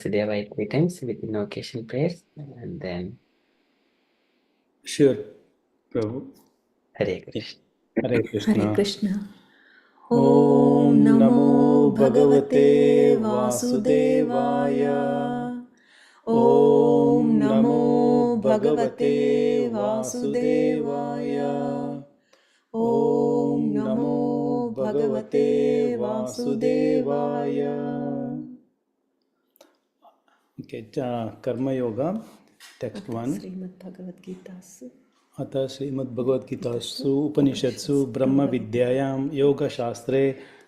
Sudhya by 3 times with invocation prayers and then Sure, Prabhu. Hare Krishna. Hare Krishna. Hare Krishna. Om Namo Bhagavate Vasudevaya. Om Namo Bhagavate Vasudevaya. Om Namo Bhagavate Vasudevaya. Okay, Karma Yoga, text 1. Srimad Bhagavadgita. अथ श्रीमद्भगवद्गीतासु उपनिषत्सु ब्रह्मविद्यायां योगशास्त्रे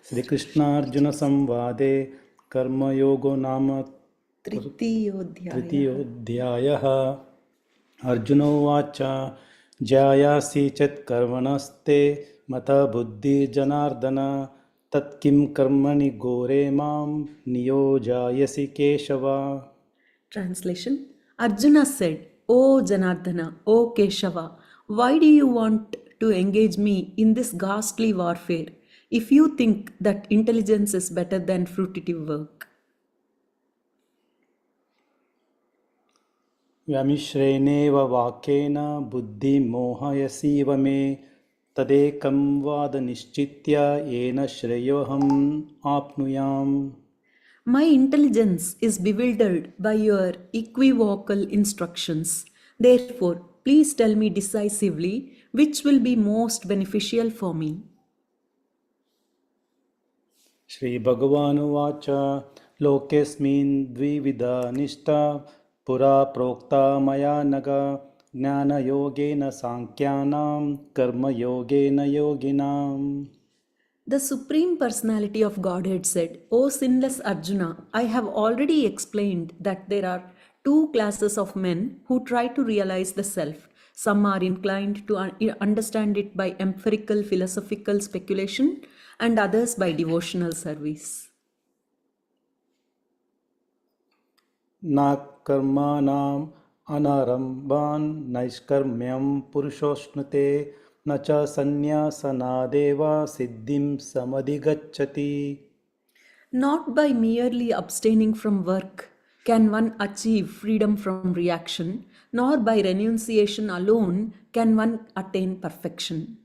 श्रीकृष्णार्जुनसंवादे कर्मयोगो नाम तृतीयोऽध्यायः। अर्जुनोवाच ज्यायासि चेत् कर्मणस्ते मता बुद्धिर्जनार्दन तत्किं कर्मणि घोरे मां नियोजयसि Keshav. Translation. Arjuna said, O Janardana, O Keshava, why do you want to engage me in this ghastly warfare if you think that intelligence is better than fruitive work? व्यामिश्रेणेव वाक्येन बुद्धिं मोहयसीव मे तदेकं वाद निश्चित्य येन श्रेयोऽहम् आप्नुयाम्। My intelligence is bewildered by your equivocal instructions. Therefore, please tell me decisively which will be most beneficial for me. श्रीभगवानुवाच लोकेऽस्मिन् द्विविधा निष्ठा पुरा प्रोक्ता मया नघ ज्ञानयोगेन साङ्ख्यानां कर्मयोगेन योगिनाम्। The Supreme Personality of Godhead said, O sinless Arjuna, I have already explained that there are two classes of men who try to realize the self. Some are inclined to understand it by empirical philosophical speculation and others by devotional service. न कर्माणाम् अनारम्भान् नैष्कर्म्यं पुरुषोऽश्नुते न च सन्न्यासनादेव सिद्धिं समधिगच्छति। Not by merely abstaining from work can one achieve freedom from reaction, nor by renunciation alone can one attain perfection.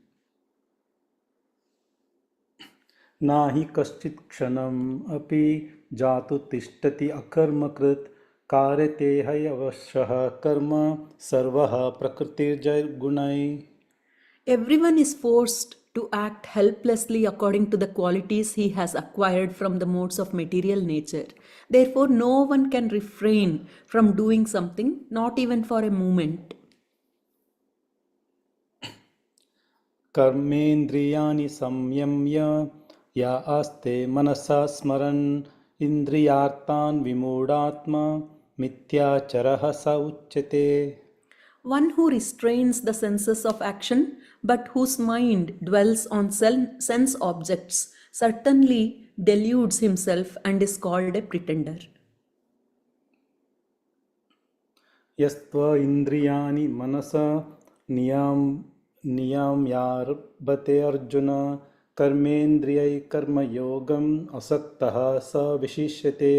न हि कश्चित् क्षणम् अपि जातु तिष्ठति अकर्मकृत् कार्यते ह्यवशः कर्म सर्वः प्रकृतिर्जैर्गुणैः। Everyone is forced to act helplessly according to the qualities he has acquired from the modes of material nature. Therefore, no one can refrain from doing something, not even for a moment. कर्मेन्द्रियाणि संयम्य या आस्ते मनसा स्मरन् इन्द्रियार्थान् विमूढात्मा मिथ्याचरः स उच्यते। One who restrains the senses of action, but whose mind dwells on sense objects, certainly deludes himself and is called a pretender. यस्त्व इन्द्रियाणि मनसा नियम्यारभते अर्जुन कर्मेन्द्रियै कर्मयोगम् असक्तः स विशिष्यते।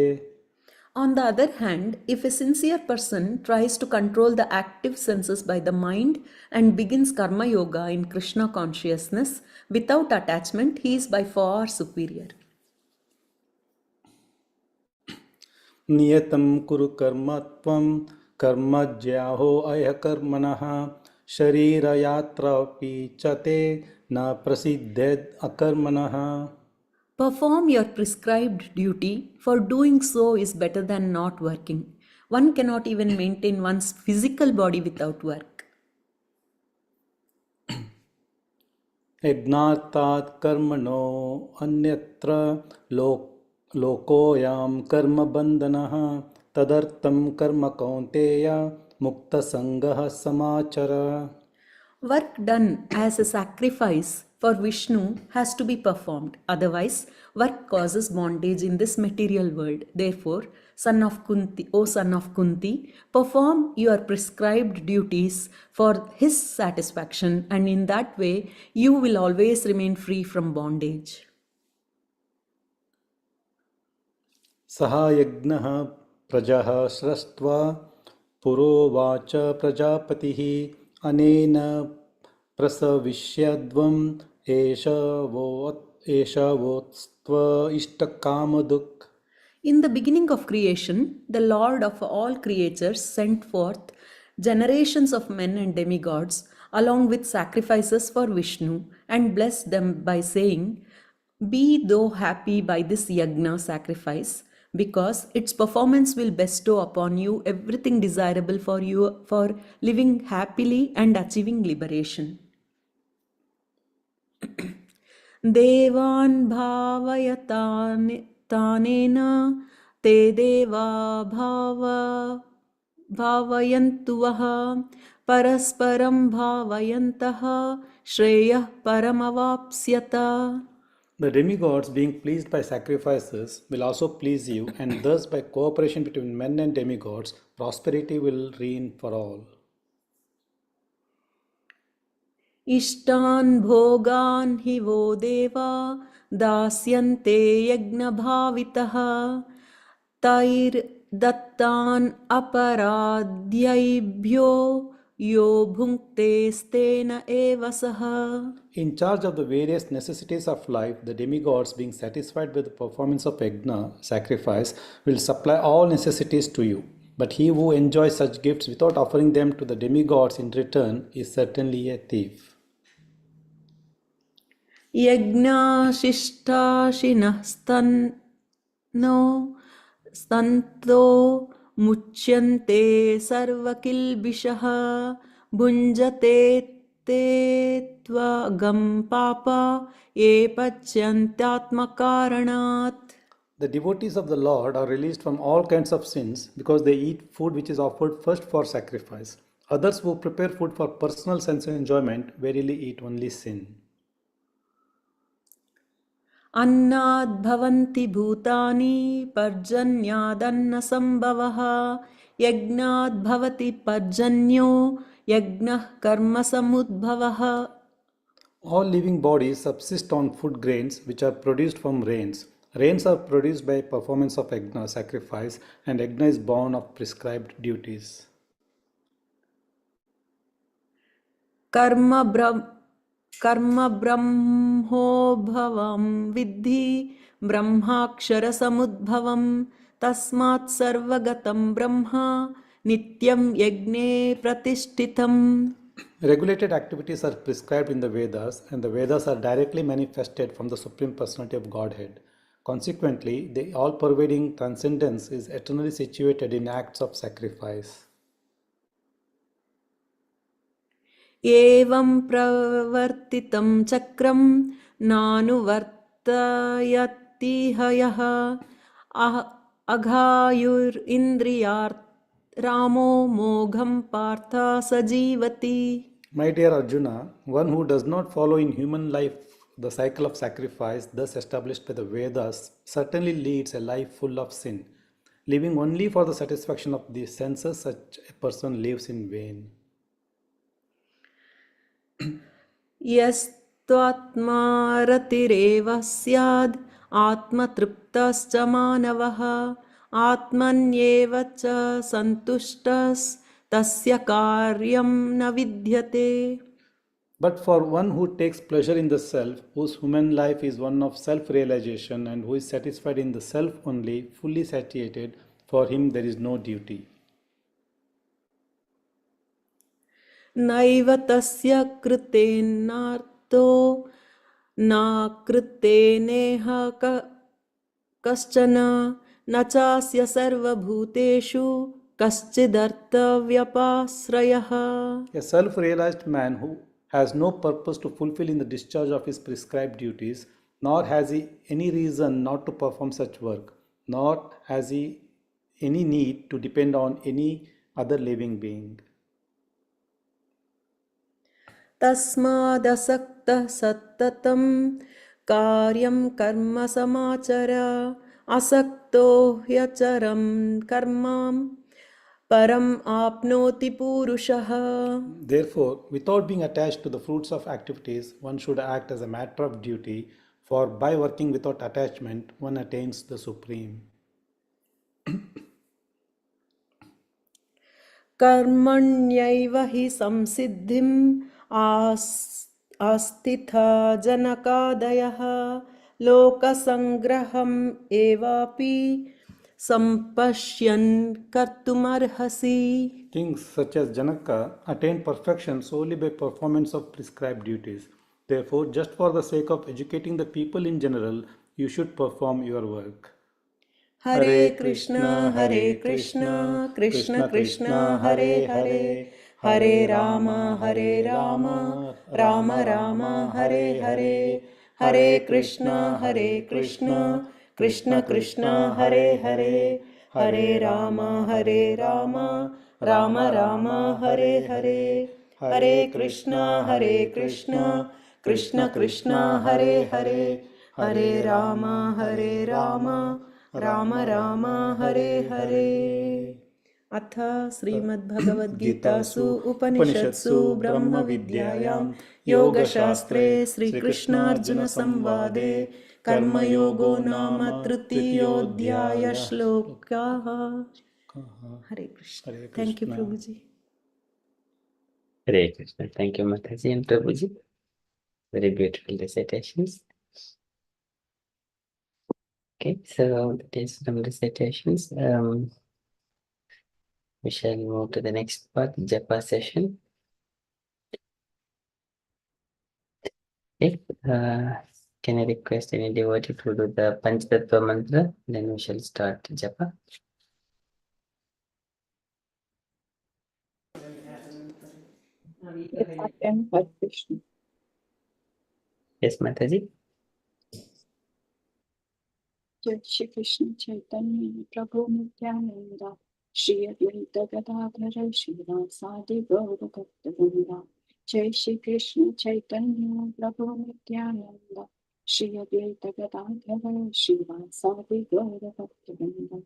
On the other hand, if a sincere person tries to control the active senses by the mind and begins karma yoga in Krishna consciousness without attachment, he is by far superior. नियतं कुरु कर्म त्वं कर्मज्याहो अयकर्मणः शरीरयात्रापि च ते न प्रसिद्धेद् अकर्मणः। Perform your prescribed duty, for doing so is better than not working. One cannot even maintain one's physical body without work. यज्ञार्थात् कर्मणो अन्यत्र लोकोऽयं कर्मबन्धनः तदर्थं कर्म कौन्तेय मुक्तसङ्गः समाचर। Work done as a sacrifice for Vishnu has to be performed. Otherwise, work causes bondage in this material world. Therefore, son of Kunti, O son of Kunti, perform your prescribed duties for his satisfaction, and in that way you will always remain free from bondage. सह यज्ञः प्रजः स्रष्ट्वा पुरोवाच प्रजापतिः अनेन प्रसविष्यध्वम् एषवोत्स्त्व इष्टकामदुक्. In the beginning of creation, the Lord of all creatures sent forth generations of men and demigods along with sacrifices for Vishnu and blessed them by saying, "Be thou happy by this yagna sacrifice, because its performance will bestow upon you everything desirable for you for living happily and achieving liberation." देवान् भावयतानेन ते देवा भावयन्तु वः परस्परं भावयन्तः श्रेयः परमवाप्स्यत. The demigods, being pleased by sacrifices, will also please you, and thus by cooperation between men and demigods, prosperity will reign for all. इष्टान् भोगान् हि वो देवा दास्यन्ते यज्ञभावितः तैर्दत्तान् अपराध्यैभ्यो यो भुङ्क्तेस्तेन एव सः. In charge of the various necessities of life, the demigods, being satisfied with the performance of yajna, sacrifice, will supply all necessities to you. But he who enjoys such gifts without offering them to the demigods in return is certainly a thief. यज्ञाशिष्टाशिनः स्तन्तो मुच्यन्ते सर्वकिल्बिषः भुञ्जते ते त्वगं पापा ये पच्यन्त्यात्मकारणात्. The devotees of the Lord are released from all kinds of sins because they eat food which is offered first for sacrifice. Others who prepare food for personal sense enjoyment verily eat only sin. अन्नाद् भवन्ति भूतानि पर्जन्यादन्नसम्भवः यज्ञाद् भवति पर्जन्यो यज्ञः कर्मसमुद्भवः. All living bodies subsist on food grains which are produced from rains. Rains are produced by performance of yajna, sacrifice, and yajna is born of prescribed duties. कर्म ब्रह्मोद्भवं विद्धि ब्रह्माक्षरसमुद्भवं तस्मात् सर्वगतं ब्रह्म नित्यं यज्ञे प्रतिष्ठितम्. Regulated activities are prescribed in the Vedas, and the Vedas are directly manifested from the Supreme Personality of Godhead. Consequently, the all-pervading transcendence is eternally situated in acts of sacrifice. एवं प्रवर्तितं चक्रं नानुवर्तयति यः अघायुरिन्द्रियार्थ रामो मोघं पार्थ स जीवति. My dear Arjuna, one who does not follow in human life the cycle of sacrifice thus established by the Vedas certainly leads a life full of sin. Living only for the satisfaction of the senses, such a person lives in vain. यस्त्वात्मा रतिरेव स्याद् आत्मतृप्तश्च मानवः आत्मन्येव च सन्तुष्टस्तस्य कार्यं न विद्यते. But for one who takes pleasure in the self, whose human life is one of self-realization and who is satisfied in the self only, fully satiated, for him there is no duty. नैव तस्य कृतेनार्तो न कृतेनेह कश्चन न चास्य सर्वभूतेषु कश्चिदर्थव्यपाश्रयः. A self-realized man who has no purpose to fulfill in the discharge of his prescribed duties, nor has he any reason not to perform such work, nor has he any need to depend on any other living being. तस्मादसक्तः सततं कार्यं कर्म समाचर असक्तो ह्यचरं कर्म परम आपनोति पुरुषः. Therefore, without being attached to the fruits of activities, one should act as a matter of duty, for by working without attachment, one attains the Supreme. कर्मण्यैव हि संसिद्धिम् आस्थिता जनकादयः लोकसङ्ग्रहम् एवापि सम्पश्यन् कर्तुमर्हसि. Kings such as Janaka attained perfection solely by performance of prescribed duties. Therefore, just for the sake of educating the people in general, you should perform your work. Hare Krishna, Krishna Krishna, Hare Hare, Hare Rama, Rama Rama, Hare Hare, Hare Krishna, Krishna Krishna, Hare Hare, Hare Rama, Rama Rama, Hare Hare, Hare Krishna, Krishna Krishna, Hare Hare, Hare Rama, Rama Rama, Hare Hare. अथ श्रीमद्भगवद्गीतासु उपनिषत्सु ब्रह्मविद्यायां योगशास्त्रे श्रीकृष्णार्जुनसंवादे कर्मयोगो नाम तृतीयोऽध्यायः श्लोकः. हरे Krishna. Thank you, Prabhuji. Hare Krishna. Thank you, Mataji and Prabhuji. Very beautiful recitations. Okay, so that is some recitations. We shall move to the next part, Japa session. Okay, can I request any devotee to do the Panchatattva mantra? Then we shall start Japa. Yes, Mataji. Jai Shri Krishna Chaitanya Prabhu Nityananda Shri Advaita Gadadhara Srivasadi Gaura Bhaktivinoda. Jai Shri Krishna Chaitanya Prabhu Nityananda Shri Advaita Gadadhara Srivasadi Gaura Bhaktivinoda.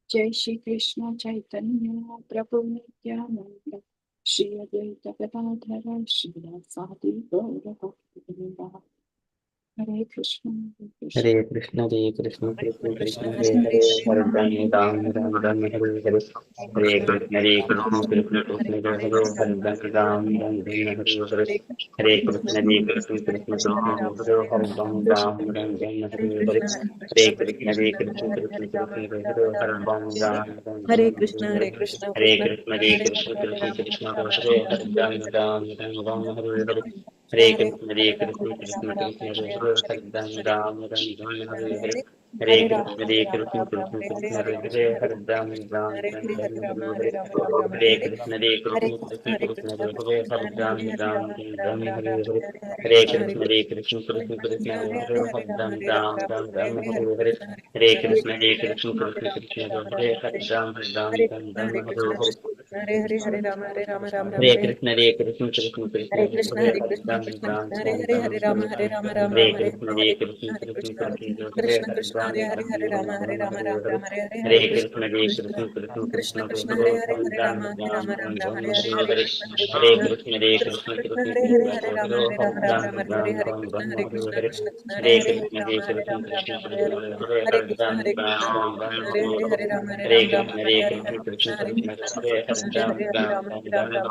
Jai Shri Krishna Chaitanya Prabhu Nityananda Shri Advaita Gadadhara Srivasadi Gaura Bhaktivinoda. Hare Krishna, Hare Krishna, Hare Krishna, Krishna Krishna, Hare Hare, Hare Ram, Ram Ram, Ram Hare Hare. Hare Krishna, Hare Krishna, Krishna Krishna, Hare Hare, Hare Ram, Ram Ram, Hare Hare. Hare Krishna, Hare Krishna, Krishna Krishna, Hare Hare, Hare Ram, Ram Ram, Hare Hare. Hare Krishna, Hare Krishna, Krishna Krishna, Hare Hare, Hare Ram, Ram Ram, Hare Hare Krishna, Hare. Krishna Hare Krishna, Krishna, Hare Hare Krishna, Hare, Krishna Hare Krishna, Rama, Hare Rama Hare, Rama, Hare Hare Ram, Hare. Ram Ram, Hare Hare. Hare Hare Krishna, Hare Krishna, Krishna Krishna, Hare Hare, Hare Ram, Ram Hare Hare. Hare Krishna, Hare Krishna, Krishna Krishna, Hare Hare, Hare Ram, Ram Hare Hare. Hare Krishna, Hare Krishna, Krishna Krishna, Hare Hare, Hare Ram, Ram Hare Hare. Hare Krishna, Hare Krishna, Krishna Krishna, Hare Hare, Hare Ram, Ram Hare Hare. Hare Krishna, Hare Krishna, Krishna Krishna, Hare Hare, Hare Ram, Ram Hare Hare. Hare Rama, Rama Hare Rama. Krishna, Hare Krishna, Krishna Krishna, Hare Hare Krishna, Hare, Hare Hare Krishna, Ram, Krishna Ram Krishna, Hare Ram, Hare, Hare Rama, Hare Rama, Ram Hare Ram, Hare Krishna, Hare, Hare Hare Krishna, Krishna, Hare Krishna Krishna, Krishna, Hare Krishna Hare Krishna, Ram, Hare Ram Hare, Hare Rama, Hare Rama, Hare Ram Hare. Ram, Hare Hare, Hare Hare Krishna, Krishna, Hare Krishna Krishna, Krishna Krishna, Krishna, Krishna, Hare Hare Hare, Hare, Hare Hare Ram, Rama, Hare Ram Rama, Ram Ram, Hare Hare, Hare Hare Hare. Krishna, Hare Hare Krishna, Krishna, Hare Krishna Krishna, Krishna, Krishna Hare Hare, Krishna, Hare Hare Rama, Hare, Hare Hare Rama, Ram Ram, Ram, Hare Hare, Ram Hare Ram Krishna, Hare Krishna, Hare Krishna Krishna, Hare Hare. Hare, Hare Hare Krishna, Hare Rama, Hare Krishna, Rama, Ram Krishna Ram, Hare Krishna, Hare, Hare Hare, Hare Hare Krishna, Ram, Hare Krishna, Ram Krishna Ram Krishna, Hare Hare Hare, Hare. Hare Rama, Hare Hare Ram Ram, Krishna, Hare Hare Hare, Krishna, Hare Krishna Krishna, Hare Krishna, Krishna, Hare Krishna Hare, Hare Krishna, Hare Ram, Hare, Hare Ram Rama, Hare Ram Ram Ram, Hare Hare Hare. Hare, Hare Hare Krishna, Krishna, Hare Hare Krishna, Krishna, Krishna Krishna Krishna, Krishna, Hare Hare Hare, Hare Hare, Rama, Hare Hare Ram, Ram Ram Ram Ram, Hare Ram Hare, Ram Hare Hare Krishna,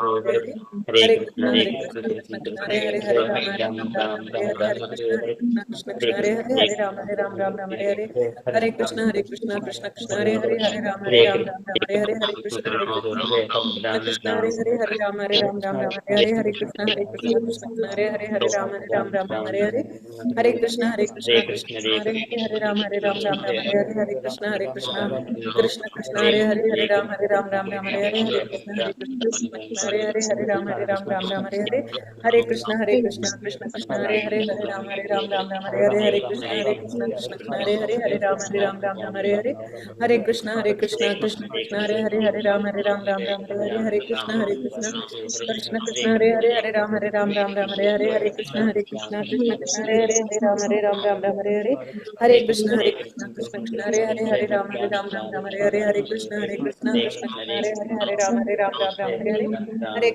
Hare Hare. Krishna, Krishna Hare Krishna, Hare Krishna, Hare, Hare Hare Rama, Hare Ram Ram Ram, Hare Hare, Hare Hare Ram, Krishna, Hare Krishna, Krishna Krishna, Hare Hare Hare, Hare Hare. Rama, Hare Hare Ram Krishna, Ram Ram, Hare Hare, Hare Krishna, Hare Krishna, Krishna Krishna, Hare Hare, Hare Rama, Ram Ram Ram, Hare Hare, Hare Krishna, Hare Krishna, Krishna Krishna, Hare Hare, Hare Rama, Hare Ram Ram Ram, Hare Hare, Hare Krishna, Hare Krishna, Krishna Krishna, Hare Hare, Hare Rama, Hare Ram Ram Ram, Hare Hare, Hare Krishna, Hare Krishna, Krishna Krishna, Hare Hare, Hare Rama, Hare Ram Ram Ram, Hare Hare, Hare Krishna, Hare Krishna, Krishna Krishna, Hare Hare, Hare Rama, Hare Ram Ram Ram, Hare Hare, Hare Krishna, Hare Krishna, Krishna Krishna, Hare Hare, Hare Rama, Hare Ram Ram Ram, Hare Hare, Hare Krishna, Hare Krishna, Krishna Krishna, Hare Hare, Hare Rama, Hare Ram Ram Ram, Hare Hare, Hare Krishna, Hare Krishna, Krishna Krishna, Hare Hare, Hare Rama, Hare Ram Ram Ram, Hare Hare, Hare Krishna, Hare Krishna, Krishna Krishna, Hare Hare, Hare Rama, Hare Ram Ram Ram, Hare Hare, Hare Krishna, Hare Krishna, Krishna Krishna, Hare Hare, Hare Rama, Hare Ram Ram Ram, Hare Hare, Hare Krishna, Hare Krishna, Krishna Krishna, Hare Hare, Hare Rama, Hare Ram Ram Ram, Hare Hare, Hare Krishna, Hare Krishna, Krishna Krishna, Hare Hare, Hare Ram Hare Ram Ram Ram Hare Hare Hare Krishna Krishna Krishna Hare Hare Hare Ram Ram Ram Hare Hare Hare Krishna Krishna Krishna Hare Hare Hare Ram Ram Ram Hare Hare Krishna Krishna Krishna Hare Hare Ram Ram Hare Hare Hare Krishna Krishna Krishna Hare Hare Hare Ram Ram Hare Hare Hare Krishna Krishna Krishna Hare Hare Hare Ram Ram Hare Hare Hare Krishna Krishna Krishna Hare Hare Hare Ram Ram Hare Hare Hare Krishna Krishna Krishna Hare Hare Hare Ram Ram Hare Hare Hare Krishna Krishna Krishna Hare Hare Ram Ram Hare Hare Hare Krishna Krishna Krishna Hare Hare Hare Ram Hare Hare Hare Krishna Krishna Krishna Hare Hare Hare Ram Hare Hare Hare Krishna Krishna Krishna Hare Hare Hare Ram Hare Hare Hare Krishna Krishna Hare Hare Ram Hare Hare Hare Krishna Krishna Hare Hare Hare Ram Hare Hare Hare Krishna Krishna Krishna Hare Hare Ram Hare Hare Hare Krishna Krishna Krishna Hare Hare Hare Ram Hare Hare Hare Krishna Krishna Krishna Hare Hare Ram Hare Hare Hare Krishna Krishna Krishna Hare Hare Hare Ram Hare Hare Hare Krishna Krishna Krishna Hare Hare Hare Ram Hare Hare Hare Krishna Krishna Krishna Hare Hare Hare Ram Hare Hare Hare Krishna Krishna Krishna Hare Hare Hare Ram Hare Hare Hare Krishna Krishna Krishna Hare Hare Hare Ram Hare Hare Hare Krishna Krishna Krishna Hare Hare Hare Ram Hare Hare Hare Krishna Krishna Hare Hare Ram Hare Hare Hare Krishna Krishna Hare Hare Hare Ram Hare Hare Hare Krishna Krishna Hare Hare Hare Ram Hare Hare Hare Krishna Krishna Hare Hare Ram Hare Hare Krishna Krishna Hare Hare Hare Ram Hare Hare Krishna Hare Hare Ram Hare Hare Hare Krishna Krishna Krishna Hare Hare Ram Hare Hare Hare Krishna Krishna Krishna Hare Hare Ram Hare Hare Hare Krishna Krishna Hare Hare Ram Hare Hare Krishna Krishna Hare Hare Hare Krishna Krishna Hare Hare Ram Hare Hare Krishna Krishna Hare Hare Hare Krishna Krishna Hare Hare Ram Hare Hare Krishna Krishna Hare Hare Hare Krishna Krishna Hare Hare Ram Hare Krishna Krishna Hare Hare Hare Krishna Krishna Hare Hare Ram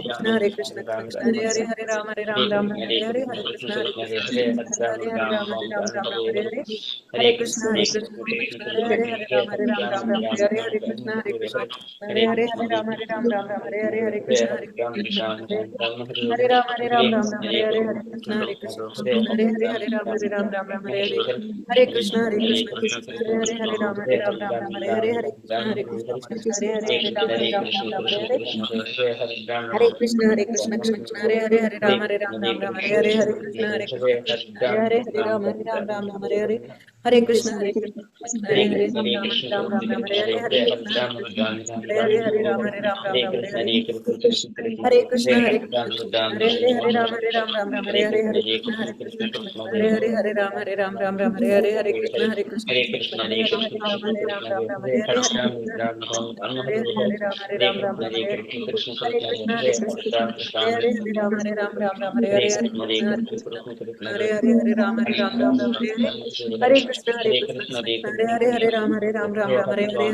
Hare Krishna Hare Krishna Krishna Hare Hare Ram Hare Krishna Krishna Hare Hare Krishna Krishna Hare Hare Hare Krishna Krishna Hare Hare Krishna Krishna Hare Hare Krishna Hare Hare Hare Krishna Hare Krishna Krishna Hare Krishna Hare Krishna Hare Krishna Hare Krishna Krishna Hare Hare Ram Ram Ram Ram Hare Hare Hare Krishna Hare Krishna Krishna Krishna Hare Hare Hare Ram Ram Ram Ram Hare Hare Hare Krishna Krishna Krishna Hare Hare Hare Ram Ram Ram Hare Hare Hare Krishna Krishna Krishna Hare Hare Hare Ram Ram Hare Hare Hare Krishna Krishna Hare Hare Ram Ram Hare Hare Hare Krishna Krishna Krishna Hare Hare Hare Ram Ram Hare Hare Hare Krishna Krishna Hare Hare Hare Ram Hare Hare Hare Krishna Krishna Krishna Hare Hare Hare Ram Hare Hare Hare Krishna Krishna Krishna Hare Hare Hare Ram Hare Hare Hare Krishna Hare Hare Ram Hare Hare Hare Krishna Krishna Hare Hare Hare Ram Hare Hare Hare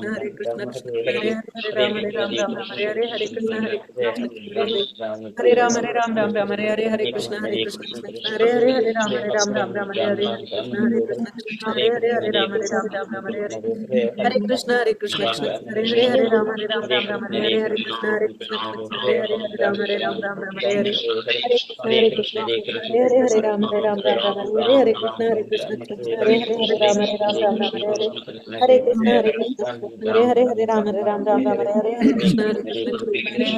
Krishna Krishna Hare Hare Ram Hare Hare Hare Krishna Krishna Krishna Hare Hare Ram Hare Hare Hare Krishna Krishna Hare Hare Ram Hare Hare Hare Krishna Krishna Hare Hare Hare Ram Hare Hare Hare Krishna Krishna Krishna Hare Hare Hare Ram Hare Hare Hare Krishna Krishna Hare Hare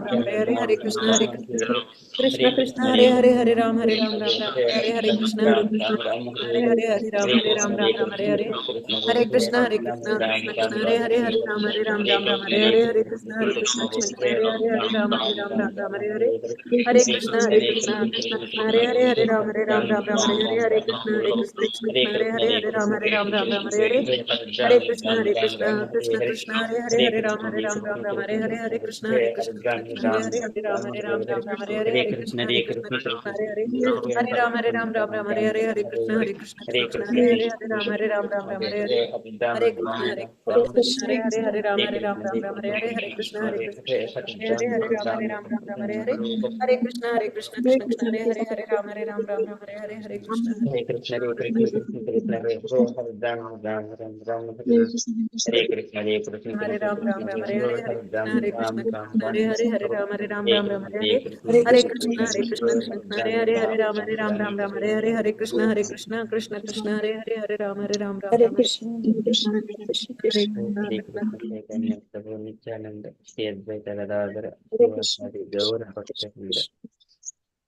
Hare Ram Hare Hare Hare Krishna Krishna Hare Hare Hare Ram Hare Hare Hare Krishna Krishna Hare Hare Hare Ram Hare Hare Hare Krishna Hare Hare Hare Ram Hare Hare Krishna Krishna Hare Hare Hare Ram Hare Hare Hare Krishna Krishna Hare Hare Hare Ram Hare Hare Hare Krishna Krishna Hare Hare Ram Hare Hare Hare Krishna Krishna Krishna Hare Hare Hare Ram Hare Hare Krishna Hare Hare Hare Ram Hare Hare Hare Krishna Krishna Krishna Hare Hare Ram Hare Hare Hare Krishna Krishna Hare Hare Ram Hare Hare Hare Krishna Krishna Krishna Hare Hare Ram Hare Hare Hare Krishna Krishna Hare Hare Ram Hare Hare Hare Krishna Krishna Krishna Hare Ram Hare Hare Hare Krishna Krishna Hare Hare Ram Hare Hare Hare Krishna Krishna Hare Hare Hare Ram Hare Hare Hare Krishna Krishna Hare Hare Ram Hare Hare Hare Krishna Krishna Hare Ram Hare Hare Hare Krishna Krishna Hare Hare Ram Hare Hare Hare Krishna Krishna Hare Ram Hare Hare Hare Krishna Hare Krishna, Hare Krishna, Krishna Krishna, Hare Ram, Hare Krishna, Hare Krishna, Hare Krishna Ram Krishna, Hare Hare Hare Hare Krishna Hare Krishna Krishna Hare Hare Hare Ram Hare Hare Hare Krishna Krishna Krishna Hare Ram Hare Hare Hare Krishna Krishna Krishna Hare Hare Ram Hare Hare Hare Krishna, Chaitanya Prabhu Nityananda, Shri Advaita Gadadhara, Srivasadi Gaura Bhakta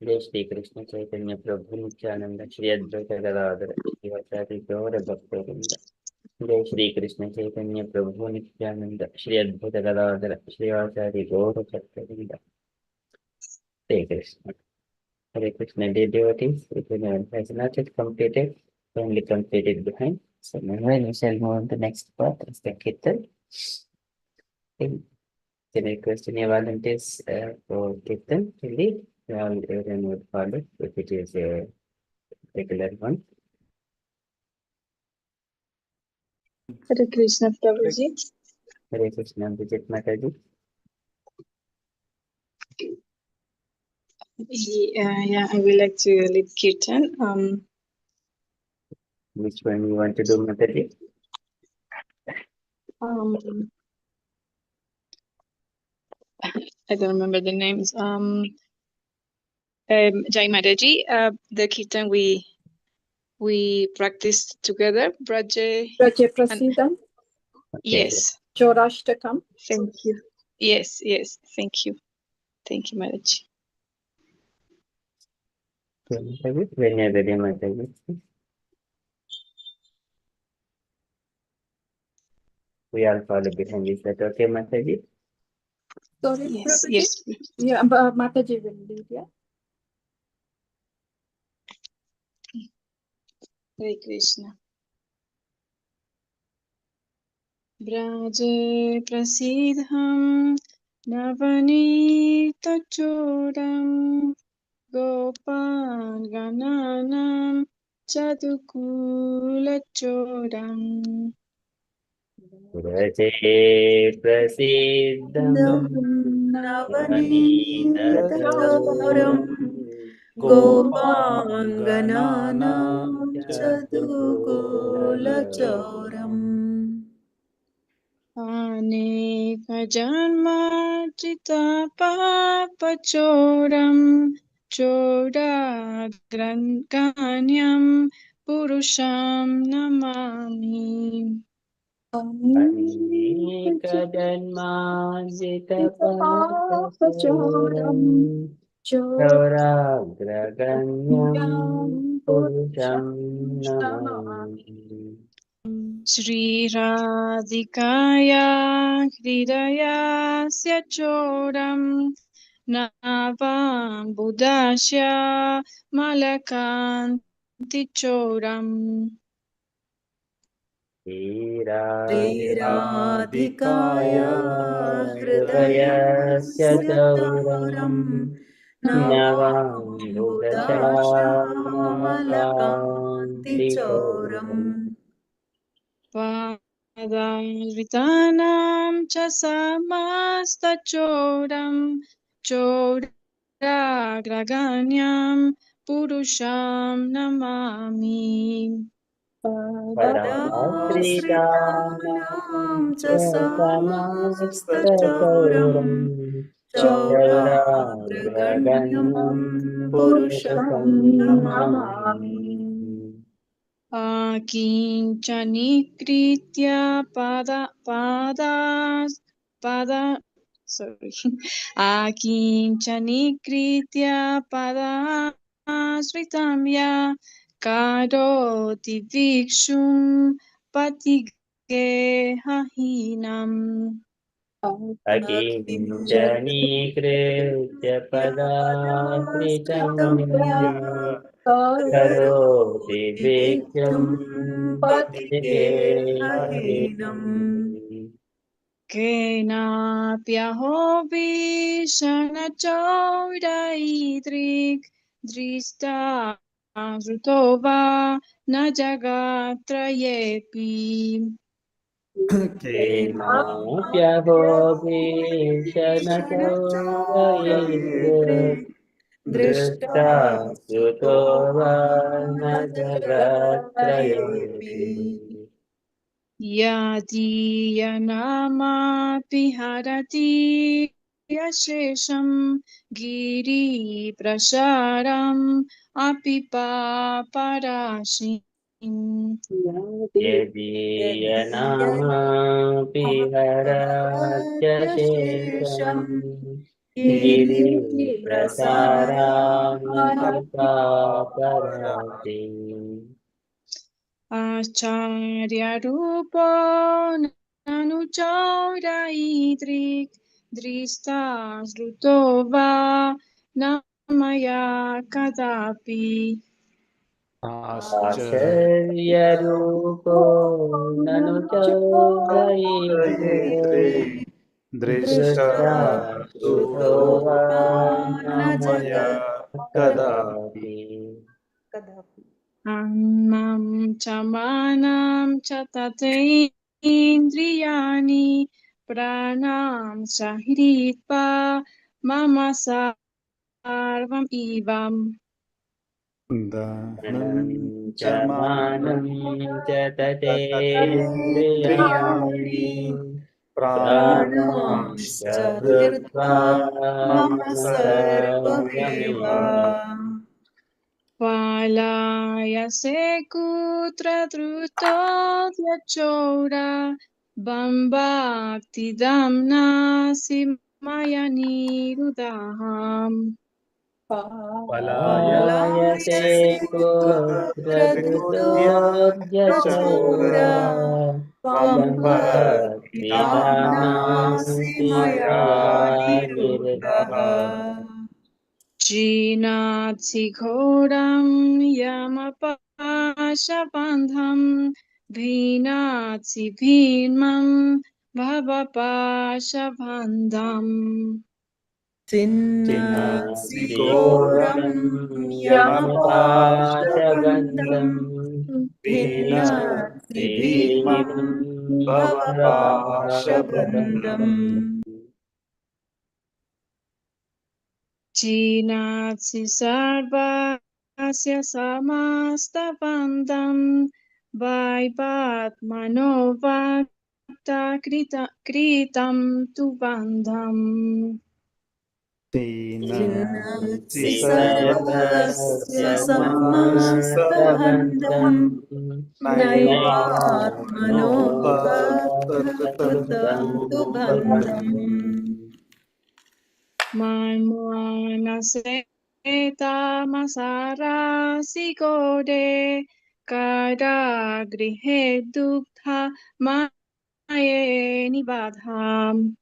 जय श्री कृष्ण चैतन्य प्रभु नित्यानंद श्री अद्वैत गदाधर शिवाचार्य गौर भक्तवृंद जय श्री कृष्ण चैतन्य प्रभु नित्यानंद श्री अद्वैत गदाधर शिवाचार्य गौर भक्तवृंद Hare Krishna dear devotees, if anyone has not yet completed, only completed behind. So now we shall move on to the next part, is the Kirtan. Can I request any volunteers for Kirtan to lead? Everyone would follow if it is a regular one. Hare Krishna Prabhuji. Hare Krishna, Vijit Mataji. Yeah, I would like to lead Kirtan. Which one you want to do, Mataji? I don't remember the names. Jai Mataji, the Kirtan we practiced together. Braje Prasidam, yes. Jorashtakam. Thank you. Yes, thank you. Thank you, Mataji. Mataji, when you are ready, Mataji. We all follow behind. Is that okay, Mataji? Sorry, Yes, Prabhuji? yes. Yeah, Mataji will lead, yeah. Hare Krishna. Braje prasidham navanitachoram Gopal gananam chadukulachoram Braje Prasiddham Navनीतचोरम् गोपाङ्गनानां चतुकुलचोरम् Anekajanmarjita papachoram Chodaganyam Purusham Namami. Papacharam Ekajन्मार्जितपापचोरम् गौराग्रगण्यं पुरुषं Namami Shri Radhikaya Hridayasya Choram Navam Budasya Malakanti Choram श्रीराधिकाया हृदयस्य हृदयस्य चौरं चौरं नवाम्बुदश्यामलकान्तिचौरम् नवाम्बुदशामलकान्तिचौरम् Padavritanam cha samastachoram choragraganyam purusham namami. पदाश्रितानां च पदाश्रितानां समस्तचौरं चौराग्रगण्यं चौराग्रगण्यं पुरुषं पुरुषं Namami Namami Akinchanikritya sorry. Akinchanikritya padasritam ya karoti vikshum patigehahinam. अकिञ्चनीकृत्य पदाश्रितं पदाश्रितं या करोति करोति वीक्ष्यं वीक्षुं पतिगेहहीनम् पतिगेहहीनम् Kenapyaho vishanachoraitric drista srutova na jagatrayepi. केनाप्यहो भीषणचोरयेत् दृष्टा दृष्टा श्रुतो श्रुतो वा न न जगत्रयेऽपि जगत्रयेऽपि Yadiyanaमापि harati yashesham giri prasharam api paparashim. यदीयनामापि हरत्य शेषम् यदीयनामाप्यशेषम् गिरिप्रसारान्तिपापराति Acharya Rupo Nanuchaudaitric Drista Srutova Namaya Kadapi. आश्चर्यरूपो ननु चोदयेत् दृष्टा दृष्टा श्रुतो श्रुतो वा वा न न मया मया कदापि कदापि Amam chamanam chatateindriyani pranam sahritva mama sarvam ivam. धनं च मानं च ततेन्द्रियाणि ततेन्द्रियाणि प्राणांश्च प्राणांश्च हृत्वा हृत्वा मम मम सर्वमेव सर्वमेव Palayase kutra druto vyachora bambakti damna simaya nirudaham. पलायते पलायसे कोऽत्र धृतोऽध्यचोरा त्वं त्वं भक्तिदाम्नासि भक्तिदाम्नासि मया मया निरुद्धः निरुद्धः Jinaatsi ghoram yamapashabandham bhinaatsi bhimam bhavapashabandham. चिन्नासि चिनासि घोरं घोरं यमपाशबन्धं यमपाशबन्धं भिन्नासि भिन्नासि भीमं भीमं भवपाशबन्धम् भवपाशबन्धम् Jinaatsi sarvasya samastapandam vaipatmano vakta kritam tu bandham. छिन्नमस्ति सर्वस्य सर्वस्य समस्तबन्धं सम्मस्तबन्धम् नैवात्मनो नैवात्मनो बद्धकृतं तु बन्धम् Manmohanasetamasarasikodhe Kadagrihe dukkha maye nibadham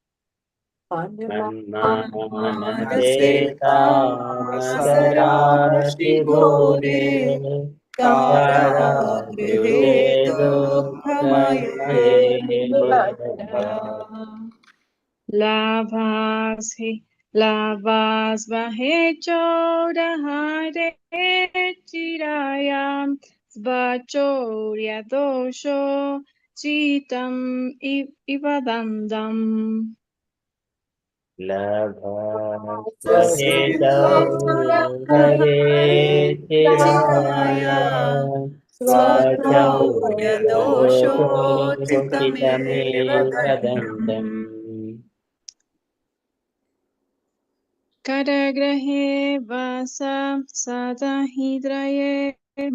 मनसेतामकराशिगोरे कारागृहे दुःखमये Labhas vahe chodahare chirayam svachorya dosho chitam ivadandam लभस्वहेतौ हरेतिराय स्वचौर्यदोषोचितमेव दन्तम् Karagrahe vasa sadahidраye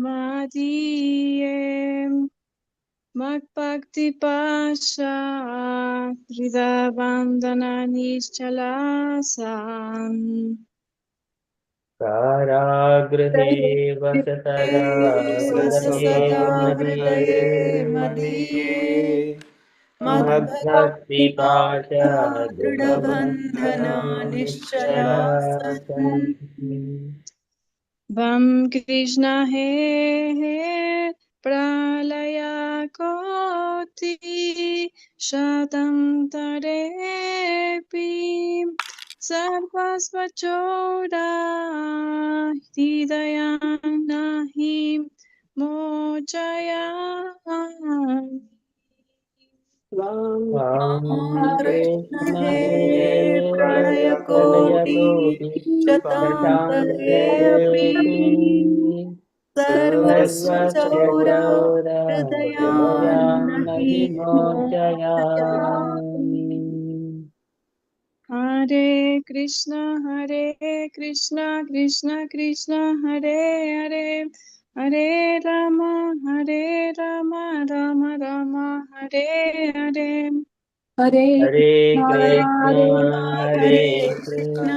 madiye Makbhakti pasha hridabandhana nischalasan कारागृहे वसतदा हृदये सदा मदीये हृदये मदीये मद्भक्तिपाश दृढबन्धना निश्चला दृढबन्धनानिश्चलासन् Vam Krishna he pralaya koti shatam tarepi sarvasvachoda hridayanahi mochaya Krishna Krishna हे हे प्रलयकोटि प्रलयकोटि शतान्तरेऽपि शतान्तरेऽपि सर्वस्य सर्वस्य चौरा चौरा हृदयान्न हि हृदयान्नहि मोचयामि। मोचयामि Hare Krishna Krishna Krishna Hare Hare Hare Rama Rama Rama Hare Hare Hare Hare Krishna, Krishna Hare Hare Hare Krishna, Krishna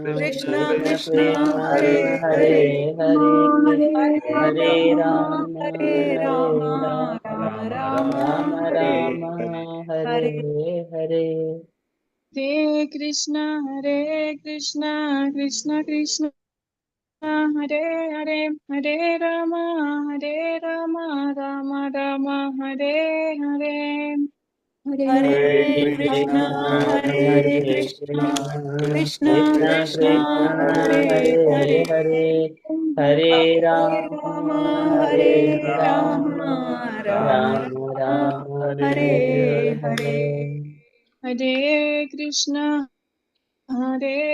Krishna Krishna Krishna Krishna Krishna Hare Hare Hare Hare Hare Hare Ram Ram Hare Hare Ram Ram Ram Ram Ram Hare Ram Hare Hare Hare Hare Krishna Krishna Krishna Hare Hare Hare Rama Rama Hare Hare Hare Hare Hare Krishna Krishna Hare Hare Krishna Krishna Krishna Krishna Krishna Krishna Hare Hare Hare Hare Hare Hare Ram Ram Hare Hare Ram Ram Ram Ram Ram Ram Hare Hare Hare Hare Hare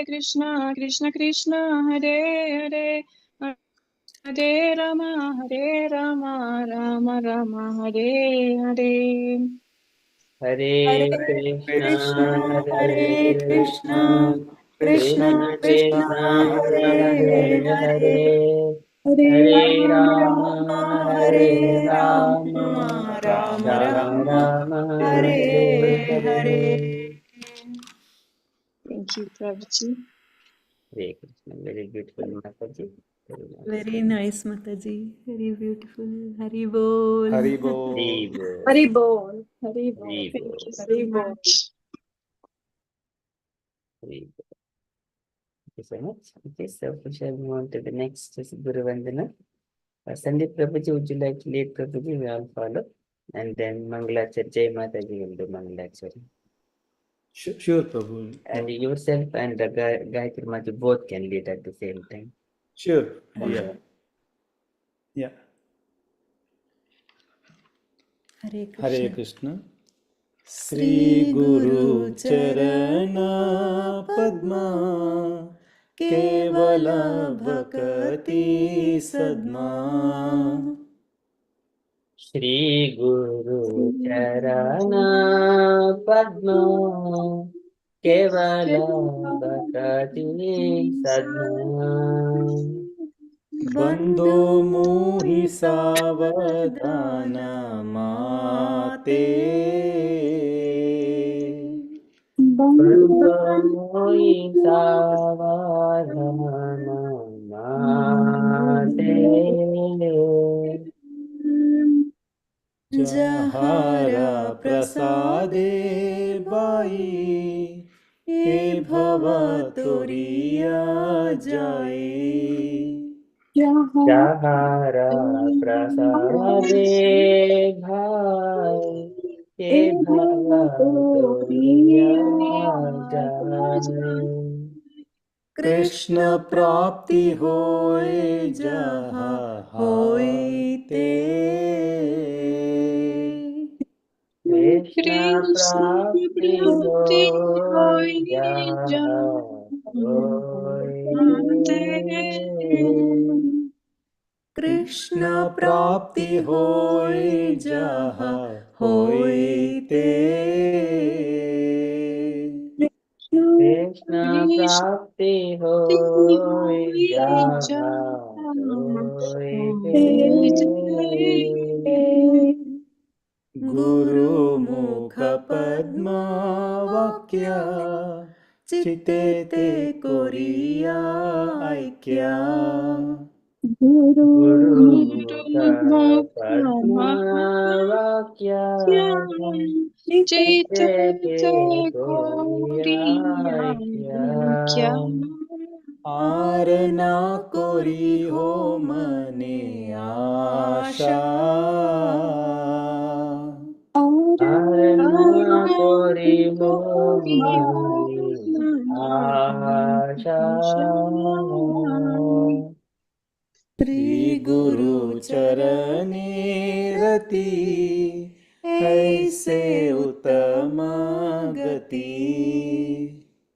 Krishna Krishna Krishna Hare Hare Hare Rama Hare Hare Hare Hare Krishna Krishna Hare Hare Krishna Krishna Krishna Krishna Krishna Krishna Hare Hare Hare Hare Hare Hare Ram Ram Hare Hare Ram Ram Ram Ram Ram Ram Hare Hare Hare Hare Thank you, Prabhuji. Hare Krishna very beautiful माता जी very nice माता जी very beautiful Hari बोल Hari Hari Bol. बोल Hare Bol, Hare Hari Bol, Thank बोल you so Hare Bol. much. Hari बोल Thank you so much. Okay, so we shall move on to the next Guru Vandana. Sandeep Prabhuji, would you like to lead Prabhuji? We all follow. And then Mangalachari, Jai Mataji will do Mangalachari. Sure, Prabhu. And yourself and the Gayatri Mataji both can lead at the same time. Sure. Yeah. Okay. Yeah. Hare Hare Krishna Krishna. Shri Sri Guru Charana Padma केवल भक्ति Sadma Shri Guru Charana Padma केवल भक्ति सद्मा बंधो मोहि सावधान माते बंधो मोहि सावधान माते जहारा प्रसादे बाई हे भव तोरिया जाए जहारा प्रसादे भाई के भव तोरिया जाए कृष्ण प्राप्ति होए जहा होइते कृष्ण कृष्ण प्राप्ति हो प्राप्ति होई जहाँ होइते जाते कृष्ण प्राप्ति होए जहा होइते कृष्ण कृष्ण प्राप्ति हो होई जहाँ होइते होई जाते गुरुमुख पद्म वाक्य चिते ते कोरिया ऐक्या गुरुमुख पद्म गुरुमुख वाक्य चित ते कोरिया क्या आरना कोरी हो मने आशा आरना कोरी हो मनी आशा श्री गुरु चरणे रति ऐसे उत्तम गति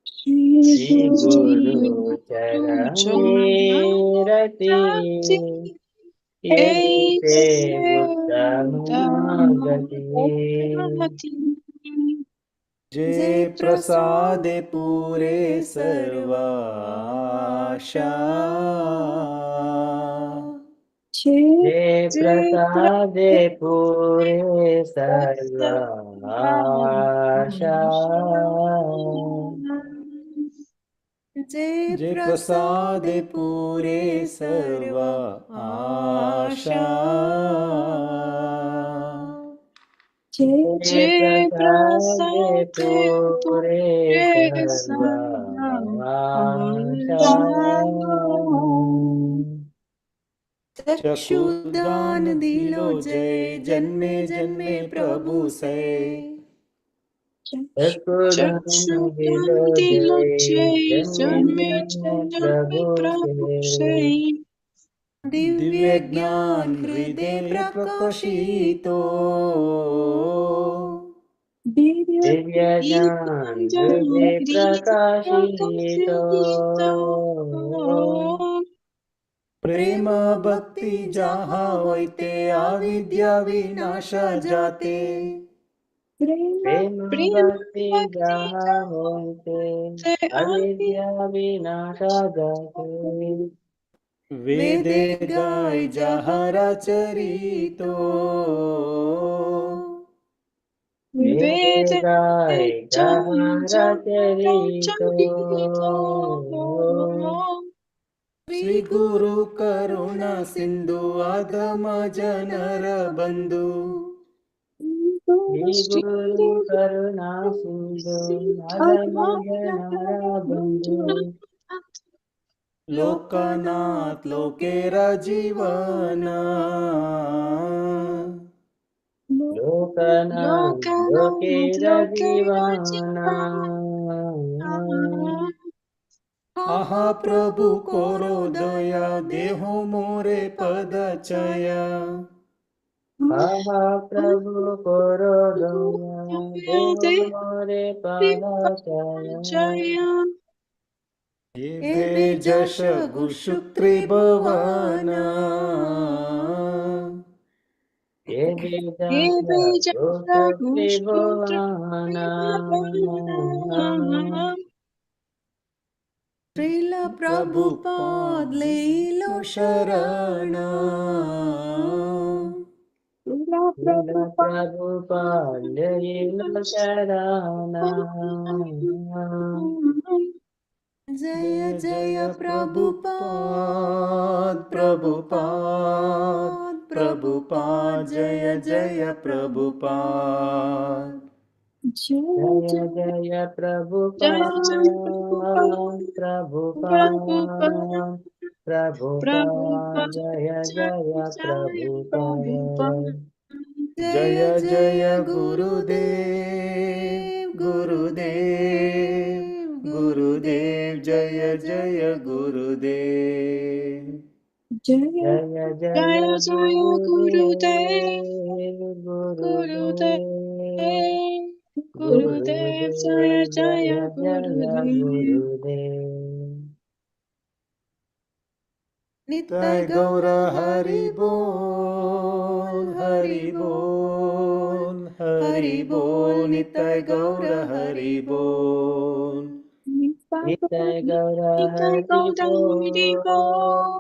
श्री गुरु चरणे रति ऐसे उत्तम गति जे प्रसादे पूरे सर्व आशा हे प्रसादे पूरे सर्व आशा जे प्रसादे पूरे सर्व आशा हे प्रसादे पूरे सर्व आशा चक्षुदान दिलो जय जन्मे जन्मे प्रभु से चक्षुदान दिलो दिलो जय जय जन्मे जन्मे जन्मे जन्मे प्रभु प्रभु से से दिव्य ज्ञान हृदय प्रकाशितो दिव्य ज्ञान हृदय प्रकाशितो प्रेम भक्ति जहाँ होते अविद्या विनाशा जाते प्रेम प्रेम भक्ति भक्ति जहाँ होते से अविद्या विनाशा जाते वेदे गाय जहरा चरितो वेद वेद गाय जहाँ रचरितो श्री गुरु करुणा सिंधु आगम जनर बंधु श्री गुरु करुणा सिंधु अधम जनरा बंधु लोकनाथ लोकेरा जीवन लोकनाथ लोकेर जीवाना आहा प्रभु कोरो दया देहो मोरे पदचया आहा प्रभु कोरो दया देव मोरे पादचाया ये जश गुशुक्री भवाना ये ये बीजाक्षर बीजाक्षर त्रिभुवानां श्रील प्रभुपाद लीलो शरण Srila लील Prabhupada प्रभुपाद लील शरणां जय जय जय जय प्रभुपाद प्रभुपाद प्रभुपाद जय जय प्रभुपाद Jaya जय Jaya जय जय प्रभुपाद जय प्रभुपाद प्रभुपाद प्रभुपाद प्रभुपाद जय जय जय प्रभुपाद प्रभुपाद जय जय जय जय गुरुदेव गुरुदेव गुरुदेव गुरुदेव जय जय गुरुदेव Jaya जय जय जय जय गुरुदेव गुरुदेव गुरुदेव गुरुदेव जय गुरुदेव जय जय जय गुरुदेव गुरुदेव नित्य गौर गौर हरि बोल हरि बोल हरि बोल नित्य गौर हरि बोल नित्य गौर नित्य हरि गौर हरि बोल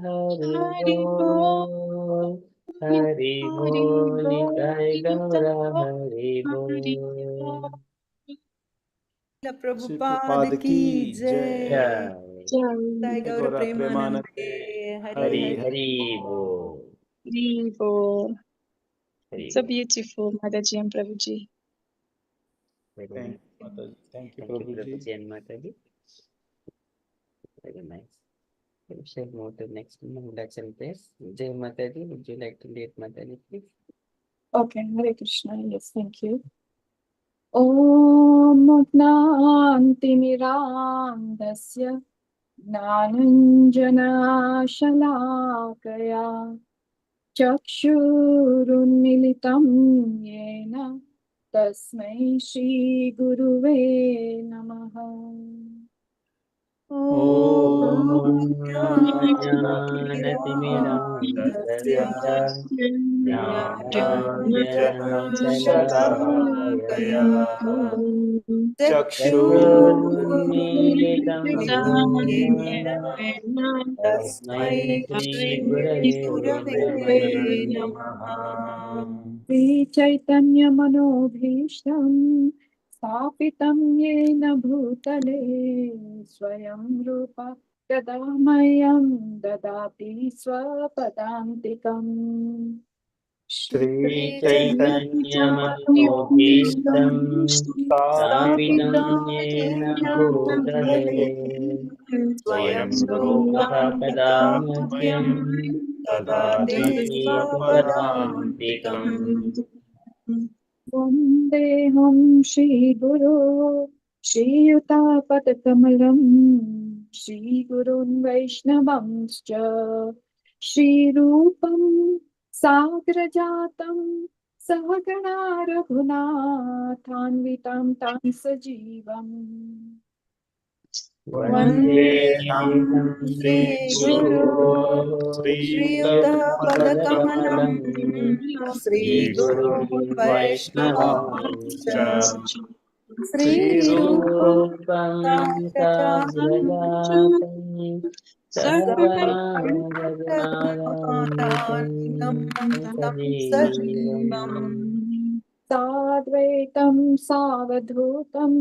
हरि हरि बोल हरि हरि बोल नित्य नित्य गौर हरि हरि बोल श्री प्रभुपाद प्रभुपाद की की जय जय जय जय जय गौर गौर प्रेमानंदे हरि हरि हरि हरि हरि बोल Devo. हरि So बोल beautiful, Mataji and Prabhuji. Very thank nice you माता जी, थैंक यू थैंक यू प्रभु प्रभु जी। जी एंड माता जी very nice we'll shall move to next introduction please Jai Mataji would you like to lead Mataji please Okay, Hare Krishna. Yes, thank you. Om Gnantimirandasya Gnananjana Shalakaya Chakshurunmilitam Yena Tasmai Shri Guruve Namaha. ॐ ज्ञानतिमिरान्धस्य ज्ञानाञ्जनशलाकया ज्ञानाञ्जनशलाकया चक्षुरुन्मीलितं येन तस्मै तस्मै श्रीगुरवे श्रीगुरवे नमः नमः Sri Chaitanya Manobhishtam Sthapitam Yena Bhutale Swayam Rupa Kadamayam Dadati Swapadantikam Shri श्रीचैतन्यमनोभीष्टं स्थापितं स्थापितं येन येन भूतले भूतले स्वयं स्वयं रूपः रूपं कदा कदा मह्यं मह्यं ददाति ददाति स्वपदान्तिकम् स्वपदान्तिकम् Vandeham Shri Guru Shri Yuta Shri Gurun Vaishnavamscha Shri Rupam Sagrajatam Sahagana Raghunathanvitam Tam Sajivam वन्दे वन्देऽहं श्रीगुरो श्रीयुतपदकमलं श्रीगुरून् वैष्णवांश्च श्रीरूपं श्रीरूपं साग्रजातं साग्रजातं सहगणा रघुनाथान्वितं सर्वैकमतान्वितं तं सजीवम् सजीवम् Sadvaitam Savadhutam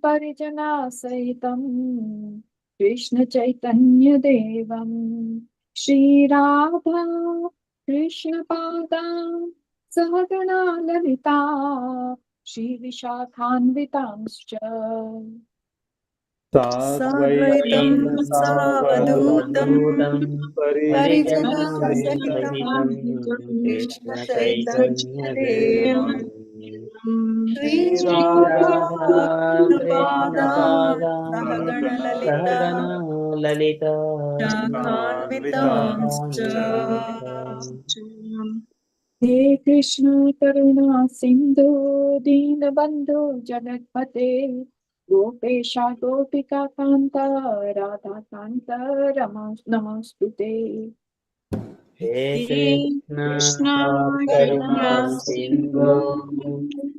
Parijana Sahitam Krishna Chaitanya Devam Shri Radha Krishna Pada Sahagana Lalita Shri Vishakhanvitamscha साद्वैतं साद्वैतं सावधूतं सावधूतं वधूतं परिजनसहितं परिजनसहितं कृष्णचैतन्यदेवं कृष्णचैतन्यदेवम् Shri Radha Shri Radha श्रीकृष्णपादां कृष्णपादां सहगणललिता सहगणा Lalita शाखान्वितांश्च शाखान्वितांश्च He Krishna Karuna Sindhu Deenabandhu Jagatpate Gopesha Gopika Kanta Radha Kanta Namastute He Krishna Krishna Karuna Karuna Sindhu Sindhu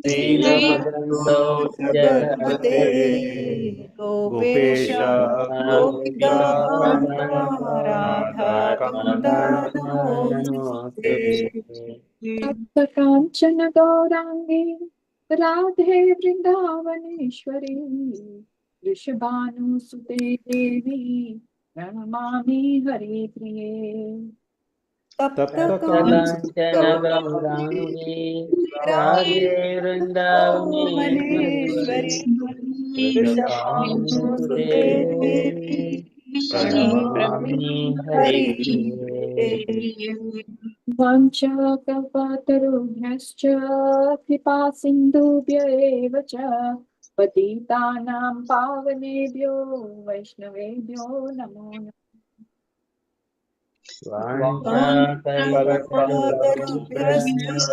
Deenabandhu जगत्पते Jagapate Gopesh Gopesha गोपिका Gopika Kanta Kanta Radha Kant Radha नमोस्तुते Namaste. तप्त कांचन गौरांगी राधे वृंदावनेश्वरी वृषभानुसुते देवी प्रणमामि हरिप्रिये तप्त Taptakanchana Gaurangi Radhe Vaneshwari Vrindavaneshwari वृषभानुसुते Vrindavanusute Devi Pranamami Hari Priye. वाञ्छाकल्पतरुभ्यश्च कृपा सिन्धुभ्य एव च पतितानां पावनेभ्यो वैष्णवेभ्यो नमो नमः वाञ्छाकल्पतरुभ्यश्च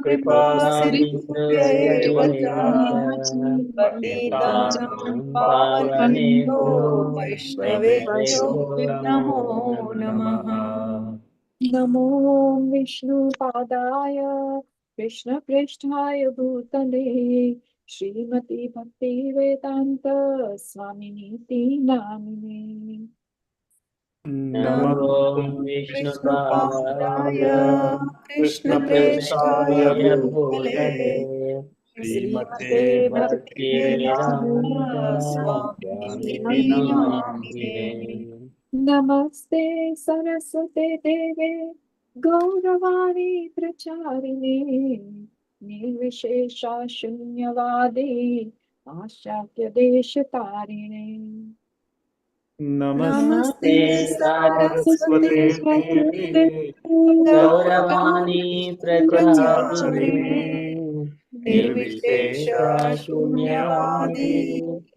कृपा सिन्धुभ्य एव च पतितानां पावनेभ्यो वैष्णवेभ्यो नमो नमः नमो विष्णुपादाय कृष्णप्रेष्ठाय भूतले श्रीमती भक्तिवेदान्त स्वामिनीति नामिने Namo विष्णुपादाय Vishnupādāya कृष्णप्रेष्ठाय Krishnapresthāya भूतले Bhūtale श्रीमते भक्तिवेदान्त Bhaktivedanta स्वामिनीति Swamini नामिने Namine. नमस्ते सरस्वते देवे गौरवाणी प्रचारिणे निर्विशेषा शून्यवादी पाश्चात्य देश तारिणे नमस्ते Saraswate सारस्वते Devi गौरवाणी Gauravani प्रचारिणे Pracharine निर्विशेष Nirvishesha शून्यवादी Shunyavadi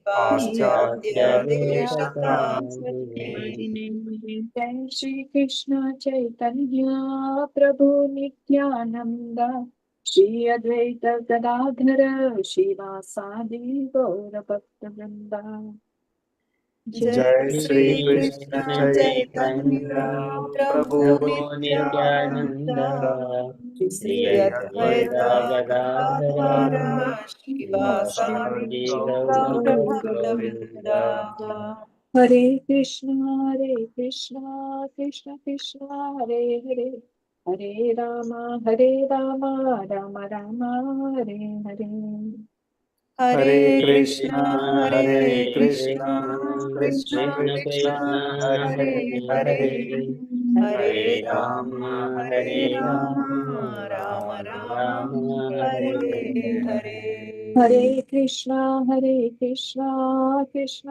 पाश्चात्य Paschatya देशतारिणे Deshatarine. जय श्री कृष्ण चैतन्य प्रभु नित्यानंद श्री अद्वैत गदाधर श्रीवासादि गौर भक्त वृंदा जय Jai Shri Shri Krishna Krishna चैतन्य Chaitanya प्रभु Prabhu Nityanand Nityananda Shri Shri अद्वैत Advaita गदाधर Gadadhara श्रीवासादि Sivasadi गौर Gaura भक्त Bhaktavrinda. Vrinda Hare Krishna Krishna Krishna Hare Hare Hare Ram Ram Ram Hare Hare Hare Hare Krishna Krishna, Hare Hare Krishna Krishna, Krishna Krishna Krishna Krishna, Hare Hare Hare Hare, Hare Hare Ram Rama, Hare Hare Ram Rama, Ram Rama Ram Rama, Hare Hare Hare. Hare Hare Krishna Krishna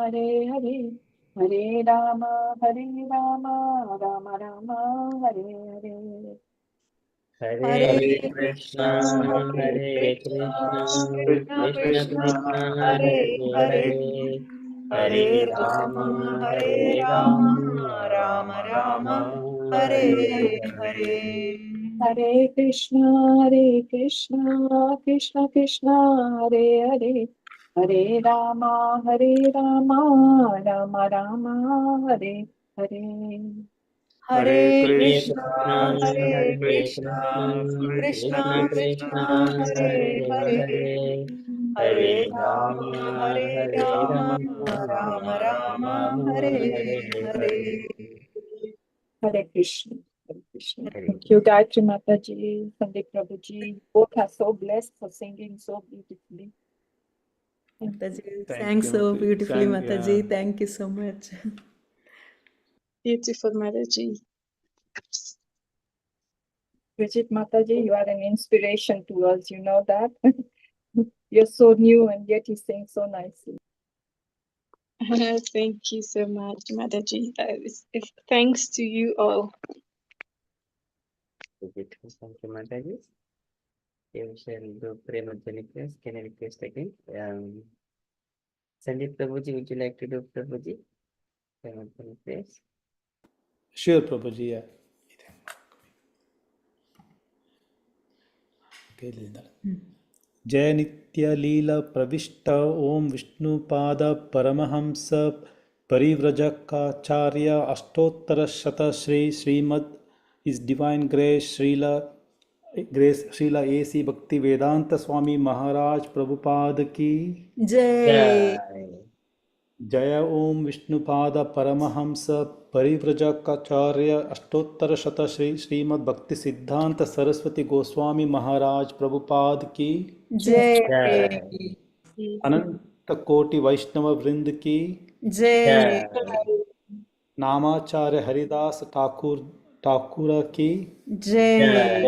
Hare Hare Hare Ram Ram Ram Hare Hare Hare Hare Krishna, Hare Krishna Krishna, Krishna Krishna Krishna Krishna, Hare Hare Hare Hare, Hare Hare Ram Rama, Hare Ram Rama, Ram Rama Rama, Hare Hare Hare Hare. Hare Krishna Krishna Krishna Hare Hare Hare Ram Ram Hare Hare Hare Hare Krishna Krishna, Hare Hare Krishna Krishna, Krishna Krishna Krishna Krishna, Hare Hare Hare Hare, Hare Hare Hare Rama, Hare Ram Rama, Ram Rama Ram Hare Rama, Hare Hare Hare. Hare Krishna. Hare Krishna. Hare Thank you, Gayatri Mataji, Pandit Prabhuji. Both are so blessed for singing so beautifully. Thank you. Mataji Thank sang you, so Mataji. beautifully, Thank, yeah. Mataji. Thank you so much. Beautiful Mataji. Bridget Mataji, you are an inspiration to us. You know that. You're so new and yet you sing so nicely. Thank you so much, Mataji. Thanks to you all. Thank you, Mataji. You shall do Premaji request. Can I request again? Sandeep Prabhuji, would you like to do Prabhuji? Premaji request. Sure, Prabhuji. Yeah. Okay, Linda. जय नित्य लीला प्रविष्ट ओम Vishnupad Paramhans Parivrajakaacharya Ashtottara Shata Shri Srimad His Divine Grace Srila A.C. Bhakti Vedanta Swami Maharaj Prabhupada Ki Jai. Jaya Om Vishnupada Paramahamsa Parivrajakaacharya Ashtottara Shata Shri Srimad Bhakti Siddhanta Saraswati Goswami Maharaj Prabhupada Ki Jai. Ananta Koti Vaishnava Vrind Ki Jai. Namacharya Haridas Thakura Ki Jai.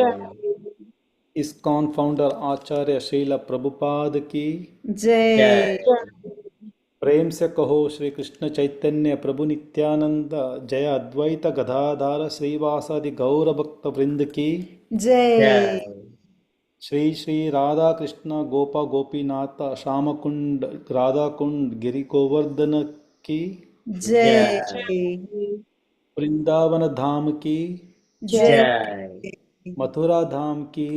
ISKCON founder Acharya Srila Prabhupada Ki Jai. प्रेम से कहो श्री कृष्ण चैतन्य प्रभु नित्यानंद जय अद्वैत गदाधार श्रीवासादि गौर भक्त वृंद की Jai. Shri Shri Radha Krishna Gopa Gopinath Shyam कुंड राधा कुंड गिरि गोवर्धन की Jai. Vrindavan धाम की Jai. Mathura धाम की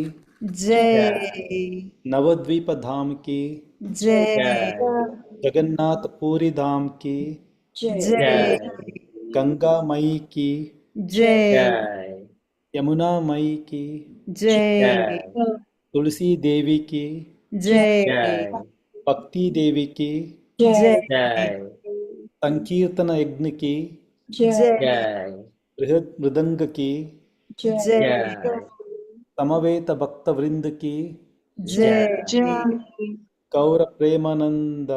Jai. Nabadwip धाम की Jai. जगन्नाथ पुरी धाम की Jai. गंगा मई की Jai. यमुना मई की Jai. तुलसी देवी की Jai. भक्ति देवी की Jai. संकीर्तन यज्ञ की Jai. बृहद मृदंग की Jai. समवेत भक्त वृंद की Jai. Gaur Premanand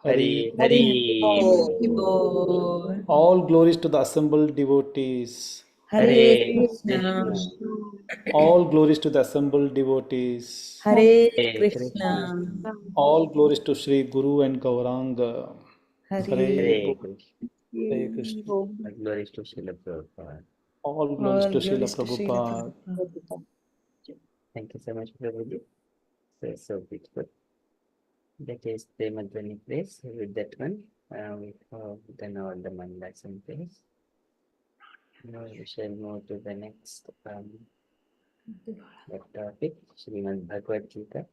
Hari Hari. Bol. all glories to the assembled devotees, Hare Krishna. all glories to the assembled devotees, Hare Hare Krishna. all glories to Sri Guru and Gauranga. Hare Hare Bol. Krishna. Hare Krishna. Glories to Srila Prabhupada. All glories All to Srila glories to Srila Prabhupada. Prabhupada. Thank you so much, Prabhuji. So beautiful. That is the Madhvani place. With that one, we have done all the mandalas in place. Now we shall move to the next topic, Srimad Bhagavadgita.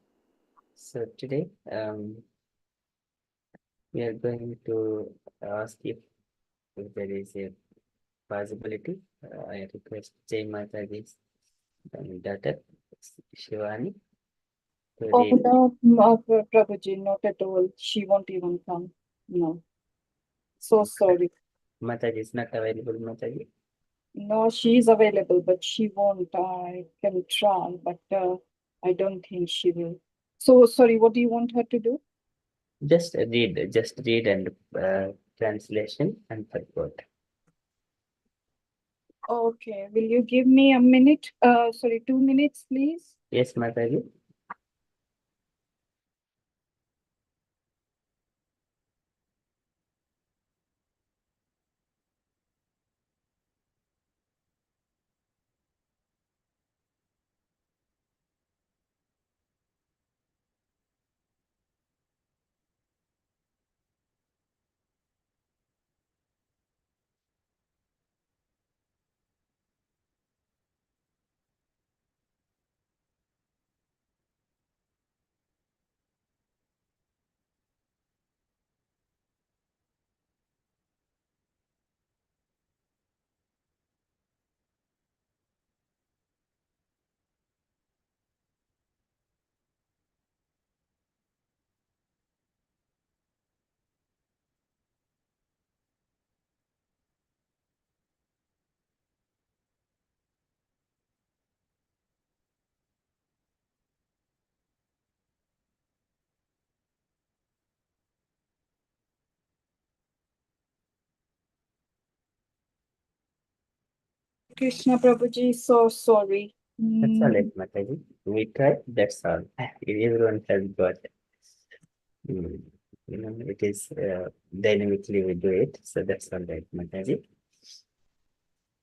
So today, we are going to ask if there is a possibility. I request Jai Mataji's daughter, Shivani, to Oh read. no, Prabhuji, not at all. She won't even come. No. So sorry. Mataji is not available, Mataji. No, she is available, but she won't. I can try, but I don't think she will. So sorry, what do you want her to do? Just read and translation and purport. Okay, will you give me a minute? Sorry, 2 minutes, please. Yes, Mataji. Krishna Prabhuji, so sorry. That's all right, Mataji. We tried, that's all. Everyone has got. It is dynamically we do it, so that's all right, Mataji.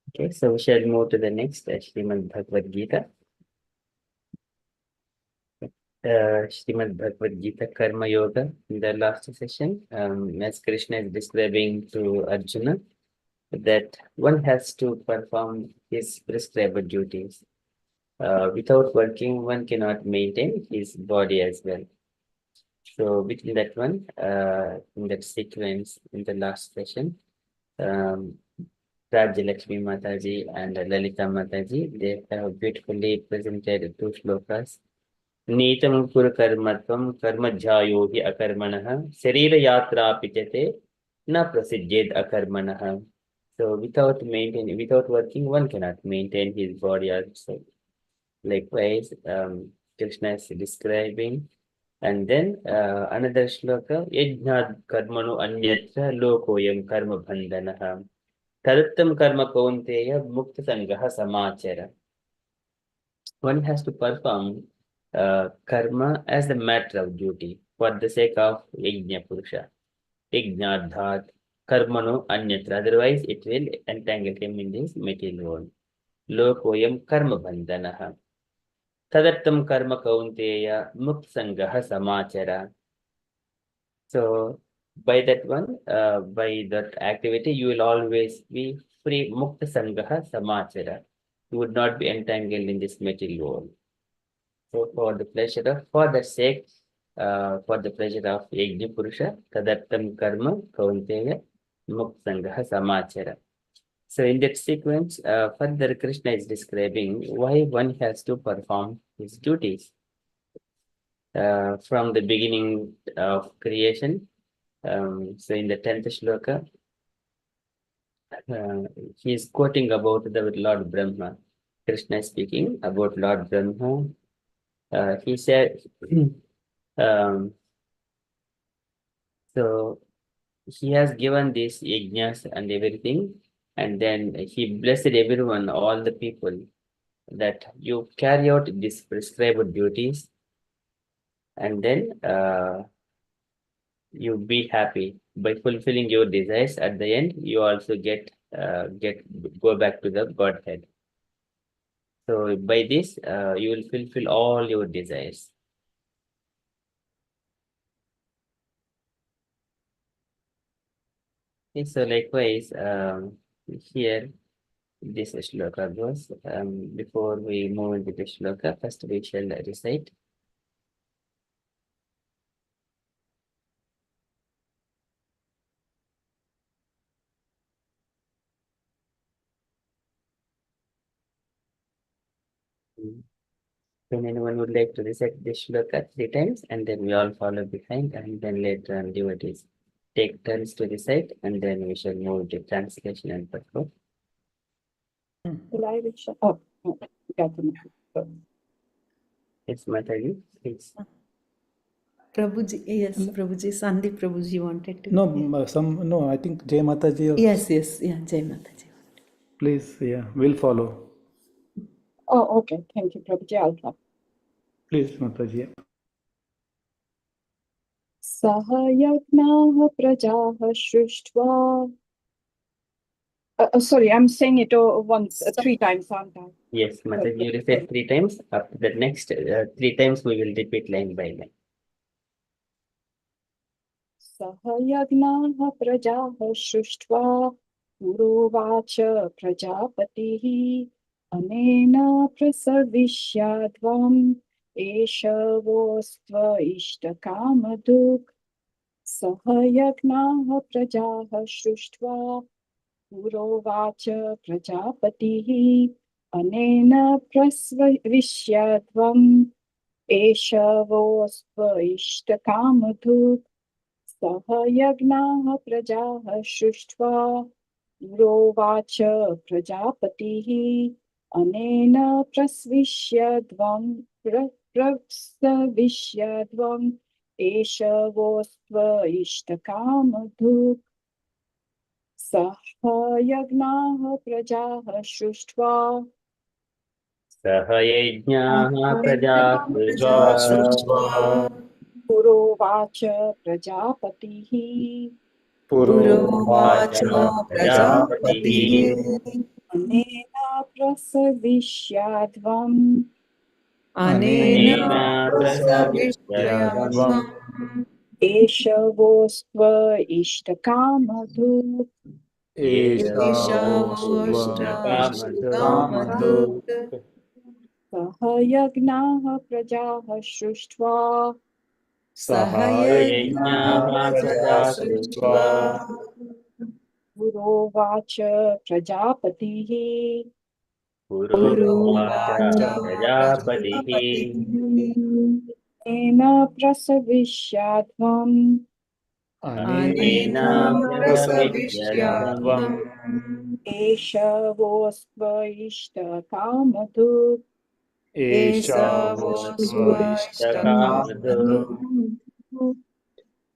Okay, so we shall move to the next Srimad Bhagavad Gita. Srimad Bhagavad Gita Karma Yoga. In the last session, as Krishna is describing to Arjuna, that one has to perform his prescribed duties. Without working, one cannot maintain his body as well. So within that one, in that sequence, in the last session, Rajya Mataji and Lalita Mataji, they have beautifully presented two shlokas. Nitam Purakarmatvam Karmajhayo hi Akarmanaha Sarira Yatra Pichate Na Prasiddhed Akarmanaha. So without working, one cannot maintain his body also. Likewise, Krishna is describing. And then another shloka, Yajnad Karmanu Anyatra Lokoyam Karma Bandhanaha. Tarattam Karma Kaunteya Mukta Sangaha Samachara. One has to perform karma as a matter of duty for the sake of Yajna Purusha. Yajnadhat Karmano Anyatra. Otherwise, it will entangle him in this material world. Lokoyam Karma Bandhanaha. Tadattam Karma Kaunteya Mukta Sangaha Samachara. So by that one, by that activity, you will always be free, mukta sangaha samachara. You would not be entangled in this material world. So for the sake, for the pleasure of Yajna Purusha, tadattam karma kaunteya mukta sangaha samachara. So in that sequence, further Krishna is describing why one has to perform his duties. From the beginning of creation, so in the 10th shloka, he is quoting about the Lord Brahma. Krishna is speaking about Lord Brahma. He said, so he has given these yajnas and everything, and then he blessed everyone, all the people, that you carry out these prescribed duties, and then you be happy by fulfilling your desires. At the end, you also go back to the Godhead. So by this, you will fulfill all your desires. Okay, so likewise, here this shloka goes. Before we move into the shloka, first we shall recite. When anyone would like to recite this shloka 3 times, and then we all follow behind, and then later on devotees take turns to recite, and then we shall move to translation and purport. Will I reach? Oh, no, got them. It's Mataji, please. Prabhuji, yes, Prabhuji, Sandeep Prabhuji wanted to. No, I think Jai Mataji. Yes, yeah, Jai Mataji. Please, yeah, we'll follow. Oh, okay. Thank you, Prabhuji. I'll try. Please, Mataji. सह यज्ञाः प्रजाः सृष्ट्वा. Sorry, I'm saying it once, 3 times, aren't I? Yes, Mataji, you recite 3 times. After the next 3 times, we will repeat line by line. सह यज्ञाः प्रजाः सृष्ट्वा पुरोवाच प्रजापतिः अनेन प्रसविष्याध्वम् एष वोस्त्व इष्टकामधुक्. सह यज्ञाः प्रजाः सृष्ट्वा पुरोवाच प्रजापतिः अनेन प्रसविष्याध्वम् एष वोस्त्व इष्टकामधुक्. सह यज्ञाः प्रजाः सृष्ट्वा पुरोवाच प्रजापतिः अनेन प्रसविष्याध्वम् एष वोस्त्व इष्टकामधुक्. सह यज्ञाः प्रजाः सृष्ट्वा सह यज्ञाः प्रजाः सृष्ट्वा पुरोवाच प्रजापतिः पुरोवाच प्रजापतिः अनेन प्रसविष्याध्वम् अनेन प्रसविष्याध्वम् एष वोस्त्व इष्टकामधुक्. इष्टकामधुक्. सह यज्ञाः प्रजाः सृष्ट्वा पुरोवाच प्रजापतिः अनेन प्रसविष्याध्वम् एष वोस्त्व इष्टकामधुक्. सह यज्ञाः प्रजाः सृष्ट्वा पुरोवाच प्रजापतिः अनेन प्रसविष्याध्वम् एष वोस्त्व इष्टकामधुक्. यज्ञाः प्रजा सृष्ट्वा पुरोवाच प्रजापतिः पुरोवाच प्रजापतिः येन प्रसविष्याध्वम् अनेन प्रसविष्यध्वम् एष वोस्त्व इष्टकामधुक् इष्टकामधुक्.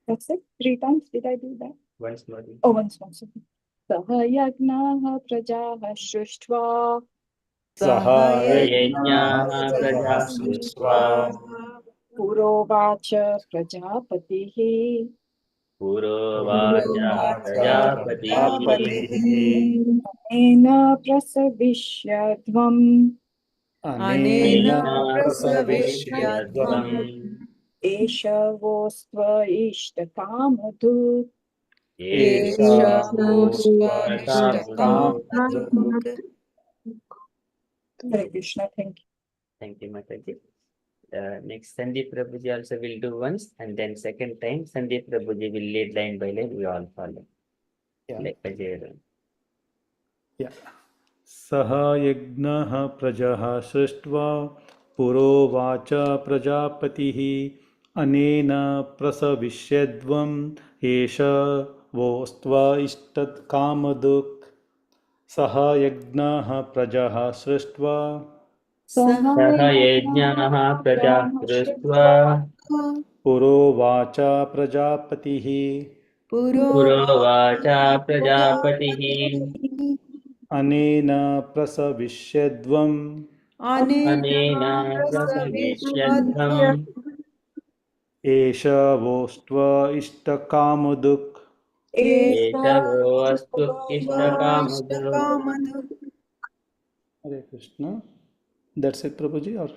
That's it. 3 times. Did I do that? Once more. Oh, once. सह यज्ञाः प्रजाः सृष्ट्वा यज्ञाः प्रजा सृष्ट्वा पुरोवाच प्रजापतिः पुरोवाच प्रजापतिः अनेन प्रसविष्यध्वम् अनेन प्रसविष्यध्वम् एष वोस्त्व इष्टकामधुक् Hare Krishna. Thank you. Thank you, Mataji. Next, Sandeep Prabhuji also will do once, and then second time, Sandeep Prabhuji will lead line by line. We all follow. Like Ajay. Yeah. सह यज्ञः प्रजः सृष्ट्वा पुरोवाच प्रजापतिः अनेन प्रसविष्यध्वम् एष वोस्त्व इष्टकामधुक् सह यज्ञः प्रजः सृष्ट्वा सह यज्ञाः प्रजा सृष्ट्वा पुरोवाच प्रजापतिः पुरोवाच प्रजापतिः अनेन प्रसविष्यध्वम् अनेन प्रसविष्यध्वम् एष वोस्त्व इष्टकामधुक् एषवोऽस्तु इष्टकामधुक्. Hare Krishna. That's it, Prabhuji, or?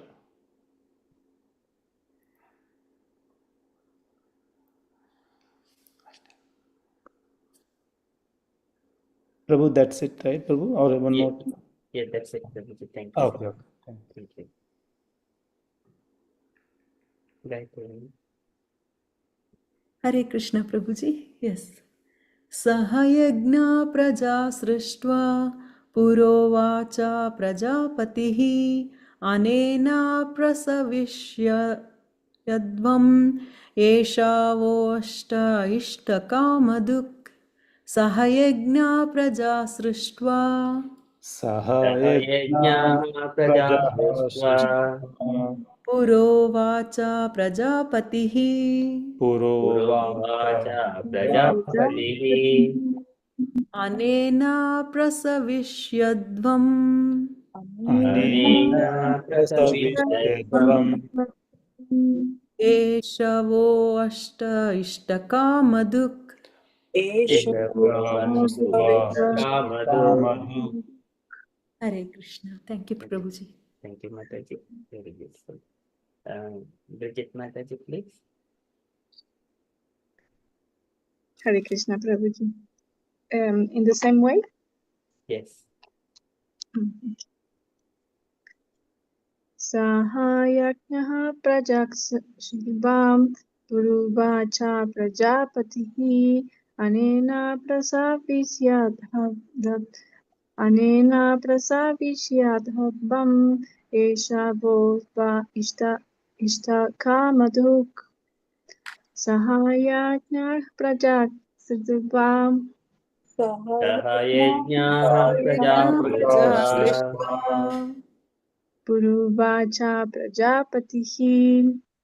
Prabhu, that's it, right, Prabhu? Or one more? Yeah, that's it, Prabhuji. Thank you. Okay. Thank you. Gayatri. Hare Krishna Prabhuji. Yes. Saha yajna praja srishtva purovacha prajapatihi anena prasavishya yadvam eshavoshta ishtakamuduk saha yajna praja srishtva यज्ञाः प्रजा सृष्ट्वा पुरोवाचा प्रजापतिः पुरोवाच प्रजापतिः अनेन प्रसविष्यध्वम् अनेन प्रसविष्यध्वम् एषवो अष्ट इष्टकामधुक् Hare Krishna. Thank you, Prabhuji. Thank you, Mataji. Very beautiful. Bridget Mataji, please. Hare Krishna Prabhuji. In the same way? Yes. Sahayajnah prajakshibam puruvacha prajapatihi anena prasavishyadhabam esha bhova ishtakamaduk Sahayajnah prajakshibam सह यज्ञाः प्रजा सृष्ट्वा पुरुवाचा प्रजापतिः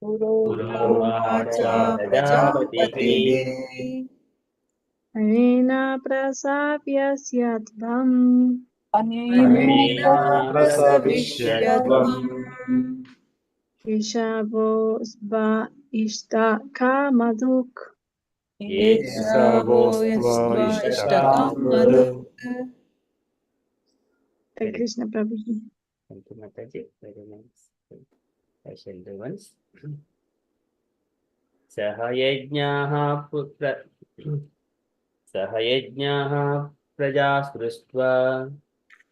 पुरोवाच प्रजापतिः अनेन प्रसाव्यस्यध्वम् अनेन प्रसविष्यध्वम् ईशावोस्वा इष्टकामधुक् Hare Krishna Prabhuji. Thank you, Mataji. Very nice. I shall do once. सह यज्ञाः प्रजा सृष्ट्वा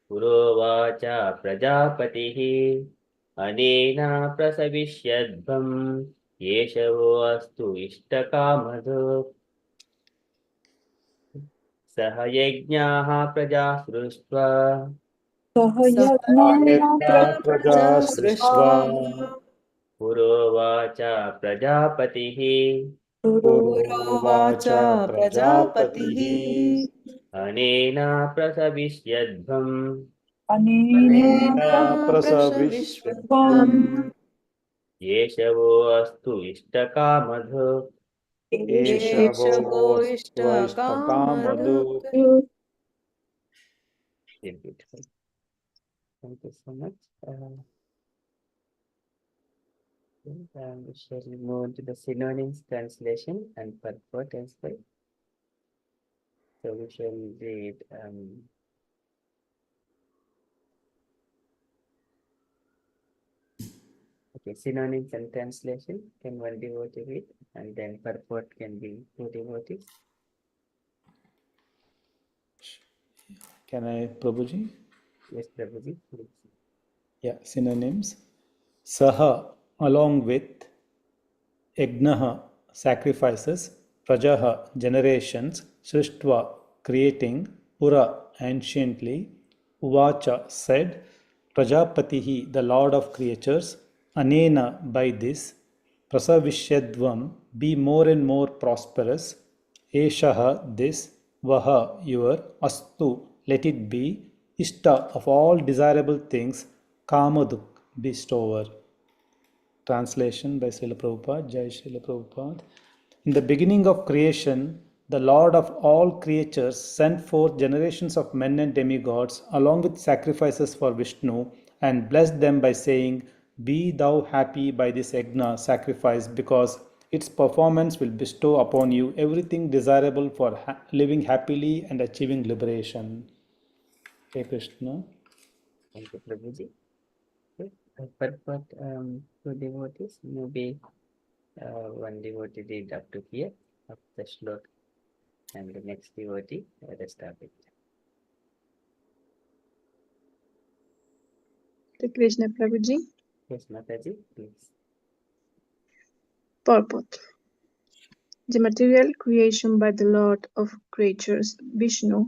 पुरोवाच प्रजापतिः अनेन प्रसविष्यध्वम् येषवो अस्तु इष्टकामधो सह यज्ञाः प्रजा सृष्ट्वा प्रजा सृष्ट्वा पुरोवाच प्रजापतिः पुरोवाच प्रजापतिः अनेन प्रसविष्यध्वम् अनेन प्रसविष्यत्वम् येषवो अस्तु इष्टकामधो एषवोऽस्त्वष्टकामधु Beautiful. Thank you so much. We shall move to the synonyms translation and purport as well. So we shall read okay, synonyms and translation can one devotee read, and then purport can be two devotees. Can I, Prabhuji? Yes, Prabhuji, please. Yeah, synonyms. Saha, along with. Yagnaha, sacrifices. Prajaha, generations. Srishtva, creating. Pura, anciently. Uvacha, said. Prajapatihi, the lord of creatures. Anena, by this. Prasavishyadvam, be more and more prosperous. Eshaha, this. Vaha, your. Astu, let it be. Ishta, of all desirable things. Kamaduk, bestower. Translation by Srila Prabhupada, Jai Srila Prabhupada. In the beginning of creation, the Lord of all creatures sent forth generations of men and demigods along with sacrifices for Vishnu and blessed them by saying, "Be thou happy by this yajna sacrifice, because its performance will bestow upon you everything desirable for living happily and achieving liberation." Okay, Krishna. Thank you, Prabhuji. Okay. Purport two devotees, maybe one devotee read up to here of the shlok, and the next devotee rest of it. The Krishna Prabhuji. Yes, Mataji, please. Purport. The material creation by the Lord of creatures, Vishnu,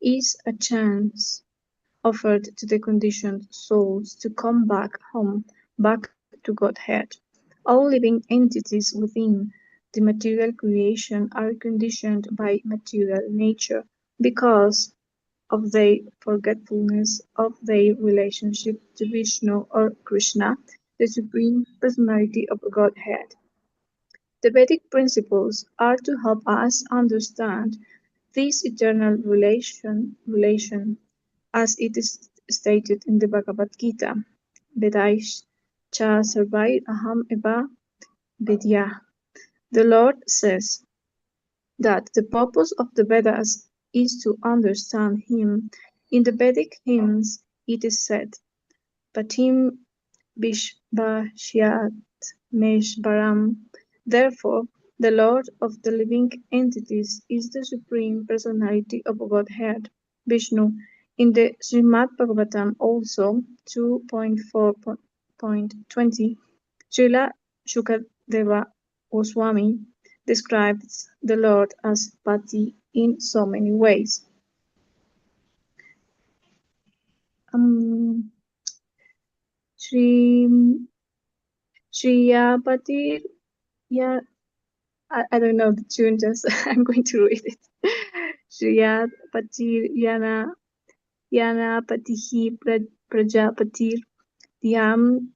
is a chance offered to the conditioned souls to come back home, back to Godhead. All living entities within the material creation are conditioned by material nature because of their forgetfulness of their relationship to Vishnu or Krishna, the Supreme Personality of Godhead. The Vedic principles are to help us understand this eternal relation as it is stated in the Bhagavadgita. Vedaish cha sarvai aham eva vidya. The Lord says that the purpose of the Vedas is to understand Him. In the Vedic hymns, it is said, Patim Vishvashyat Meshvaram. Therefore, the Lord of the living entities is the Supreme Personality of Godhead, Vishnu. In the Srimad Bhagavatam also, 2.4.20, Srila Shukadeva Goswami describes the Lord as Pati in so many ways. Shriyapati, yeah, I don't know the tune, just I'm going to read it. Shriyapati Yana Patihi Prajapatir Dhyam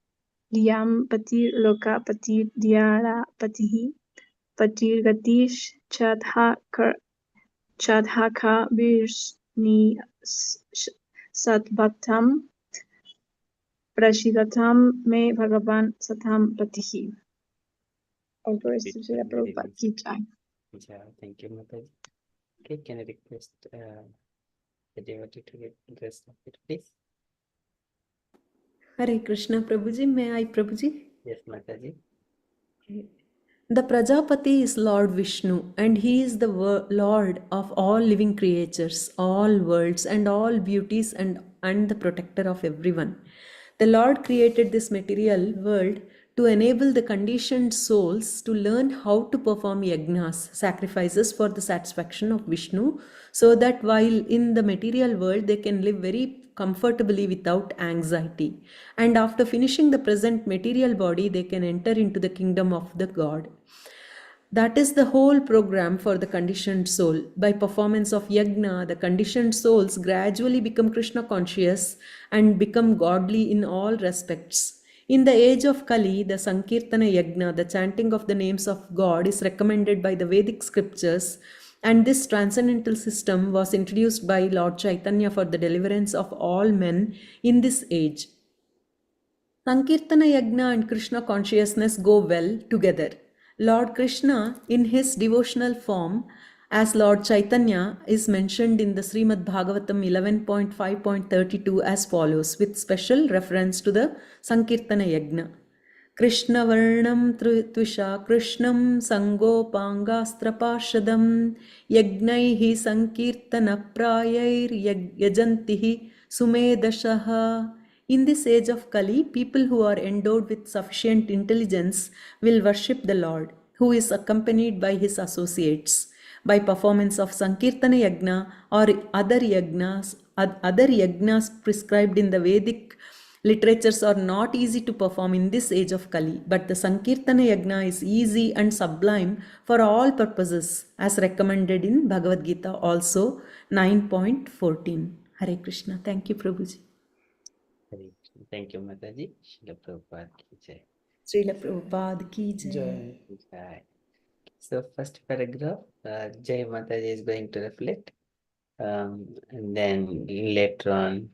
Patir Loka Patir Dhyara Patihi Patir Gatish Chadhaka Virshni Satbhatam Prashidatam Me Bhagavan Satam Patihi. All the rest is Prabhupada Ki Jai. Thank you, Mataji. Okay, can I request the devotee to get the rest of it, please? Hare Krishna Prabhuji, may I Prabhuji? Yes, Mataji. The Prajapati is Lord Vishnu, and he is the Lord of all living creatures, all worlds, and all beauties, and the protector of everyone. The Lord created this material world to enable the conditioned souls to learn how to perform yagnas, sacrifices for the satisfaction of Vishnu, so that while in the material world they can live very comfortably without anxiety. And after finishing the present material body, they can enter into the kingdom of the God. That is the whole program for the conditioned soul. By performance of yagna, the conditioned souls gradually become Krishna conscious and become godly in all respects. In the age of Kali, the Sankirtana Yagna, the chanting of the names of God, is recommended by the Vedic scriptures, and this transcendental system was introduced by Lord Chaitanya for the deliverance of all men in this age. Sankirtana Yagna and Krishna consciousness go well together. Lord Krishna, in his devotional form, as Lord Chaitanya, is mentioned in the Srimad Bhagavatam 11.5.32 as follows, with special reference to the Sankirtana Yagna. Krishna Varnam Tvisha Krishnam Sangopangastrapashadam Yagnaihi Sankirtana Prayair Yajantihi Sumedashaha. In this age of Kali, people who are endowed with sufficient intelligence will worship the Lord, who is accompanied by his associates. By performance of Sankirtana Yagna or other yagnas prescribed in the Vedic literatures are not easy to perform in this age of Kali, but the Sankirtana Yagna is easy and sublime for all purposes, as recommended in Bhagavadgita also 9.14. Hare Krishna. Thank you, Prabhuji. Hare Krishna. Thank you, Mataji. Srila Prabhupada ki jai. Srila Prabhupada ki jai. Jai. Jai. So first paragraph, Jai Mataji is going to reflect, and then later on,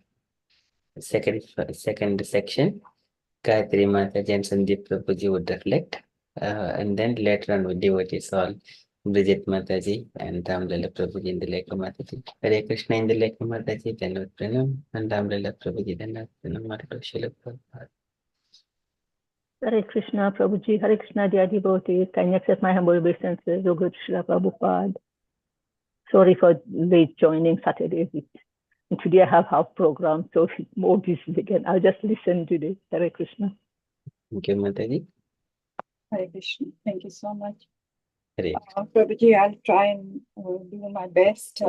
second section, Gayatri Mataji and Sandeep Prabhuji would reflect, and then later on with devotees all, Bridget Mataji and Ramlala Prabhuji in the Lekha Mataji, Hare Krishna in the Lekha Mataji, then with Pranam, and Ramlala Prabhuji, then with Pranam Mataji, Srila Prabhupada. Hare Krishna, Prabhuji, Hare Krishna, dear devotees. Can you accept my humble obeisances, O good Srila Prabhupada? Sorry for late joining Saturday. And today I have half program, so more busy again. I'll just listen today. Hare Krishna. Thank you, Mataji. Hare Krishna. Thank you so much. Hare. Prabhuji, I'll try and do my best.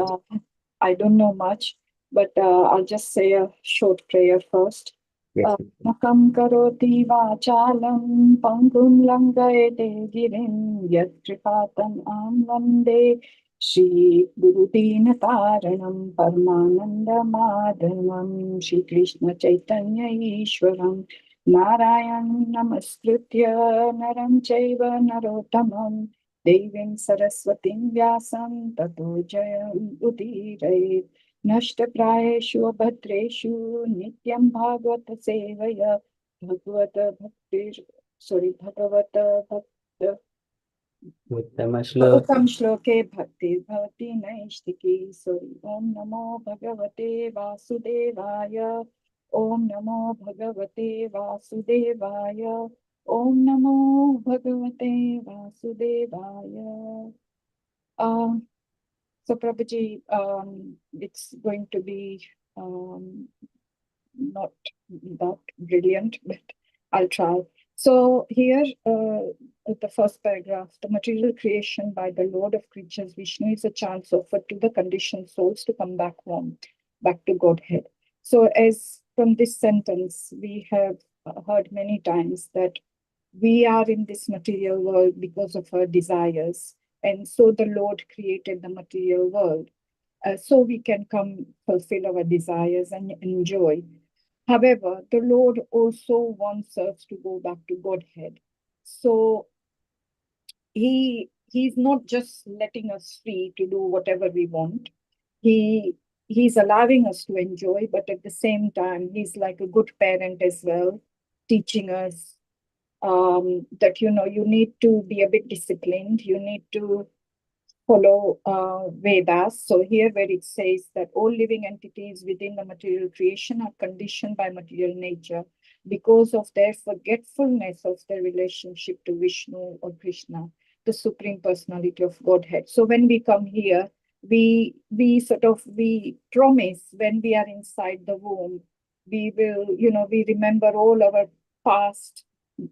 I don't know much, but I'll just say a short prayer first. Yes. Makam karoti vachalam pangum langayate girim yatripatam vande Shri Guru Dina Taranam Paramananda Madhanam Shri Krishna Chaitanya Ishwaram Narayan Namaskritya Naram Chaiva Narottamam Devim Saraswatim Vyasam Tato Jayam Udirayet Nashtaprayeshu Abhadreshu Nityam Bhagavata Sevaya Bhagavata Bhakta Uttama Shloka. Uttam Shloke Bhakti Bhavati Naishtiki Sori Om Namo Bhagavate Vasudevaya Om Namo Bhagavate Vasudevaya Om Namo Bhagavate Vasudevaya. So Prabhuji, it's going to be not that brilliant, but I'll try. So here, the first paragraph, the material creation by the Lord of creatures, Vishnu, is a chance offered to the conditioned souls to come back home, back to Godhead. So as from this sentence, we have heard many times that we are in this material world because of our desires. And so the Lord created the material world so we can come fulfill our desires and enjoy. However, the Lord also wants us to go back to Godhead. So He's not just letting us free to do whatever we want. He's allowing us to enjoy, but at the same time, he's like a good parent as well, teaching us that, you need to be a bit disciplined. You need to follow Vedas. So here where it says that all living entities within the material creation are conditioned by material nature because of their forgetfulness of their relationship to Vishnu or Krishna, the Supreme Personality of Godhead. So when we come here, we promise when we are inside the womb, we will, we remember all our past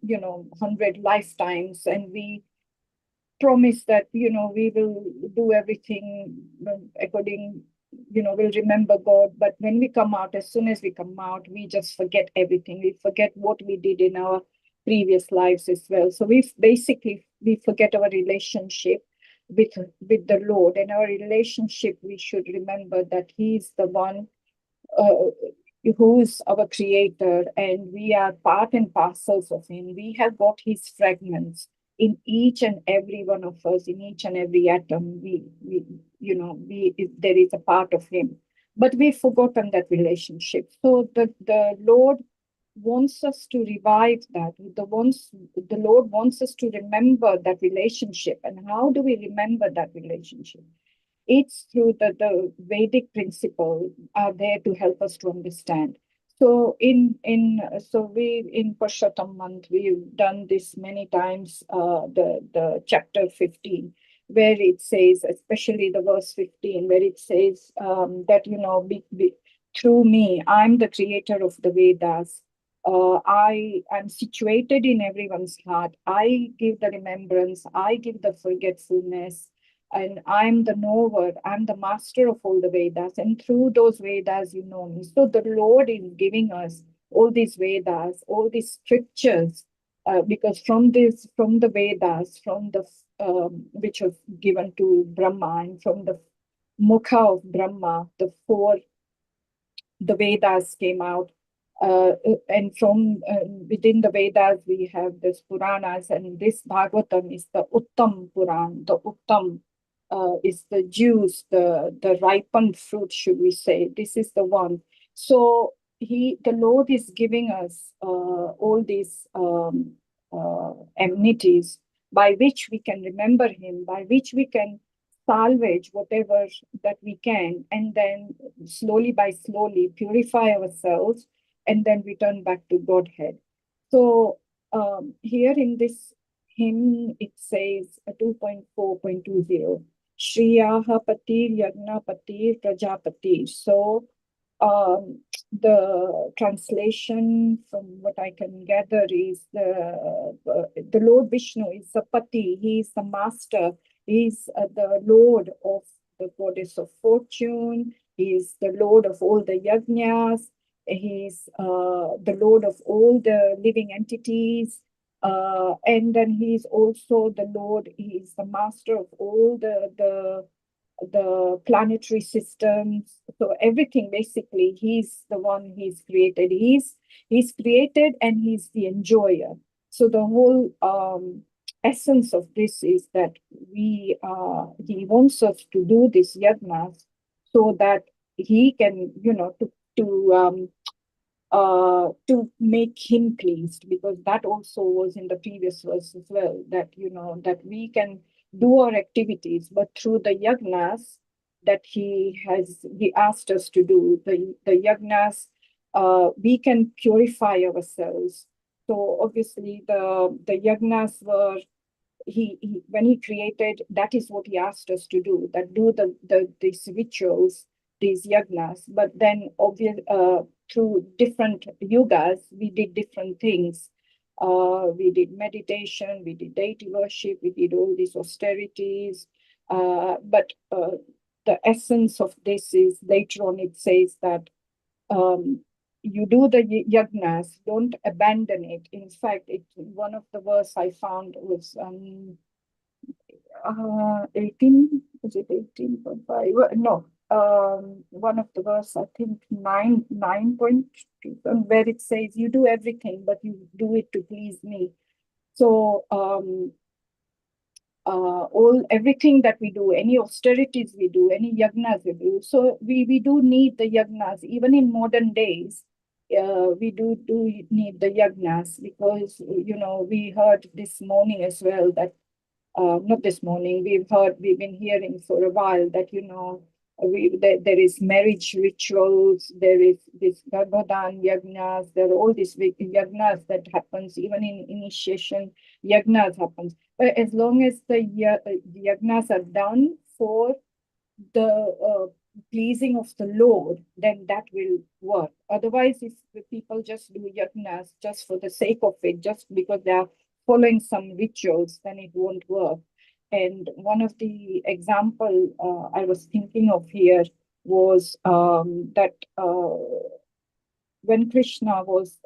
100 lifetimes, and we promise that, we will do everything according, we'll remember God. But when we come out, as soon as we come out, we just forget everything. We forget what we did in our previous lives as well. So we forget our relationship with the Lord, and our relationship, we should remember that He's the one who's our creator, and we are part and parcels of Him. We have got His fragments in each and every one of us, in each and every atom. There is a part of Him, but we've forgotten that relationship. So the Lord wants us to revive that. The Lord wants us to remember that relationship. And how do we remember that relationship? It's through the Vedic principle are there to help us to understand. So in Purushottam month, we've done this many times, the chapter 15, where it says, especially the verse 15, where it says that, through me, I'm the creator of the Vedas. I am situated in everyone's heart. I give the remembrance, I give the forgetfulness, and I'm the knower, I'm the master of all the Vedas, and through those Vedas you know me. So the Lord is giving us all these Vedas, all these scriptures, because from the Vedas, from the which was given to Brahma, and from the Mukha of Brahma, the Vedas came out. And from within the Vedas, we have this Puranas, and this Bhagavatam is the Uttam Puran. The Uttam is the juice, the ripened fruit, should we say. This is the one. So the Lord is giving us all these amenities by which we can remember Him, by which we can salvage whatever that we can, and then slowly purify ourselves, and then return back to Godhead. So here in this hymn, it says 2.4.20, Shriyaha Patir Yagna Patir Prajapatir. So the translation from what I can gather is the Lord Vishnu is the Pati, he is the master, he is the Lord of the goddess of fortune, he is the Lord of all the yajnas, he is the Lord of all the living entities, and then he is also the Lord, he is the master of all the planetary systems. So everything, basically, he's the one he's created. He's created, and he's the enjoyer. So the whole essence of this is that he wants us to do this yajnas so that he can, to make him pleased, because that also was in the previous verse as well, that, that we can do our activities, but through the yajnas that he asked us to do, the yajnas, we can purify ourselves. So obviously the yajnas were, when he created, that is what he asked us to do, that do these rituals, these yajnas. But then through different yugas, we did different things. We did meditation, we did deity worship, we did all these austerities. But the essence of this is, later on it says that you do the yajnas, don't abandon it. In fact, one of the verse I found was 18, is it 18.5? No, one of the verse, I think 9.2, where it says, you do everything, but you do it to please me. So everything that we do, any austerities we do, any yajnas we do, so we do need the yajnas. Even in modern days, we do need the yajnas, because we heard this morning as well that not this morning, we've been hearing for a while that there is marriage rituals, there is this Garbhodan yajnas, there are all these yajnas that happens, even in initiation yajnas happens. As long as the yajnas are done for the pleasing of the Lord, then that will work. Otherwise, if the people just do yajnas just for the sake of it, just because they are following some rituals, then it won't work. And one of the example I was thinking of here was that when Krishna was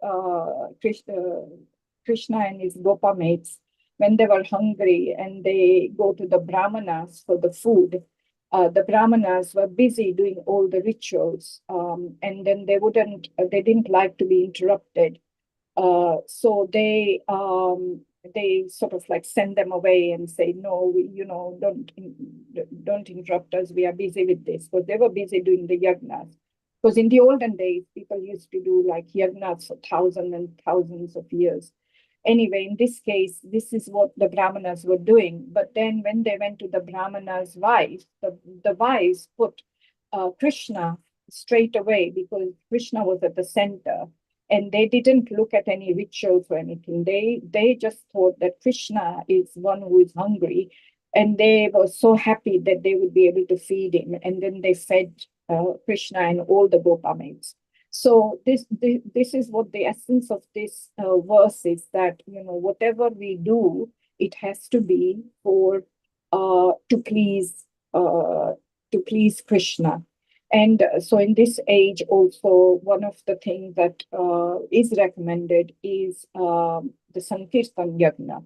Krishna and his Gopa mates, when they were hungry and they go to the Brahmanas for the food, the Brahmanas were busy doing all the rituals, and then they didn't like to be interrupted. So they sort of like send them away and say, no, don't interrupt us. We are busy with this, because they were busy doing the yagnas. Because in the olden days, people used to do like yagnas for thousands and thousands of years. Anyway, in this case, this is what the Brahmanas were doing. But then when they went to the Brahmanas' wives, the wives put Krishna straight away, because Krishna was at the center. And they didn't look at any rituals or anything. They just thought that Krishna is one who is hungry. And they were so happy that they would be able to feed him. And then they fed Krishna and all the Gopa mates. So this is what the essence of this verse is, that whatever we do, it has to be for to please Krishna. And so in this age also, one of the things that is recommended is the Sankirtan Yagna.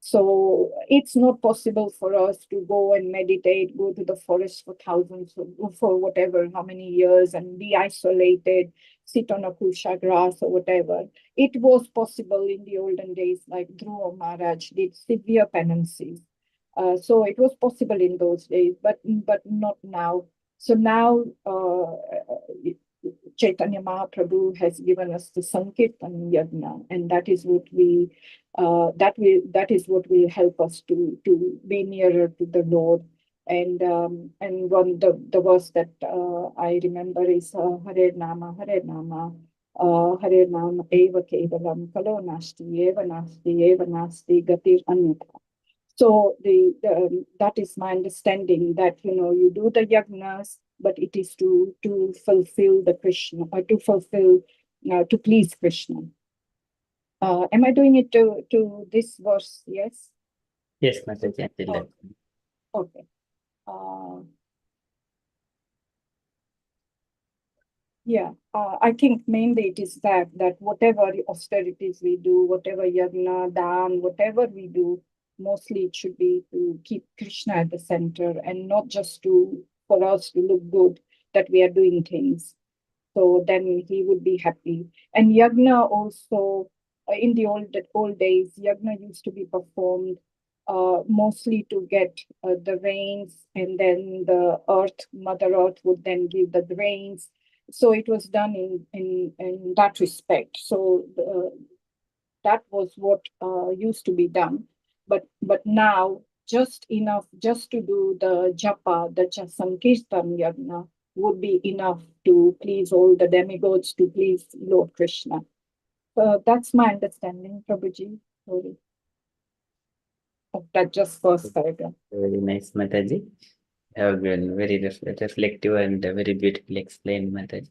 So it's not possible for us to go and meditate, go to the forest for for whatever, how many years, and be isolated, sit on a kusha grass or whatever. It was possible in the olden days, like Dhruva Maharaj did severe penances. So it was possible in those days, but not now. So now Chaitanya Mahaprabhu has given us the Sankirtan Yagna, and that is what will help us to be nearer to the Lord. And the verse that I remember is Hare Nama Hare Nama Eva Kevalam Kalo Nasti Eva Nasti Gatir Anyatha. So that is my understanding, that you do the yagnas, but it is to fulfill the Krishna, or to please Krishna. Am I doing it to this verse? Yes. Yes, Mataji. Okay. Yeah, I think mainly it is that whatever austerities we do, whatever yagna, dan, whatever we do, mostly it should be to keep Krishna at the center, and not just for us to look good that we are doing things. So then he would be happy. And yagna also, in the old days, yagna used to be performed mostly to get the rains, and then the Mother Earth would then give the rains. So it was done in that respect. So that was what used to be done. But now, just enough, just to do the japa, the Sankirtan Yagna, would be enough to please all the demigods, to please Lord Krishna. So that's my understanding, Prabhuji. Sorry. That just first paragraph. Very nice, Mataji. You have been very reflective and very beautifully explained, Mataji.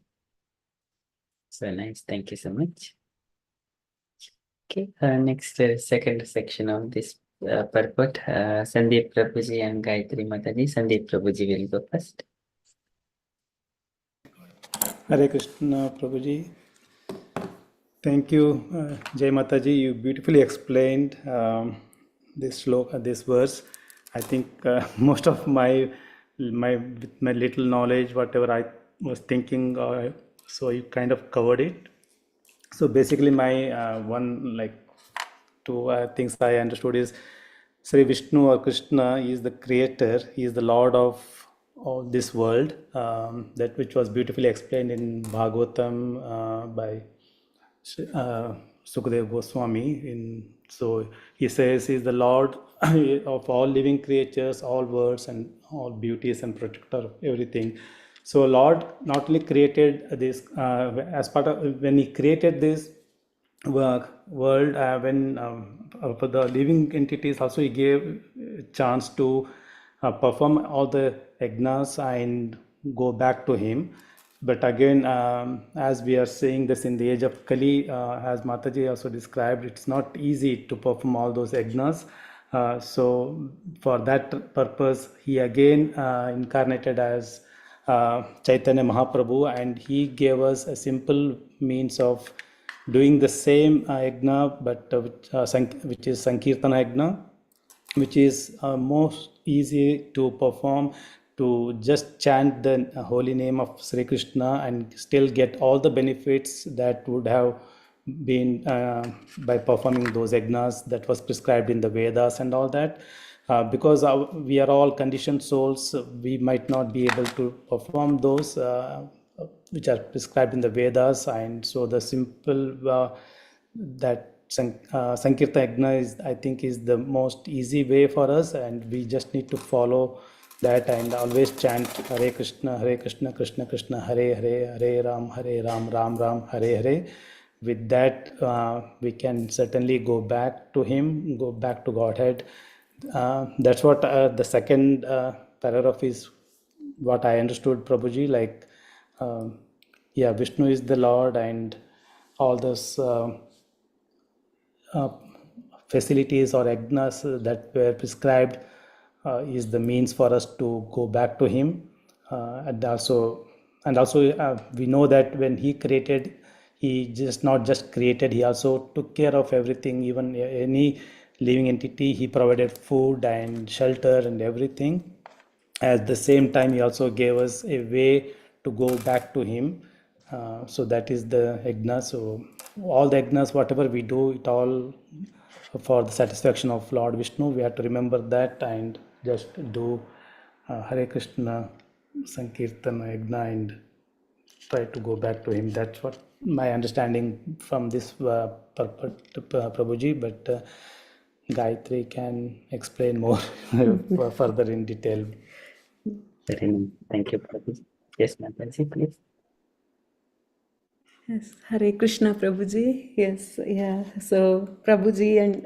So nice. Thank you so much. Okay, next second section of this purport, Sandeep Prabhuji and Gayatri Mataji. Sandeep Prabhuji will go first. Hare Krishna, Prabhuji. Thank you, Jai Mataji. You beautifully explained this shloka, this verse. I think most of my little knowledge, whatever I was thinking, so you kind of covered it. So basically, my two things I understood is Sri Vishnu or Krishna is the creator. He is the Lord of all this world. That which was beautifully explained in Bhagavatam by Sukadeva Goswami. So he says he is the Lord of all living creatures, all worlds, and all beauties, and protector of everything. So Lord not only created this as part of, when he created this world, when for the living entities also he gave a chance to perform all the yagnas and go back to him. But again, as we are seeing this in the age of Kali, as Mataji also described, it's not easy to perform all those yajnas. So for that purpose, he again incarnated as Chaitanya Mahaprabhu, and he gave us a simple means of doing the same yajna, but which is Sankirtana yajna, which is most easy to perform, to just chant the holy name of Sri Krishna and still get all the benefits that would have been by performing those yajnas that was prescribed in the Vedas and all that. Because we are all conditioned souls, we might not be able to perform those which are prescribed in the Vedas, and so the simple that Sankirtan Yajna is, I think, is the most easy way for us, and we just need to follow that and always chant Hare Krishna, Krishna Krishna, Hare Hare, Hare Ram, Ram Ram, Hare Hare. With that, we can certainly go back to Him, go back to Godhead. That's what the second paragraph is, what I understood, Prabhuji, like, Vishnu is the Lord, and all those facilities or yajnas that were prescribed is the means for us to go back to Him. And also we know that when He created, He just not just created, He also took care of everything. Even any living entity, He provided food and shelter and everything. At the same time, He also gave us a way to go back to Him. So that is the yajna. So all the yajnas, whatever we do, it all for the satisfaction of Lord Vishnu. We have to remember that and just do Hare Krishna Sankirtana yajna and try to go back to Him. That's what my understanding from this Prabhuji, but Gayatri can explain more further in detail. Thank you, Prabhuji. Yes, Mataji, please. Yes, Hare Krishna, Prabhuji. Yes, yeah. So Prabhuji and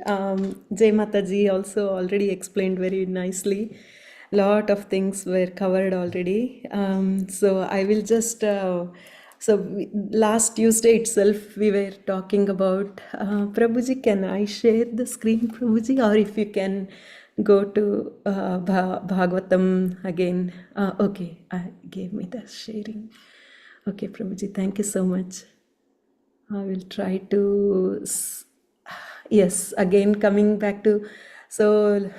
Jai Mataji also already explained very nicely. Lot of things were covered already. So I will just. Last Tuesday itself we were talking about. Prabhuji, can I share the screen, Prabhuji, or if you can go to Bhagavatam again? Okay, I gave me the sharing. Okay, Prabhuji, thank you so much. I will try to, yes, again coming back to, so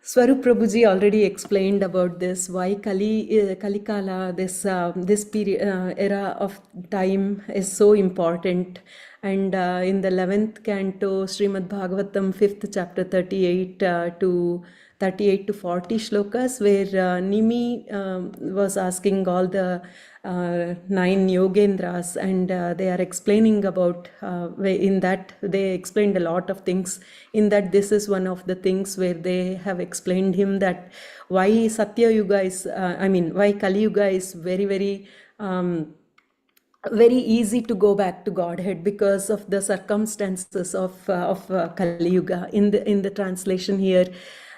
Swarup Prabhuji already explained about this, why Kalikala, this period, era of time is so important. And in the 11th canto, Srimad Bhagavatam, 5th chapter, 38 to 40 shlokas, where Nimi was asking all the 9 yogendras, and they are explaining about, in that they explained a lot of things. In that, this is one of the things where they have explained him that why Satya Yuga is, why Kali Yuga is very, very very easy to go back to Godhead because of the circumstances of Kali Yuga. In the translation here,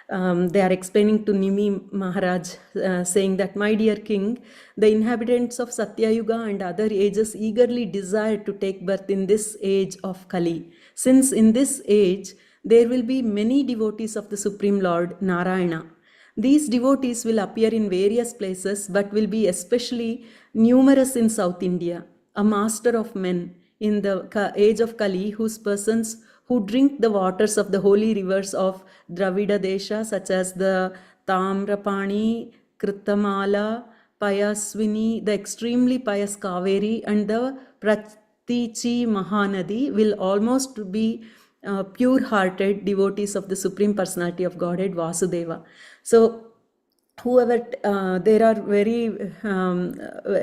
they are explaining to Nimi Maharaj, saying that, my dear king, the inhabitants of Satya Yuga and other ages eagerly desire to take birth in this age of Kali, since in this age there will be many devotees of the Supreme Lord Narayana. These devotees will appear in various places, but will be especially numerous in South India. A master of men in the age of Kali, whose persons who drink the waters of the holy rivers of Dravida Desha, such as the Tamrapani, Kritamala, Payaswini, the extremely pious Kaveri, and the Pratichi Mahanadi, will almost be pure-hearted devotees of the Supreme Personality of Godhead, Vasudeva. So, whoever, there are very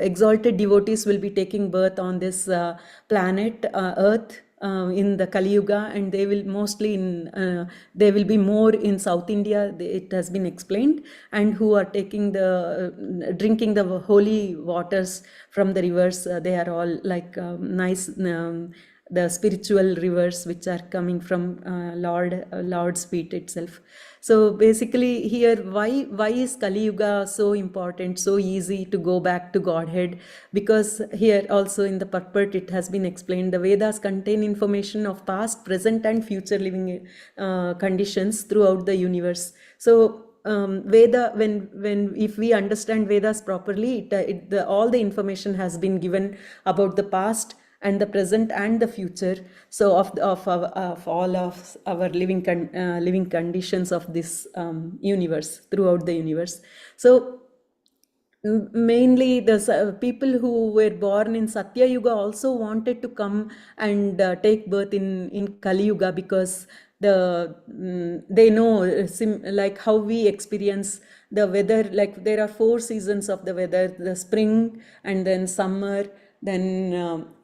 exalted devotees will be taking birth on this planet, Earth, in the Kali Yuga, and they will mostly they will be more in South India, it has been explained, and who are taking drinking the holy waters from the rivers. They are all like nice the spiritual rivers which are coming from Lord's feet itself. So basically here, why is Kali Yuga so important, so easy to go back to Godhead? Because here also in the purport it has been explained, the Vedas contain information of past, present and future living conditions throughout the universe. So Veda, when if we understand Vedas properly, all the information has been given about the past and the present and the future. So of all of our living conditions of this universe, throughout the universe. So mainly the people who were born in Satya Yuga also wanted to come and take birth in Kali Yuga, because they know like how we experience the weather. Like there are 4 seasons of the weather: the spring, and then summer, then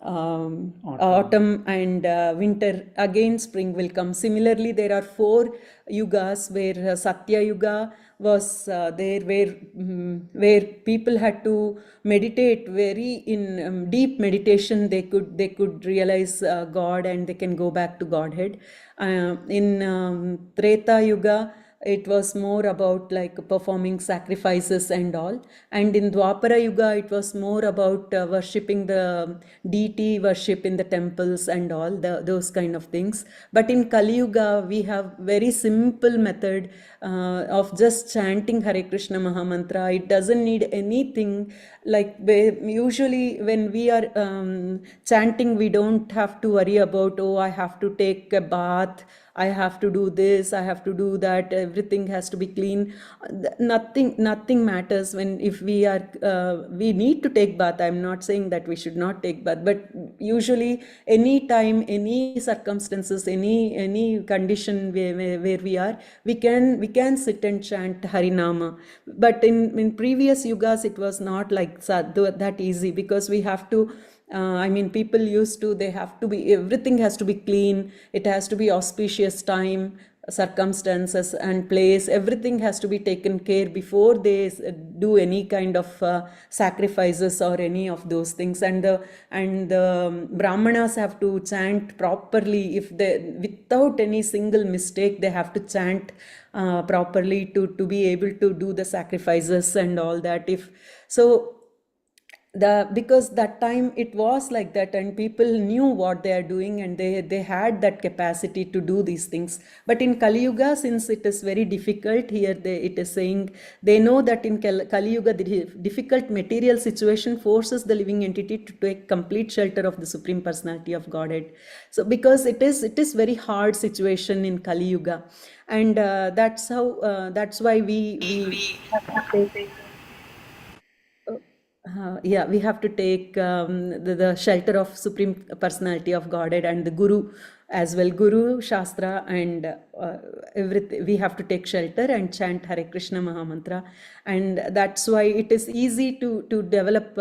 autumn, and winter. Again spring will come. Similarly, there are 4 yugas, where Satya Yuga was there, where people had to meditate very in deep meditation. They could realize God, and they can go back to Godhead. In Treta Yuga, it was more about like performing sacrifices and all, and in Dwapara Yuga it was more about worshipping the deity, worship in the temples and all those kind of things. But in Kali Yuga we have very simple method of just chanting Hare Krishna Mahamantra. It doesn't need anything. Like usually when we are chanting, we don't have to worry about, oh, I have to take a bath, I have to do this, I have to do that, everything has to be clean. Nothing matters when if we are we need to take bath. I'm not saying that we should not take bath, but usually any time, any circumstances, any condition where we are, we can sit and chant Harinama. But in previous yugas it was not like that easy, because we have to people used to, they have to be, everything has to be clean, it has to be auspicious time, circumstances and place, everything has to be taken care before they do any kind of sacrifices or any of those things. And the brahmanas have to chant properly. If they, without any single mistake, they have to chant properly to be able to do the sacrifices and all that. If so, because that time it was like that, and people knew what they are doing, and they had that capacity to do these things. But in Kali Yuga, since it is very difficult, here it is saying they know that in Kali Yuga the difficult material situation forces the living entity to take complete shelter of the Supreme Personality of Godhead. So because it is very hard situation in Kali Yuga, and that's why we have to take we have to take the shelter of Supreme Personality of Godhead, and the Guru as well. Guru, Shastra, and everything. We have to take shelter and chant Hare Krishna Mahamantra, and that's why it is easy to develop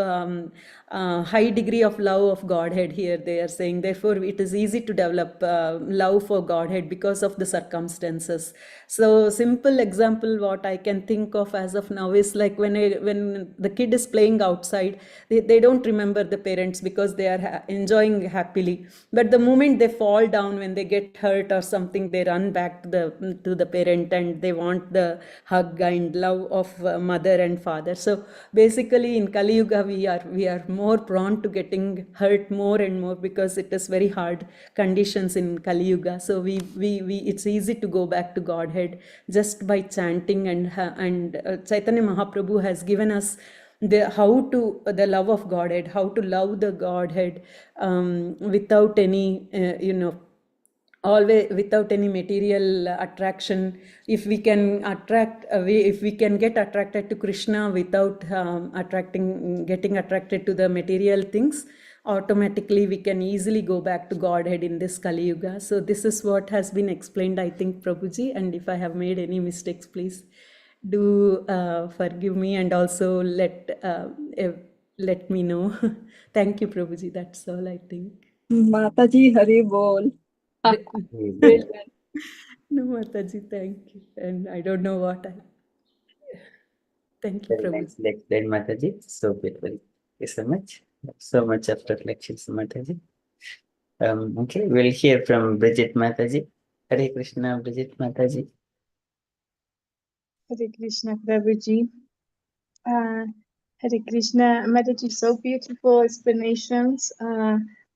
high degree of love of Godhead. Here they are saying, therefore it is easy to develop love for Godhead because of the circumstances. So simple example what I can think of as of now is like when the kid is playing outside, they don't remember the parents because they are enjoying happily. But the moment they fall down, when they get hurt or something, they run back to the parent, and they want the hug and love of mother and father. So basically in Kali Yuga we are more prone to getting hurt more and more, because it is very hard conditions in Kali Yuga. So we it's easy to go back to Godhead just by chanting, and Chaitanya Mahaprabhu has given us the love of Godhead, how to love the Godhead without any always without any material attraction. If we can if we can get attracted to Krishna without getting attracted to the material things, automatically we can easily go back to Godhead in this Kali Yuga. So this is what has been explained, I think, Prabhuji, and if I have made any mistakes, please do forgive me, and also let me know. Thank you, Prabhuji. That's all, I think. Mataji Hari Bol. Brilliant. No, Mataji, thank you. And I don't know what thank you, Very Prabhuji. nicely explained, Mataji. So beautiful. Thank you so much. So much of reflections, Mataji. Okay, we'll hear from Bridget Mataji. Hare Krishna, Bridget Mataji. Hare Krishna, Prabhuji. Hare Krishna, Mataji, so beautiful explanations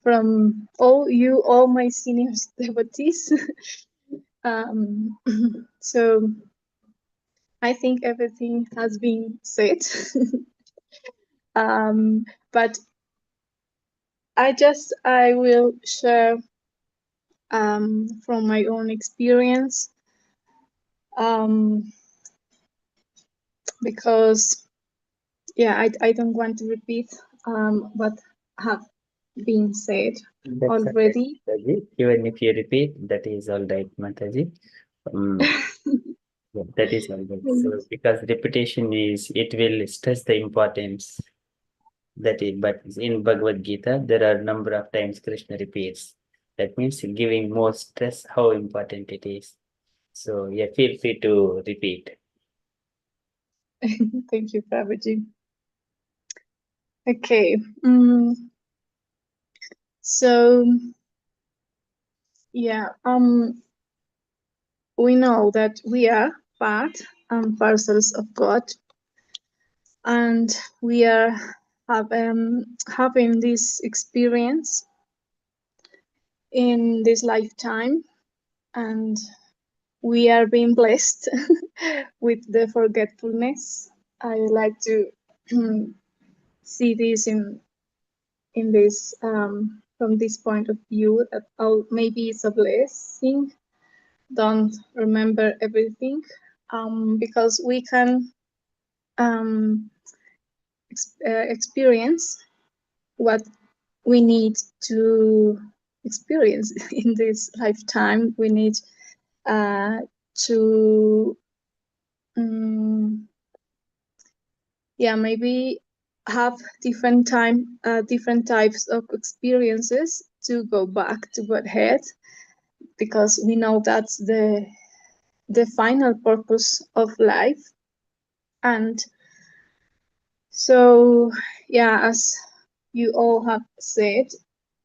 from all my senior devotees. So I think everything has been said. But I will share from my own experience, because I don't want to repeat what have been said That's already. Mataji. Even if you repeat, that is all right, Mataji. Yeah, that is all right. So, because repetition it will stress the importance. That is, but in Bhagavad Gita, there are a number of times Krishna repeats. That means giving more stress how important it is. So, yeah, feel free to repeat. Thank you, Prabhuji. Okay. So yeah, we know that we are part and parcels of God, and we are having this experience in this lifetime, and we are being blessed with the forgetfulness. I like to see this in this from this point of view, that maybe it's a blessing. Don't remember everything, because we can experience what we need to experience in this lifetime. We need to maybe have different types of experiences to go back to Godhead, because we know that's the final purpose of life. And so as you all have said,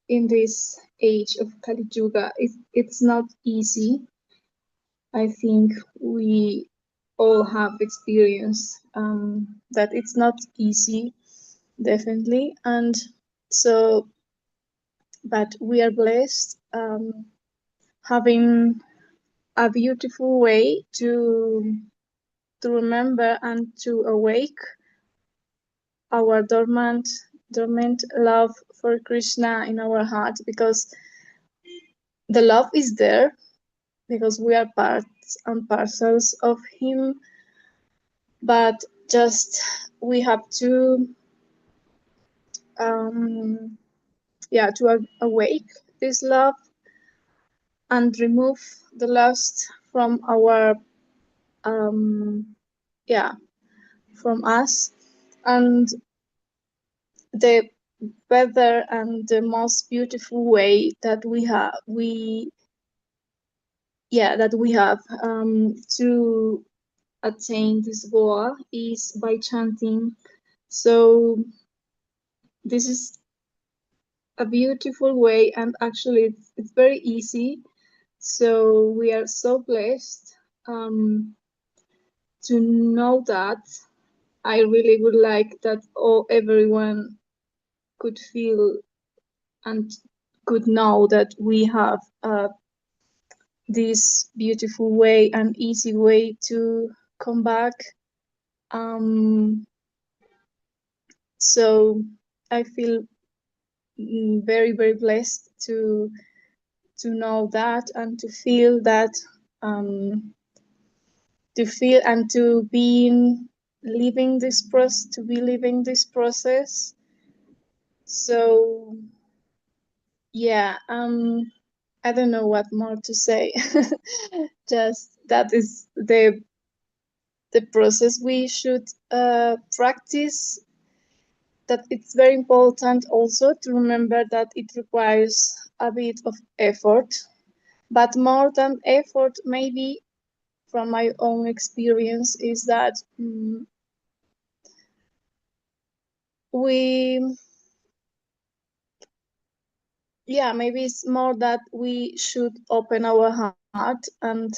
in this age of Kali Yuga, it's not easy. I think we all have experienced that it's not easy, definitely. And so, but we are blessed having a beautiful way to remember and to awake our dormant love for Krishna in our heart, because the love is there, because we are parts and parcels of him, but just we have to awake this love and remove the lust from our from us. And the better and the most beautiful way that we have to attain this goal is by chanting. So this is a beautiful way, and actually it's very easy. So we are so blessed to know that. I really would like that everyone could feel and could know that we have this beautiful way and easy way to come back. So I feel very, very blessed to know that, and to feel that, to feel and to be living this process. So I don't know what more to say. Just that is the process we should practice. That it's very important also to remember that it requires a bit of effort, but more than effort, maybe from my own experience, is that we yeah, maybe it's more that we should open our heart and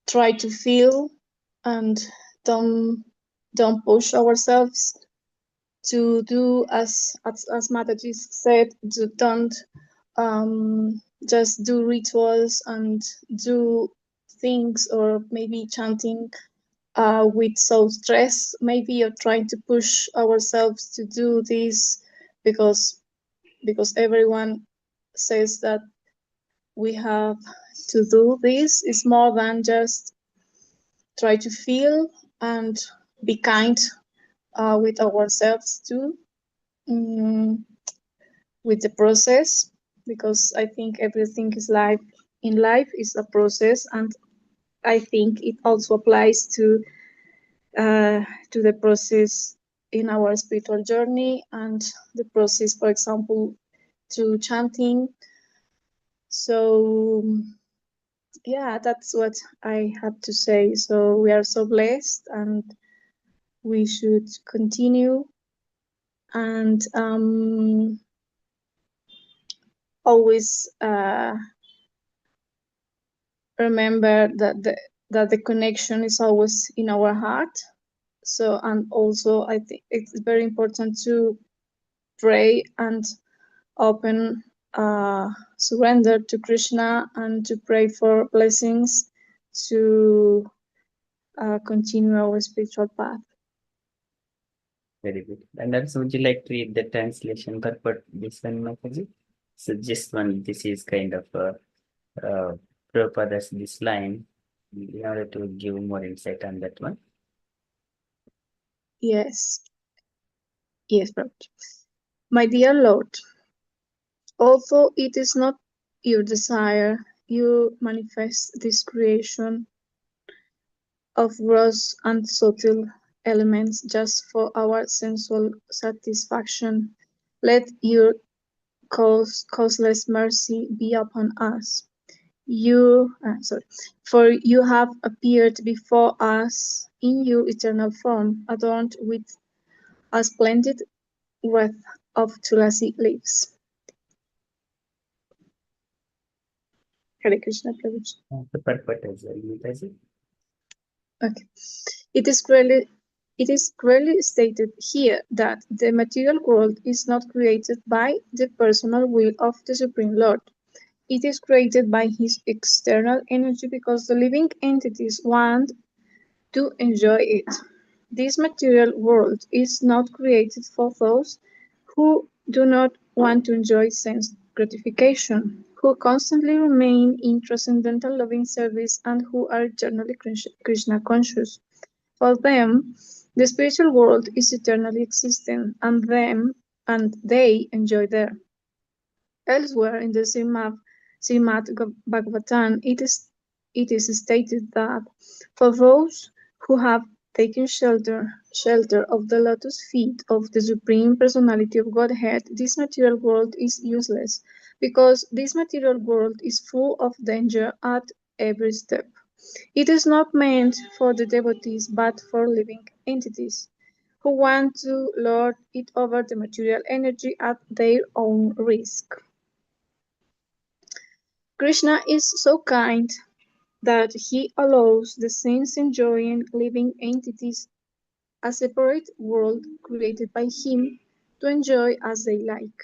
try to feel, and don't push ourselves to do as Mataji said, don't just do rituals and do things, or maybe chanting with so stress. Maybe you're trying to push ourselves to do this because everyone says that we have to do this. Is more than just try to feel and be kind with ourselves too, mm, with the process, because I think everything is life in life is a process, and I think it also applies to the process in our spiritual journey, and the process, for example, to chanting. So yeah, that's what I have to say. So we are so blessed, and we should continue, and always remember that the connection is always in our heart. So, and also I think it's very important to pray and open surrender to Krishna, and to pray for blessings to continue our spiritual path. Very good. And also, would you like to read the translation purport this one, Mataji? So just one, this is kind of Prabhupada's this line in order to give more insight on that one. Yes, Prabhuji. My dear Lord, although it is not your desire, you manifest this creation of gross and subtle elements just for our sensual satisfaction. Let your causeless mercy be upon us. For you have appeared before us in your eternal form, adorned with a splendid wreath of tulasi leaves. Hare Krishna, Prabhuji. The purport as well, Mataji. Okay. It is clearly stated here that the material world is not created by the personal will of the Supreme Lord. It is created by his external energy because the living entities want to enjoy it. This material world is not created for those who do not want to enjoy sense gratification, who constantly remain in transcendental loving service, and who are eternally Krishna conscious. For them, the spiritual world is eternally existing, and they enjoy there. Elsewhere in the Srimad Bhagavatam, it is stated that for those who have taken shelter of the lotus feet of the Supreme Personality of Godhead, this material world is useless, because this material world is full of danger at every step. It is not meant for the devotees, but for living entities who want to lord it over the material energy at their own risk. Krishna is so kind that he allows the saints enjoying living entities, a separate world created by him, to enjoy as they like.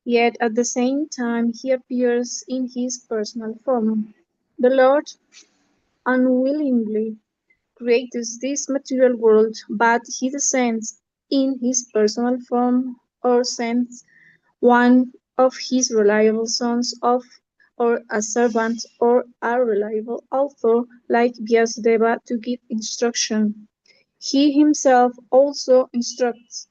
Yet at the same time he appears in his personal form. The Lord unwillingly creates this material world, but he descends in his personal form, or sends one of his reliable sons or a servant or a reliable author like Vyasadeva to give instruction. He himself also instructs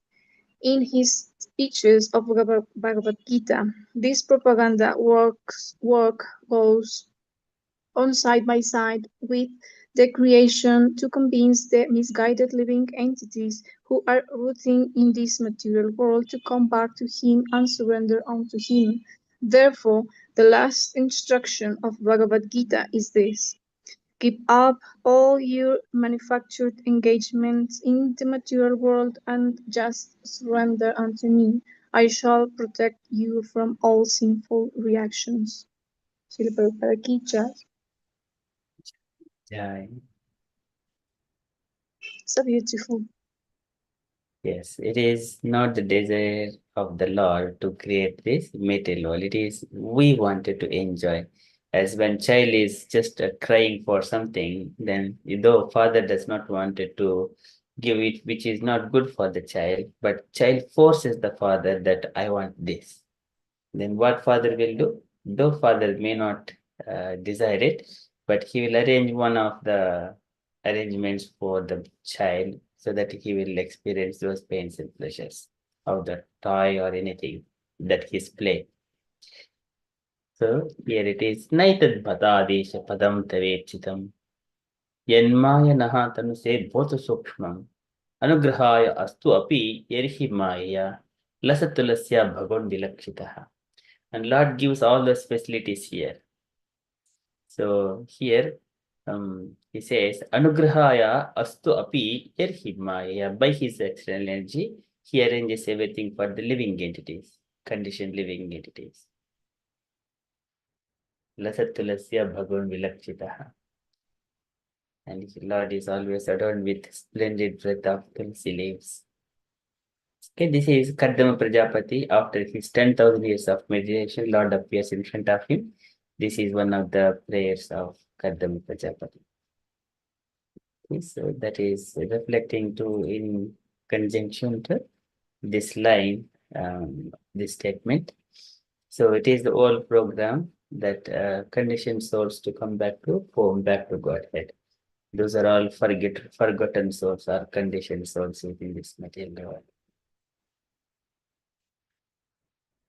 in his speeches of Bhagavad-gita. This propaganda work goes on side by side with the creation to convince the misguided living entities who are rooting in this material world to come back to him and surrender unto him. Therefore, the last instruction of Bhagavad Gita is this: give up all your manufactured engagements in the material world and just surrender unto me. I shall protect you from all sinful reactions. Srila Prabhupada ki jai. Jai. So beautiful. Yes, it is not the desire of the Lord to create this material world. It is we wanted to enjoy. As when child is just crying for something, then though father does not want it to give it, which is not good for the child, but child forces the father that I want this. Then what father will do? Though father may not desire it, but he will arrange one of the arrangements for the child so that he will experience those pains and pleasures of the toy or anything that he's playing. So here it is, Naitad Bhatadesha Padam Tavechitam Yanmaya Naha Tanuse Bhota Sukshmam Anugrahaya Astu Api Yerhi Maya Lasatulasya Bhagon Vilakshitaha. And Lord gives all those facilities here. So here he says, Anugrahaya astu api yerhimaya. By his external energy, he arranges everything for the living entities, conditioned living entities. Lasatulasya bhagon vilakshitaha. And Lord is always adorned with splendid breath of tulsi leaves. Okay, this is Kardama Prajapati. After his 10,000 years of meditation, Lord appears in front of him. This is one of the prayers of Kardama Prajapati. Okay, so that is reflecting to in conjunction to this line, this statement. So it is the old program that conditioned souls to come back to form, back to Godhead. Those are all forgotten souls or conditioned souls within this material world.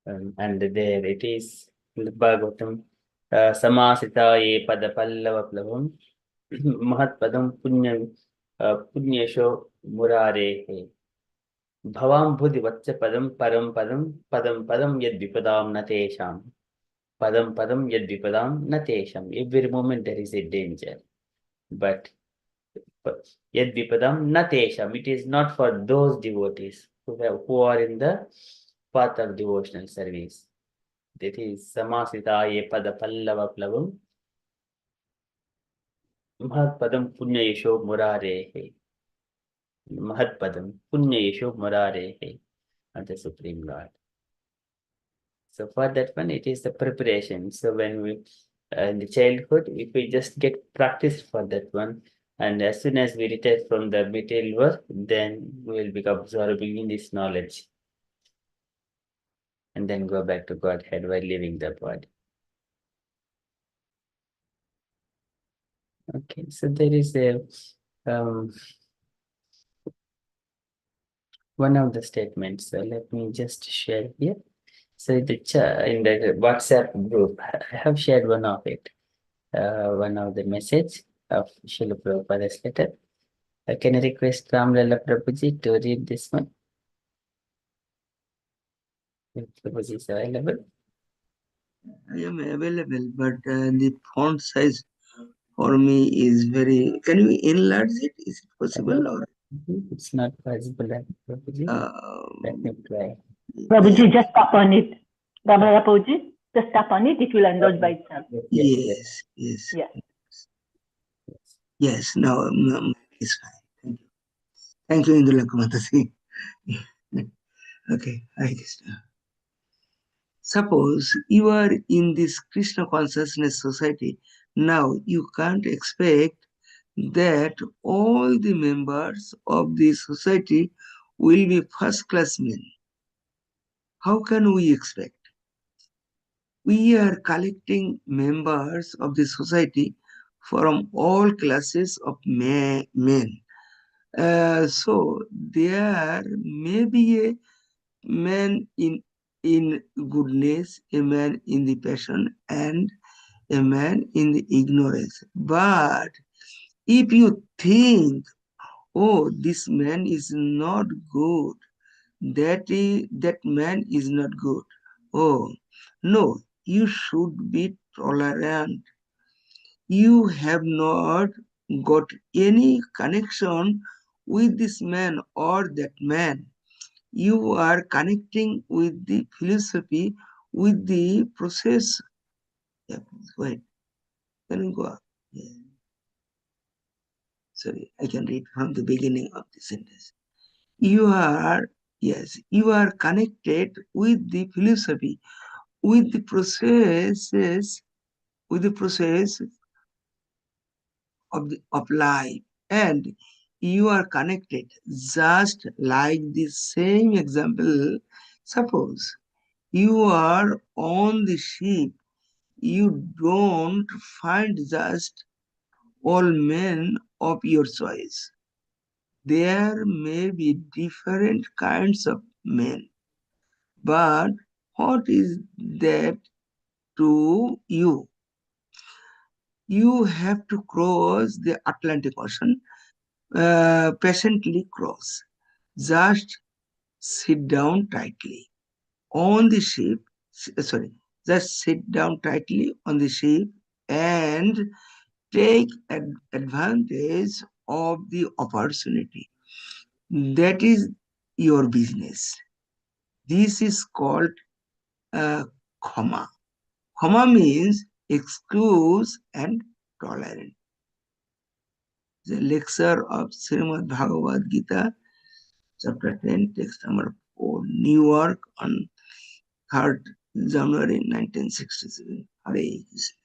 And there it is in the Bhagavatam, Samasita ye pada pallava plavam mahat padam punyasho murare bhavam bhudi vatsa padam param padam yad vipadam natesham padam yad vipadam natesham. Every moment there is a danger, but yad vipadam natesham, it is not for those devotees who are in the path of devotional service. That is Samasita ye pada pallava plavam mahat padam punya yesho murare. Mahat padam punya yesho murare of the Supreme Lord. So for that one, it is the preparation. So when we in the childhood, if we just get practice for that one, and as soon as we retire from the material world, then we will be absorbing in this knowledge, and then go back to Godhead while leaving the body. Okay, so there is a one of the statements. So let me just share here. So in the WhatsApp group, I have shared one of it. One of the message of Srila Prabhupada's letter. Can I request Ramlala Prabhuji to read this one? If Prabhuji is available. I am available, but the font size for me is very. Can you enlarge it? Is it possible? Or it's not possible, Prabhuji. Let me try. Prabhuji, just tap on it. Ramlala Prabhuji, just tap on it. It will enlarge by itself. Yes. Yes. Now it's fine. Thank you, Indula Kumatasi. Okay, I just. Suppose you are in this Krishna consciousness society. Now you can't expect that all the members of the society will be first class men. How can we expect? We are collecting members of the society from all classes of men. So there may be a man in goodness, a man in the passion, and a man in the ignorance. But if you think, oh, this man is not good, that man is not good. Oh, no, you should be tolerant. You have not got any connection with this man or that man. you are connecting with the philosophy, with the process. Yeah, wait. Can you go on? Yeah. Sorry, I can read from the beginning of the sentence. You are, yes, you are connected with the philosophy, with the processes, with the process of life, and you are connected just like the same example. Suppose you are on the ship, you don't find just all men of your choice. There may be different kinds of men, but what is that to you? You have to cross the Atlantic Ocean, patiently cross. Just sit down tightly on the ship. Just sit down tightly on the ship and take advantage of the opportunity. That is your business. This is called Khama. Khama means excuse and tolerance. The lecture of Srimad Bhagavadgita, chapter 10, text number 4, New York on 3rd January 1967. Hare Krishna.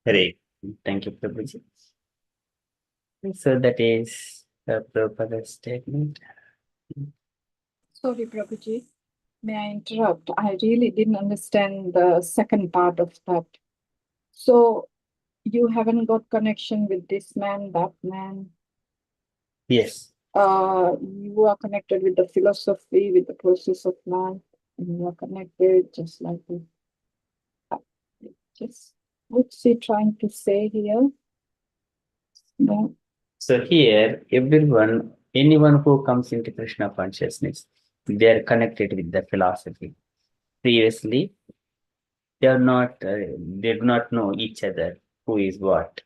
Hare. Thank you, Prabhuji. So that is the Prabhupada's statement. Sorry, Prabhuji. May I interrupt? I really didn't understand the second part of that. So you haven't got connection with this man, that man. Yes. You are connected with the philosophy, with the process of life, and you are connected just like this. Just what's he trying to say here? No. So here, anyone who comes into Krishna consciousness, they are connected with the philosophy. Previously, they do not know each other, who is what.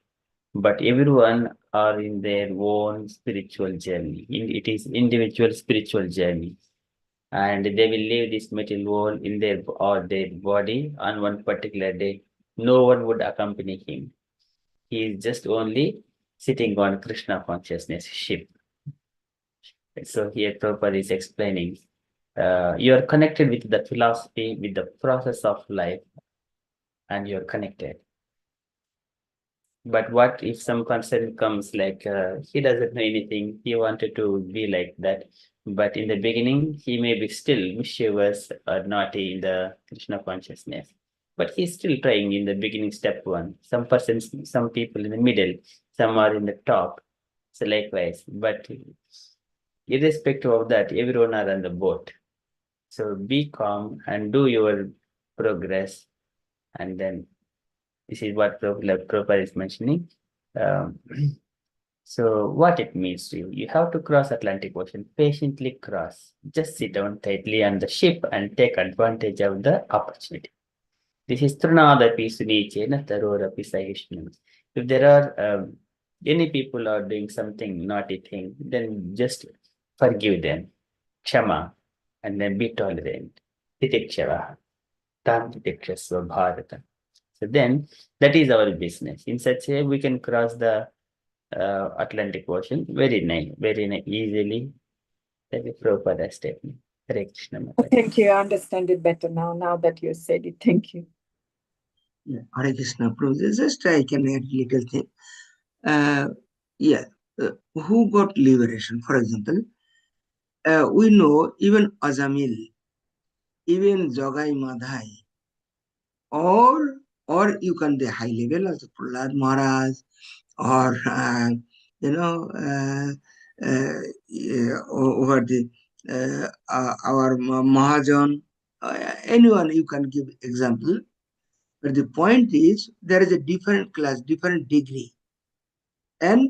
But everyone are in their own spiritual journey. It is individual spiritual journey. And they will leave this material world in their body on one particular day. No one would accompany him. He is just only sitting on Krishna consciousness ship. So here Prabhupada is explaining, you are connected with the philosophy, with the process of life, and you're connected. But what if some person comes like, he doesn't know anything, he wanted to be like that, but in the beginning, he may be still mischievous or naughty in the Krishna consciousness. But he's still trying in the beginning, step one. Some persons, some people in the middle, some are in the top. So likewise, but irrespective of that, everyone are on the boat. So be calm and do your progress. And then this is what Prabhupada is mentioning. Um, so what it means to you, you have to cross Atlantic Ocean, patiently cross. Just sit down tightly on the ship and take advantage of the opportunity. This is Trunadapi Sunichena Tarorapi Sahishnam. If there are any people are doing something naughty thing, then just forgive them, Kshama, and then be tolerant. Titikshava, Tam Titikshasva Bharata. So then that is our business. In such a way, we can cross the Atlantic Ocean very easily. That is Prabhupada statement. Hare Krishna. Thank you. I understand it better now that you said it. Thank you. Yeah, Hare Krishna. Prabhuji, just I can add little thing. Who got liberation? For example, we know even Azamil, even Jogai Madhai, or you can the high level as Prahlad Maharaj, or over the our Mahajan, anyone you can give example. But the point is there is a different class, different degree, and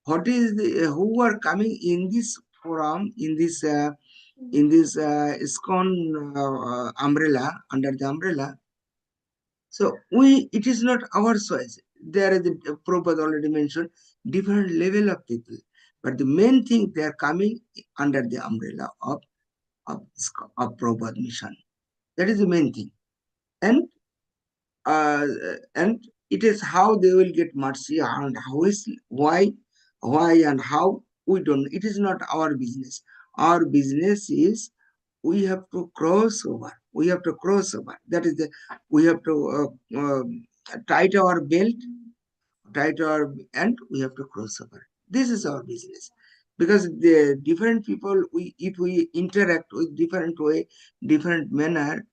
what is the who are coming in this forum in this ISKCON umbrella, under the umbrella. So it is not our choice. There is Prabhupada already mentioned different level of people. But the main thing, they are coming under the umbrella of Prabhupada mission. That is the main thing. And it is how they will get mercy, and why and how, we don't. It is not our business. Our business is, we have to cross over. We have to cross over. That is we have to tighten our belt, and we have to cross over. This is our business. Because the different people, if we interact with different way, different manner,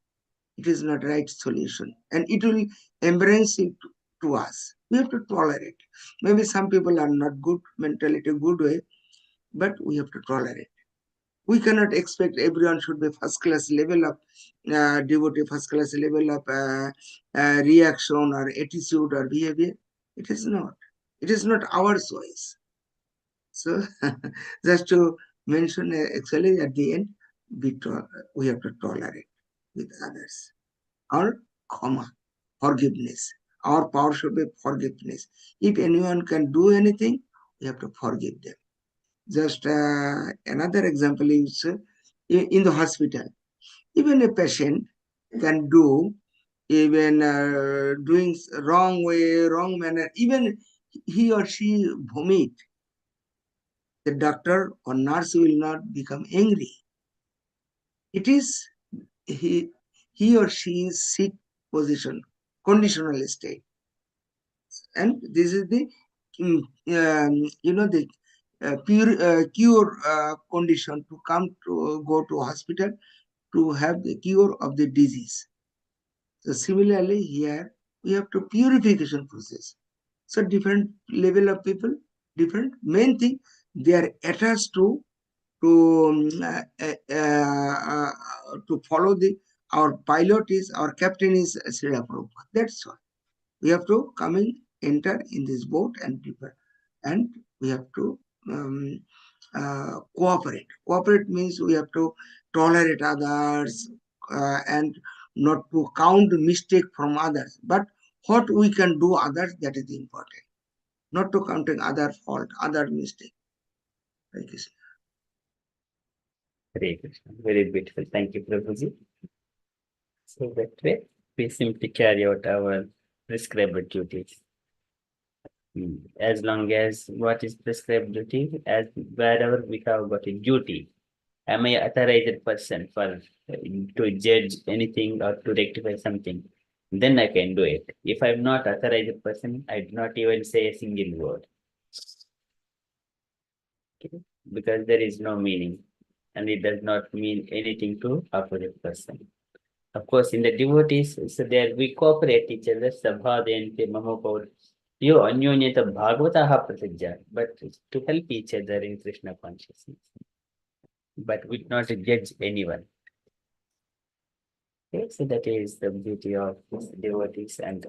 it is not right solution, and it will embrace it to us. We have to tolerate. Maybe some people are not good mentality, good way, but we have to tolerate. We cannot expect everyone should be first class level of devotee, first class level of reaction or attitude or behavior. It is not. It is not our choice. So just to mention, actually at the end, we have to tolerate with others. Or karma, forgiveness. Our power should be forgiveness. If anyone can do anything, we have to forgive them. Just another example is in the hospital. Even a patient can do, even doing wrong way, wrong manner, even he or she vomit. The doctor or nurse will not become angry. It is he or she is sick position, conditional state. And this is the the cure condition to go to hospital to have the cure of the disease. So similarly here we have to purification process. So different level of people, different main thing, they are attached to follow our pilot is, our captain is Srila Prabhupada. That's all. We have to come in, enter in this boat and prepare, and we have to cooperate. Cooperate means we have to tolerate others and not to count mistake from others, but what we can do others, that is important. Not to counting other fault, other mistake. Thank you. Hare Krishna. Very beautiful. Thank you, Prabhuji. So that way, we simply carry out our prescribed duties. As long as what is prescribed duty, as wherever we have got a duty, am I authorized person for to judge anything or to rectify something? Then I can do it. If I'm not authorized person, I do not even say a single word. Okay? Because there is no meaning, and it does not mean anything to opposite person. Of course, in the devotees, so there we cooperate each other. Sabhadente Mamopaur. Yo Anyonyata Bhagavataha Pratajja, but to help each other in Krishna consciousness. But we not judge anyone. Okay, so that is the beauty of devotees and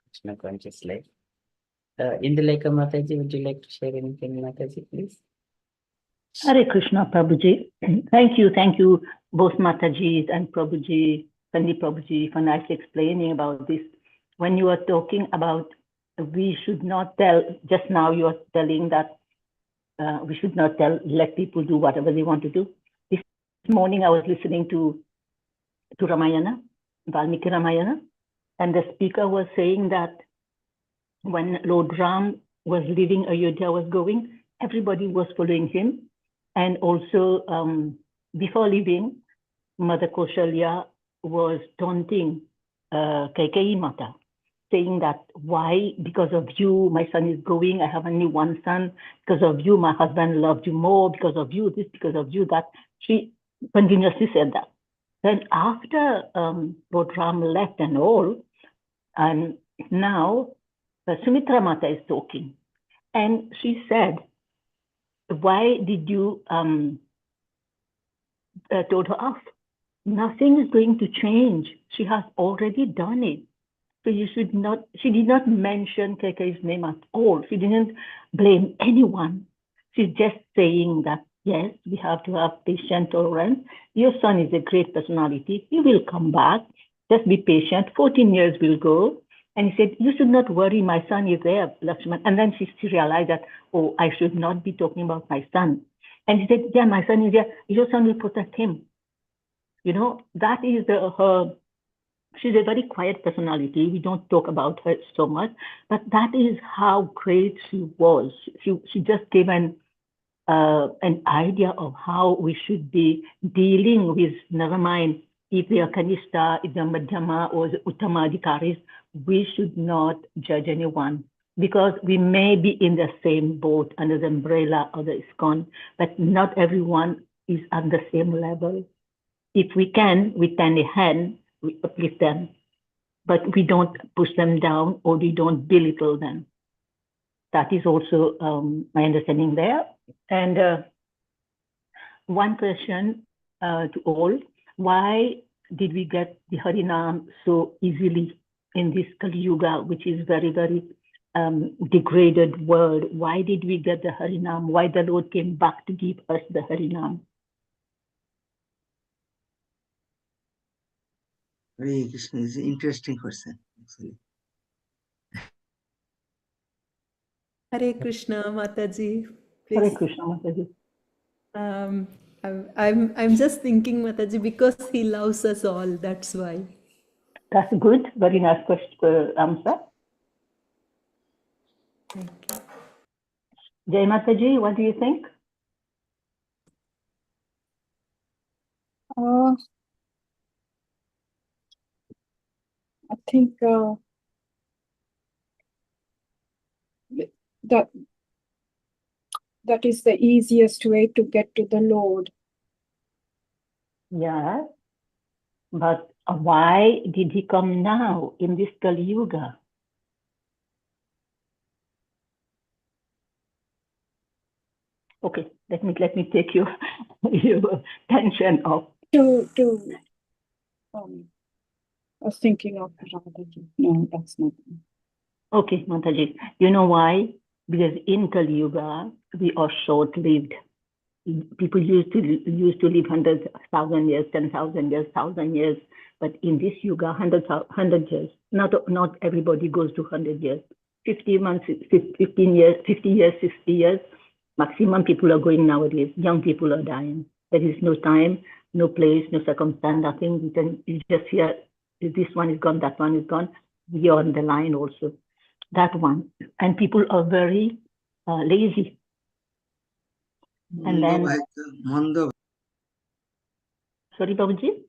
Krishna conscious life. Indaleka Mataji, would you like to share anything, Mataji, please? Hare Krishna, Prabhuji. Thank you, both Matajis and Prabhuji, Pandit Prabhuji, for nicely explaining about this. When you are talking about we should not tell, just now you are telling that we should not let people do whatever they want to do. This morning I was listening to Ramayana, Valmiki Ramayana, and the speaker was saying that when Lord Ram was leaving Ayodhya, was going, everybody was following him. And also, before leaving, Mother Kaushalya was taunting Kaikeyi Mata, saying that, why, because of you, my son is going, I have only one son, because of you, my husband loved you more, because of you, this, because of you, that. She continuously said that. Then after Lord Ram left and all, and now Sumitra Mata is talking, and she said, why did you told her off? Nothing is going to change. She has already done it. So you should not, she did not mention Kaikeyi's name at all. She didn't blame anyone. She's just saying that, yes, we have to have patient tolerance. Your son is a great personality. He will come back. Just be patient. 14 years will go. And he said, you should not worry, my son is there, Lakshman. And then she realized that, oh, I should not be talking about my son. And he said, yeah, my son is there. Your son will protect him. You know, that is her. She's a very quiet personality. We don't talk about her so much, but that is how great she was. She just gave an idea of how we should be dealing with, never mind if they are Kanishta, if they are Madhyama or the Uttama Adhikaris, we should not judge anyone because we may be in the same boat under the umbrella of the ISKCON, but not everyone is at the same level. If we can, we tend a hand, we uplift them, but we don't push them down or we don't belittle them. That is also my understanding there. And one question to all, why did we get the Harinam so easily in this Kali Yuga, which is very, very degraded world? Why did we get the Harinam? Why the Lord came back to give us the Harinam? Hare Krishna is an interesting question, actually. Hare Krishna, Mataji. Please. Hare Krishna, Mataji. I'm just thinking, Mataji, because he loves us all, that's why. That's good. Very nice question, answer. Thank you. Jai Mataji, what do you think? I think that is the easiest way to get to the Lord. Yeah, but why did he come now in this Kali Yuga? Okay, let me take your tension off. I was thinking of Radhaji. No, that's not. Okay, Mataji, you know why? Because in Kali Yuga, we are short-lived. People used to live 100,000 years, 10,000 years, 1,000 years. But in this Yuga, 100 years. Not everybody goes to 100 years. 50 months, 15 years, 50 years, 60 years. Maximum people are going nowadays. Young people are dying. There is no time, no place, no circumstance, nothing. You just hear, this one is gone, that one is gone. We are on the line also. That one. And people are very lazy. And then, sorry, Babuji?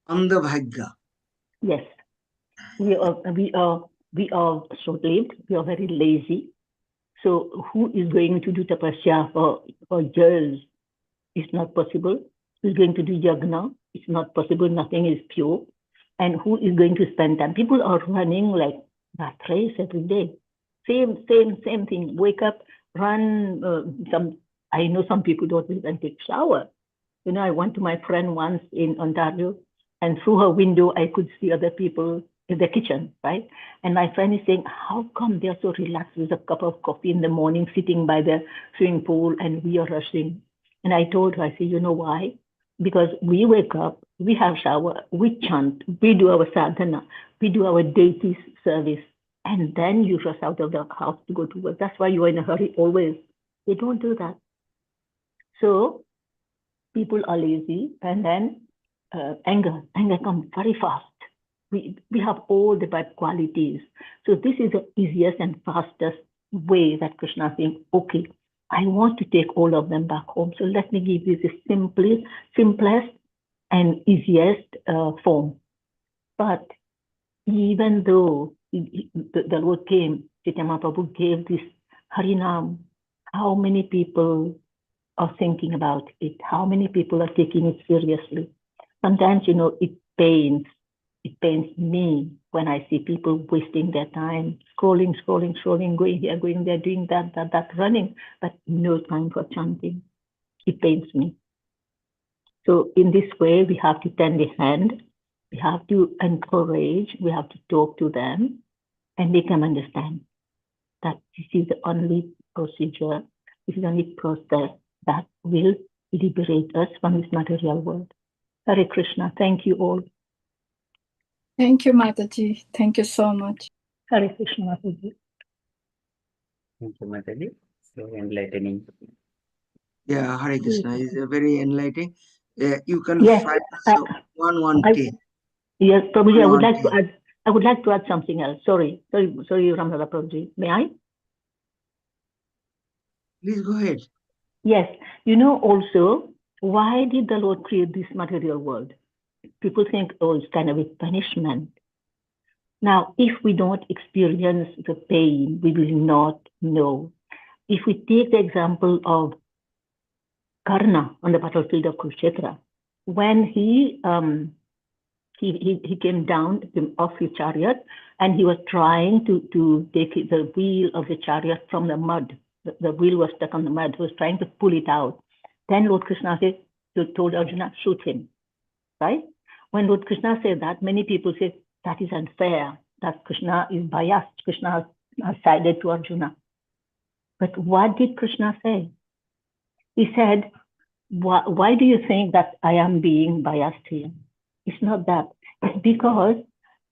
Manda Bhagya. Yes, we are short-lived. We are very lazy. So who is going to do tapasya for years? It's not possible. Who's going to do yagna? It's not possible. Nothing is pure. And who is going to spend time? People are running like that race every day. Same thing. Wake up, run. I know some people don't even take shower. You know, I went to my friend once in Ontario, and through her window, I could see other people in the kitchen, right? And my friend is saying, how come they're so relaxed with a cup of coffee in the morning, sitting by the swimming pool, and we are rushing? And I told her, I said, you know why? Because we wake up, we have shower, we chant, we do our sadhana, we do our deity service, and then you rush out of the house to go to work. That's why you're in a hurry always. They don't do that. So people are lazy, and then anger comes very fast. We have all the bad qualities. So this is the easiest and fastest way that Krishna thinks, okay, I want to take all of them back home. So let me give you the simplest and easiest form. But even though the Lord came, Chaitanya Prabhu gave this Harinam, how many people are thinking about it? How many people are taking it seriously? Sometimes, you know, it pains me when I see people wasting their time, scrolling, going here, going there, doing that, running, but no time for chanting. It pains me. So in this way, we have to tend a hand, we have to encourage, we have to talk to them and make them understand that this is the only procedure, this is the only process that will liberate us from this material world. Hare Krishna. Thank you all. Thank you, Mataji. Thank you so much. Hare Krishna, Mataji. Thank you, Mataji. So enlightening. Yeah, Hare Krishna is very enlightening. You can Yes, find I, 110. yes, Prabhuji, I would like to 110. add. I would like to add something else. Sorry, Ramlala Prabhuji. May I? Please go ahead. Yes. You know, also, why did the Lord create this material world? People think, oh, it's kind of a punishment. Now, if we don't experience the pain, we will not know. If we take the example of Karna on the battlefield of Kurukshetra, when he came down off his chariot and he was trying to take the wheel of the chariot from the mud. The wheel was stuck on the mud. He was trying to pull it out. Then Lord Krishna told Arjuna, shoot him, right? When Lord Krishna said that, many people say that is unfair, that Krishna is biased. Krishna has sided to Arjuna. But what did Krishna say? He said, why do you think that I am being biased here? It's not that. It's because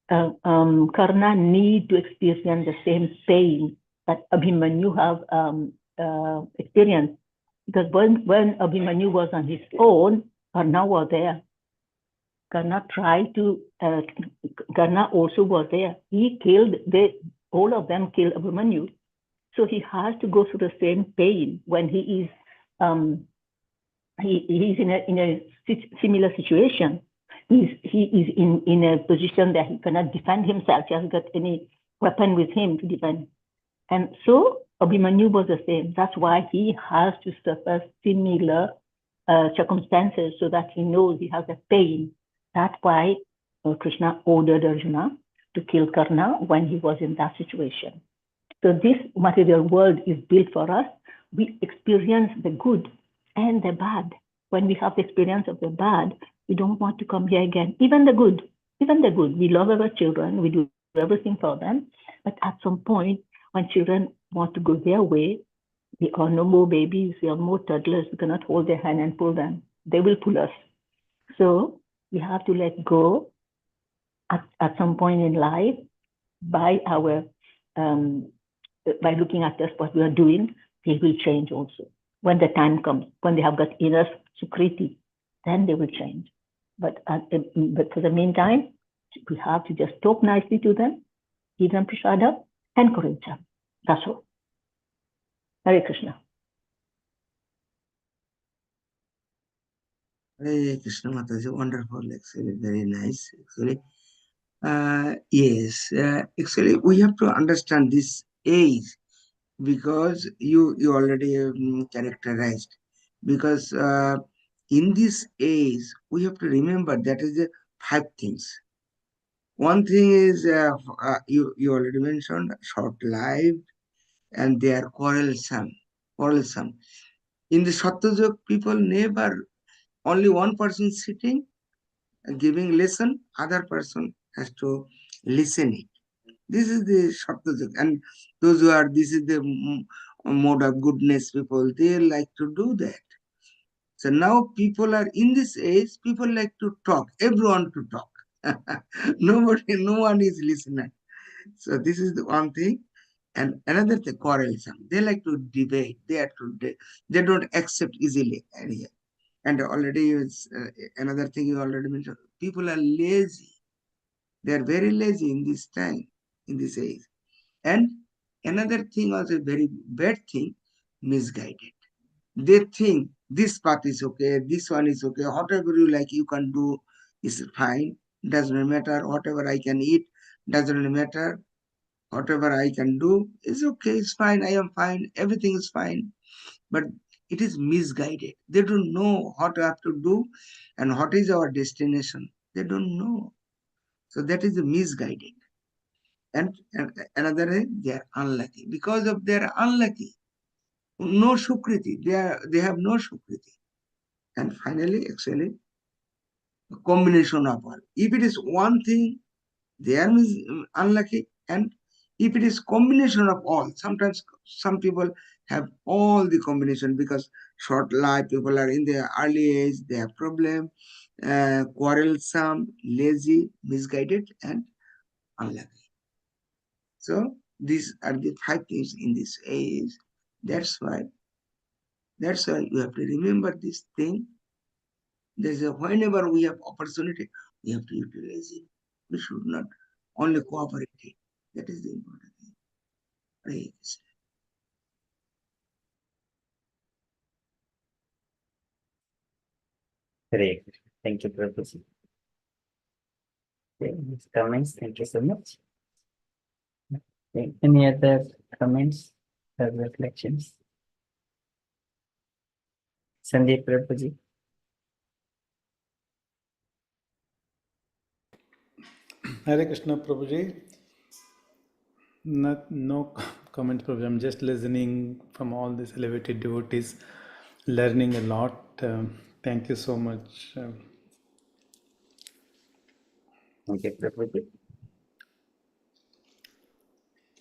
Karna need to experience the same pain that Abhimanyu have experienced. Because when Abhimanyu was on his own, Karna was there. Karna tried to, Karna also was there. He killed, all of them killed Abhimanyu. So he has to go through the same pain when he is he's in a similar situation. He is in a position that he cannot defend himself. He hasn't got any weapon with him to defend. And so Abhimanyu was the same. That's why he has to suffer similar circumstances so that he knows he has a pain. That's why Krishna ordered Arjuna to kill Karna when he was in that situation. So this material world is built for us. We experience the good and the bad. When we have the experience of the bad, we don't want to come here again. Even the good. We love our children. We do everything for them. But at some point, when children want to go their way, we are no more babies. We are more toddlers. We cannot hold their hand and pull them. They will pull us. So we have to let go at some point in life by our by looking at us, what we are doing, they will change also. When the time comes, when they have got enough sukriti, then they will change. But for the meantime, we have to just talk nicely to them, give them prasada, encourage them. That's all. Hare Krishna. Hare Krishna Mataji, wonderful, actually, very nice, actually. Yes, actually, we have to understand this age because you already characterized. Because in this age, we have to remember that is the 5 things. One thing is you already mentioned short-lived, and they are quarrelsome. In the Satyajug, people never, only one person sitting giving lesson, other person has to listen it. This is the Satyajug, and those who are, this is the mode of goodness people, they like to do that. So now people are in this age, people like to talk, everyone to talk. No one is listening. So this is the one thing. And another thing, quarrelsome. They like to debate. They don't accept easily. And already another thing you already mentioned. People are lazy. They are very lazy in this time, in this age. And another thing, also very bad thing, misguided. They think this path is okay, this one is okay, whatever you like, you can do is fine. Doesn't matter. Whatever I can eat doesn't matter. Whatever I can do is okay, it's fine, I am fine, everything is fine. But it is misguided. They don't know what to have to do and what is our destination. They don't know. So that is misguided. And another is they are unlucky. Because of their unlucky, no sukriti, they have no sukriti. And finally, actually, a combination of all. If it is one thing, they are unlucky, and if it is combination of all, sometimes some people have all the combination, because short life, people are in their early age, they have problem, quarrelsome, lazy, misguided, and unlucky. So these are the 5 things in this age. That's why you have to remember this thing. Whenever we have opportunity, we have to utilize it. We should not only cooperate it. That is the important thing. Hare Krishna. Great. Thank you, Prabhuji. Okay, comments. Thank you so much. Okay, any other comments or reflections? Sandeep, Prabhuji. Hare Krishna, Prabhuji. No comment, Prabhuji. I'm just listening from all these elevated devotees, learning a lot. Thank you so much. Okay, Prabhuji.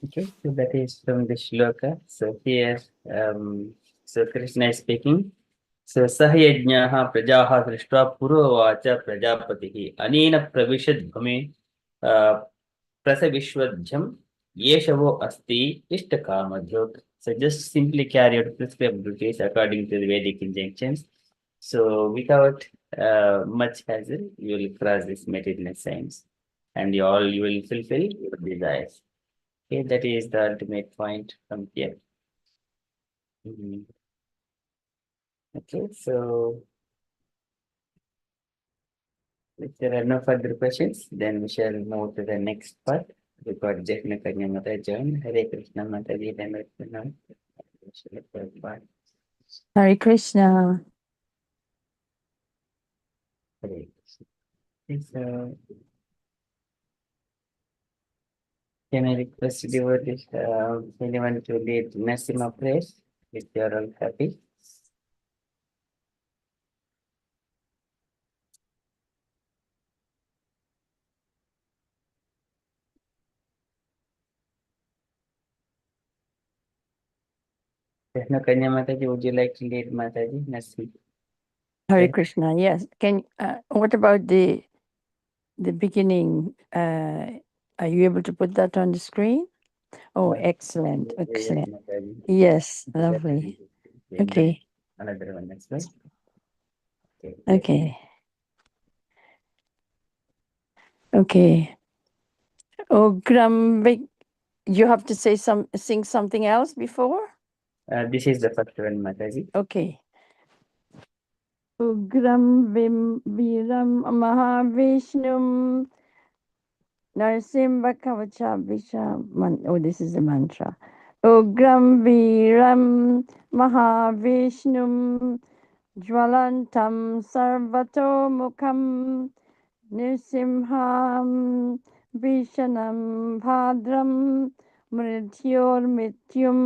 Okay, so that is from the shloka. So here, so Krishna is speaking. So Sahayajnaha prajaha srishta purovacha prajapatihi anena pravishad bhame prasavishwadhyam yeshavo asti ishtakamadhyok. So just simply carry out prescribed duties according to the Vedic injunctions. So without much hassle, you will cross this material science, and you will fulfill your desires. Okay, that is the ultimate point from here. Okay, so if there are no further questions, then we shall move to the next part. We got Jekna Kanya Mata join. Hare Krishna Mataji, Hare Krishna. Hare Krishna. Hare Krishna. So, can I request devotees, anyone to lead Nasima praise if you are all happy? Jekna Kanya Mataji, would you like to lead Mataji? Nasim? Hare Okay. Krishna. Yes. What about the beginning? Are you able to put that on the screen? Oh, excellent. Yes, Excellent. Mataji. Yes, lovely. Okay. Another one as well. Okay. Okay. Oh, Gram, you have to sing something else before? This is the first one, Mataji. Okay. Ugram Viram Mahavishnum Narsimha Kavacha Visham. Oh, this is a mantra. Ugram Viram Mahavishnum Jwalantam Sarvato Mukham Nirsimham Vishanam Bhadram Mrityor Mityum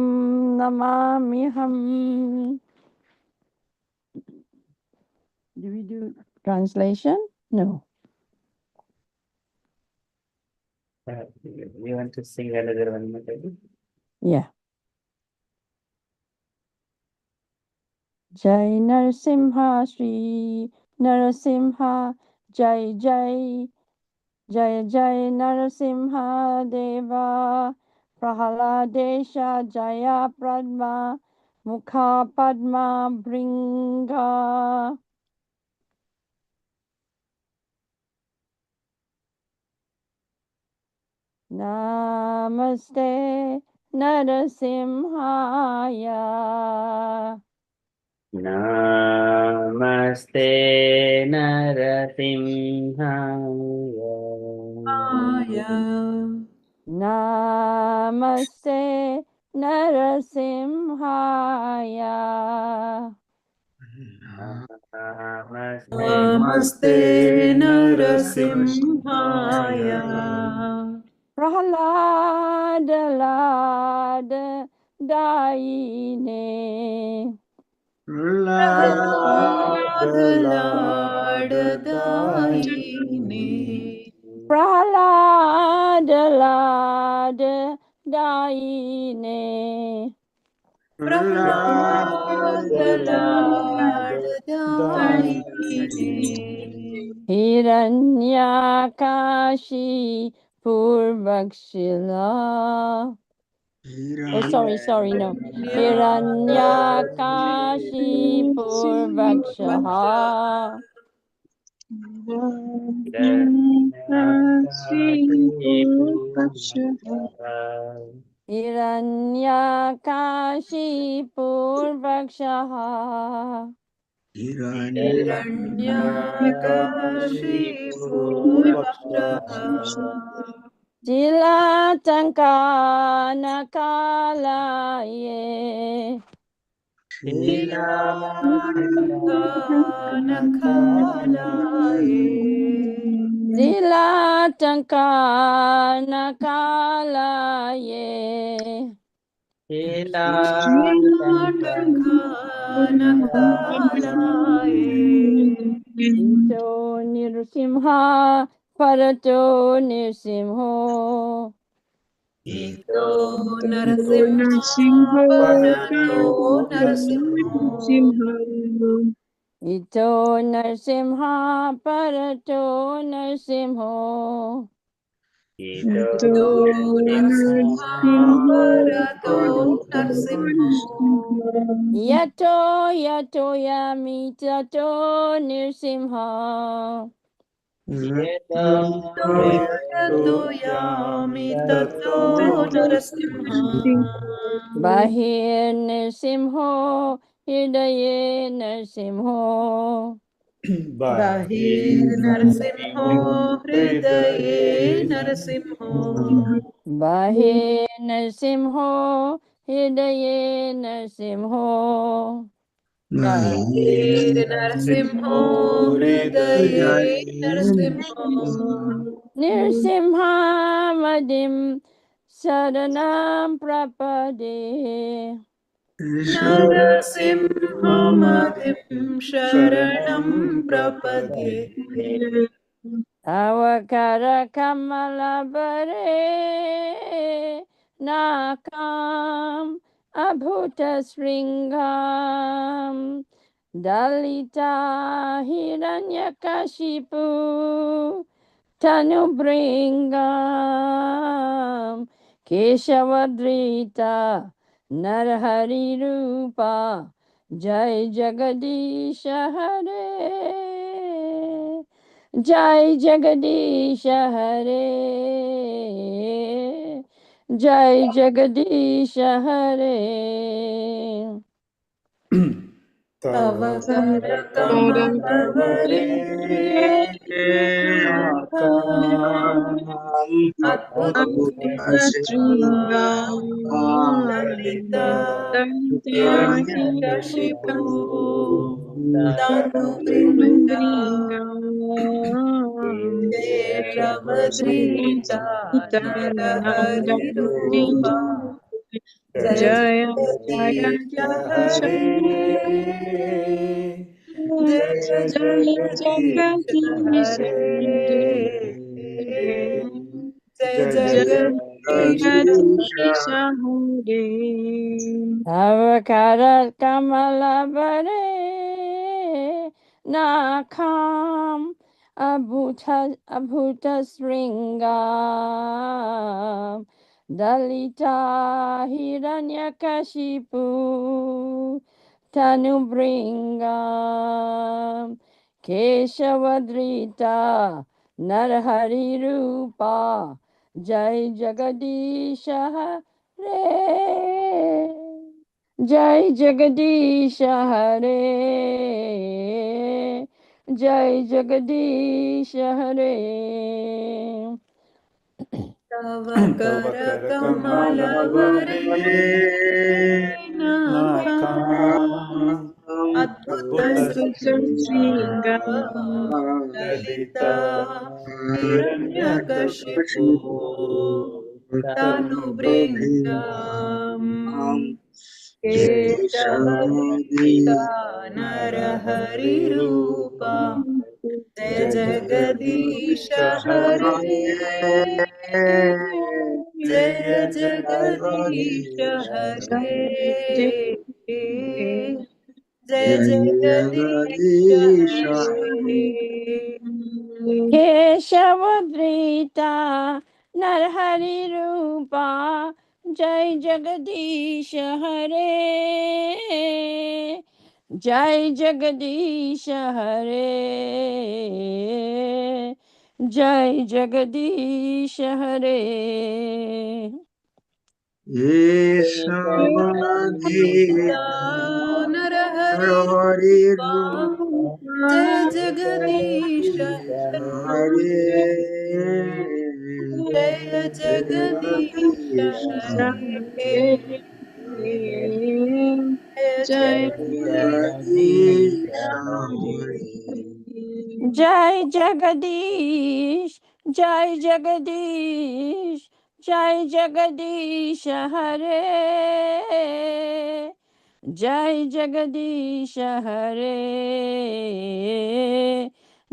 Namamiham. Do we do translation? No. You want to sing another one, Mataji? Yeah. Jai Narasimha Sri Narasimha Jai Jai Jai Jai Narasimha Deva Prahaladesha Jaya Pradma Mukha Padma Bringa. Namaste Narasimhaya. Namaste Narasimhaya. Namaste Narasimhaya. Namaste Narasimhaya. Prahlada Lada Daine. Prahlada Lada Daine. प्रह्लादलाडदायिने Hiranyakashi Purvakshila. Oh, sorry, no. Hiranyakashi Purvakshaha. Hiranyakashi Purvakshaha. Hiranyakashipuvakshaha Jilatanka nakalaye. Shilatankanakalaye Zilatanka nakalaye. Shilatankanakalaye Ito nirsimha parato nirsimho. Ito Narasimha Parato Narasimha Ito narsimha parato narsimho. Ito Narasimha Parato Narasimha Yato yamitato nirsimha. Yato Yami Tato Narasimha Bahir nirsimho hidaye nirsimho. Bahir Narasimho Hridaye Narasimho Bahir nirsimho hidaye nirsimho. Bahir Narasimho Hridaye Narasimho Nirsimha madim saranam prapade. Narasimhamadhim Sharanam Prapadye Avakara kamalabare nakam abhuta sringam dalita hiranyakashipu tanubringam keshavadrita narhari rupa jai jagadisha hare Jai Jagadish Hare Jai Jagadish Hare. Avakara Kamalavare Adbhuta Stringam Lalita Hiranyakashipu Tanu Bringam Keshavadrita Narahari Rupa Jai Jagadisha Hare Jai Jagadisha Hare Jai Jagadisha Avakarat Kamalabare Nakam Abhuta Sringam Dalita Hiranyakashipu Tanubringam Keshavadrita Narhari Rupa Jai Jagadisha Hare Jai Jagadisha Hare Jai Jagadisha Hare. Tavakara Kamalavare Nakam Adbhuta Stringam Lalita Hiranyakashipu Tanu Bringam Keshavadrita Narahari Rupa Jai Jagadisha Hare Jai Jagdish हरे, जय जय जगदीश जगदीश हरे। केशवधृता नरहरि रूपा, जय जगदीश हरे, जय जगदीश हरे, जय जगदीश हरे। केशवधृता नरहरि हरि रूपा, जय जगदीश हरे, हरे, जय जगदीश हरे, जय जगदीश हरे। जय जगदीश, जय जगदीश, जय जगदीश हरे, जय जगदीश हरे,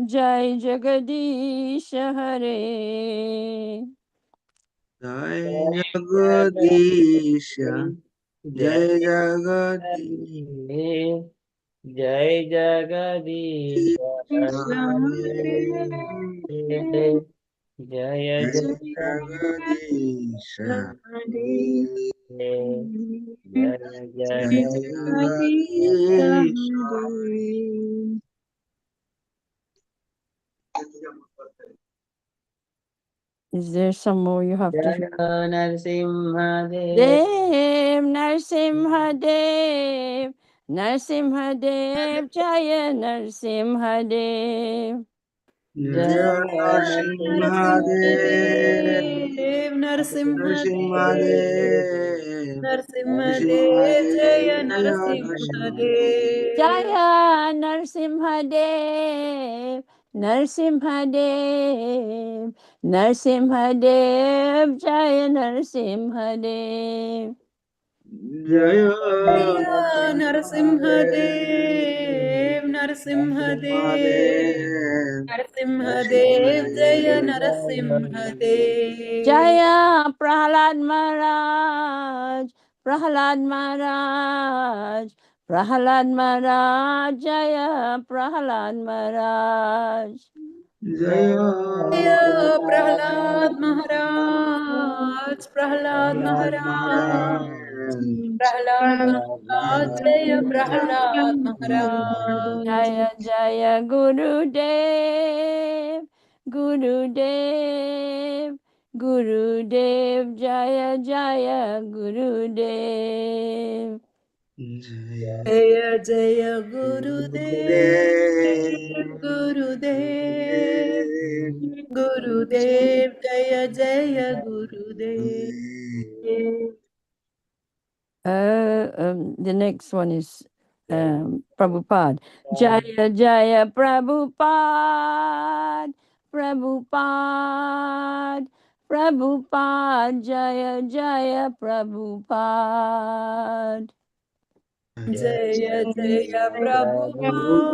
जय जगदीश हरे। जय जगदीश, जय जगदीश जय जगदीश हरे, जय जगदीश जय Jagdish. Is there some more you have to? Narasimhadev, Dev Narsimhadev, Narsimhadev, Jaya Narsimhadev. Narasimhadeva, Narasimhadeva, Narasimhadeva, Narasimhadeva, जय Narasimhadeva, Narasimhadeva. Jaya Narsimhadev, Narsimhadev, Narsimhadev, Jaya Narsimhadev. जय जय नरसिंहदेव, नरसिंहदेव, नरसिंहदेव, जय Narasimhadeva. Jaya Prahlad Maharaj, Prahlad Maharaj, Prahlad Maharaj, Jaya Prahlad Maharaj. जय जय प्रहलाद महाराज, प्रहलाद महाराज, प्रहलाद महाराज, जय प्रहलाद महाराज। Jaya Jaya Gurudev, Gurudev, Gurudev, Jaya Jaya Gurudev. जय जय गुरुदेव, गुरुदेव, गुरुदेव, जय जय गुरुदेव। The next one is Prabhupada. Jaya Jaya Prabhupada, Prabhupada, Prabhupada, Jaya Jaya Prabhupada. जय जय प्रभुपाद,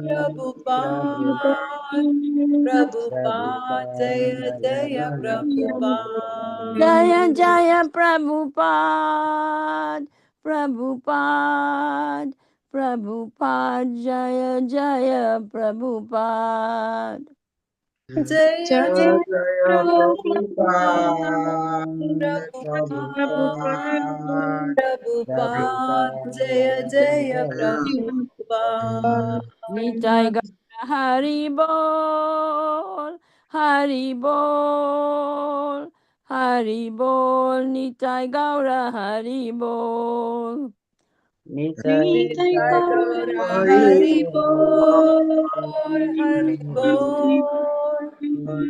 प्रभुपाद, प्रभुपाद, जय जय Prabhupada. Jaya Jaya Prabhupada, Prabhupada, Prabhupada, Jaya Jaya Prabhupada. जय जय प्रभुपाद, प्रभुपाद, प्रभुपाद, जय जय Prabhupada. Nitai Gaura Hari Bol, Hari Bol, Hari Bol, Nitai Gaura Hari Bol. Nitai गौर हरि बोल, हरि बोल,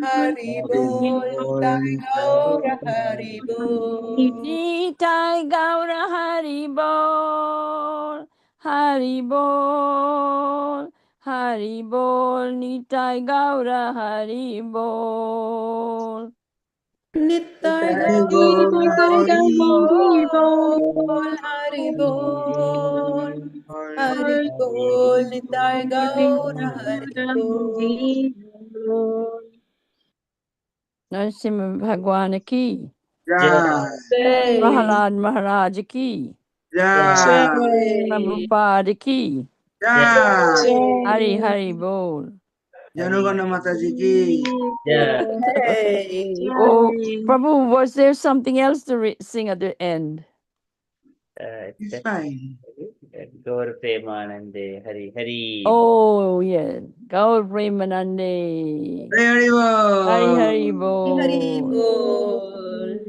हरि बोल, निताय गौर हरि बोल। Nitai Gaura Hari Bol, Hari Bol, Hari Bol, Nitai Gaura Hari Bol. Nitai गौर हरि बोल, हरि बोल, हरि बोल, निताय गौर हरि बोल। Narasimha Bhagwan ki. Jai. Prahalad Maharaj ki, Jai. Prabhupada ki, Jai. Hari Hari Bol. Janugana Mataji ki. Hey. Oh, Prabhu, was there something else to sing at the end? It's fine. Gaur Premanande, Hari Hari. Oh, yeah. Gaur Premanande. Hari Hari Hari Bol. Hari Bol.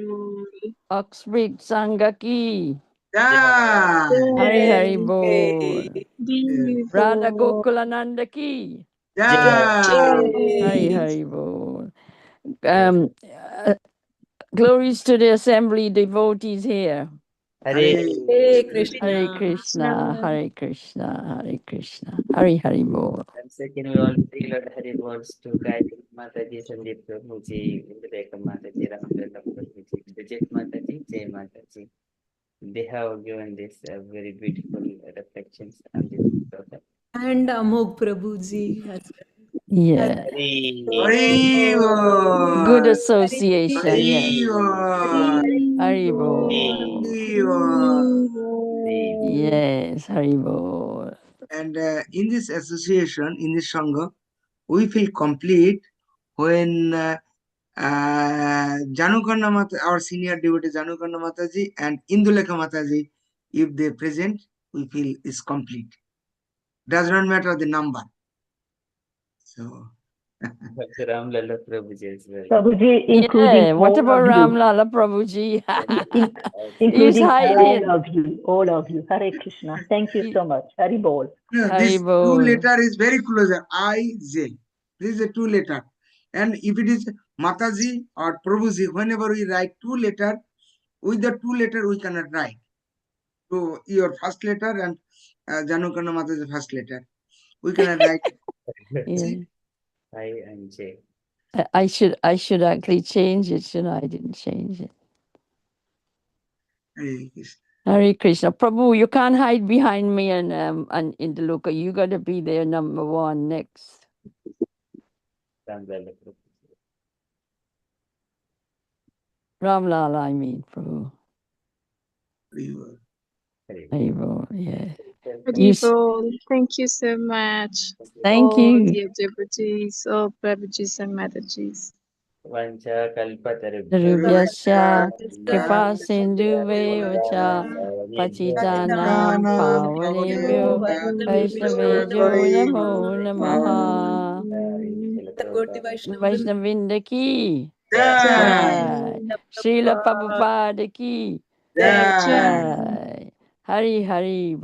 Bol. Oxbridge Sangha ki. Jai. Hari Hari Bol. Yes. Radha Gokulananda ki. Jai. Hari Hari Bol. Glories to the assembly devotees here. Hare Hare Krishna. Hare Krishna, Hare Krishna, Hare Krishna, Hari Hari Bol. And second, we all feel Lord Hari Bols to Gayatri Mataji, Sandeep Prabhuji, Viveka Mataji, Ramlala Prabhuji, Vijay Mataji, Jay Mataji. They have given this very beautiful reflections on this topic. And Amog Prabhuji as well. Yeah. Hari Bol. Good association, yes. Hari Bol. Hari Bol. Hari Bol. Yes, Hari Bol. And in this association, in this Sangha, we feel complete when Janukarna Mata, our senior devotee Janukarna Mataji and Indulekha Mataji, if they present, we feel is complete. Does not matter the number. So, Ramlala Prabhuji as well. Prabhuji, including Yeah, what all about of you, Ramlala Prabhuji? He's including hiding. all of you. Hare Krishna. Thank you so much. Hari Bol. no, Hari this two Bol. letter is very closer. I-J. This is a two letter. And if it is Mataji or Prabhuji, whenever we write two letter, with the two letter we cannot write. So your first letter and Janukarna Mataji first letter. We cannot write. Yeah. I and J. I should actually change it, shouldn't I? I didn't change it. Hare Krishna. Hare Krishna. Prabhu, you can't hide behind me and in the look. You gotta be there number one next. Ramlala Prabhuji. Ramlala, I mean, Prabhu. Hari Bol. Hari Bol, yeah. Hari Bol. Thank you so much. Thank all you. dear devotees, all Prabhujis and Matajis. Vancha Rubhyasya Kripa kripa sindhuve cha pachitanam pavanebhyo Vaishnavejo namo namaha. Vaishnavinda ki jai. Srila Prabhupada ki Jai. jai. Hari Hari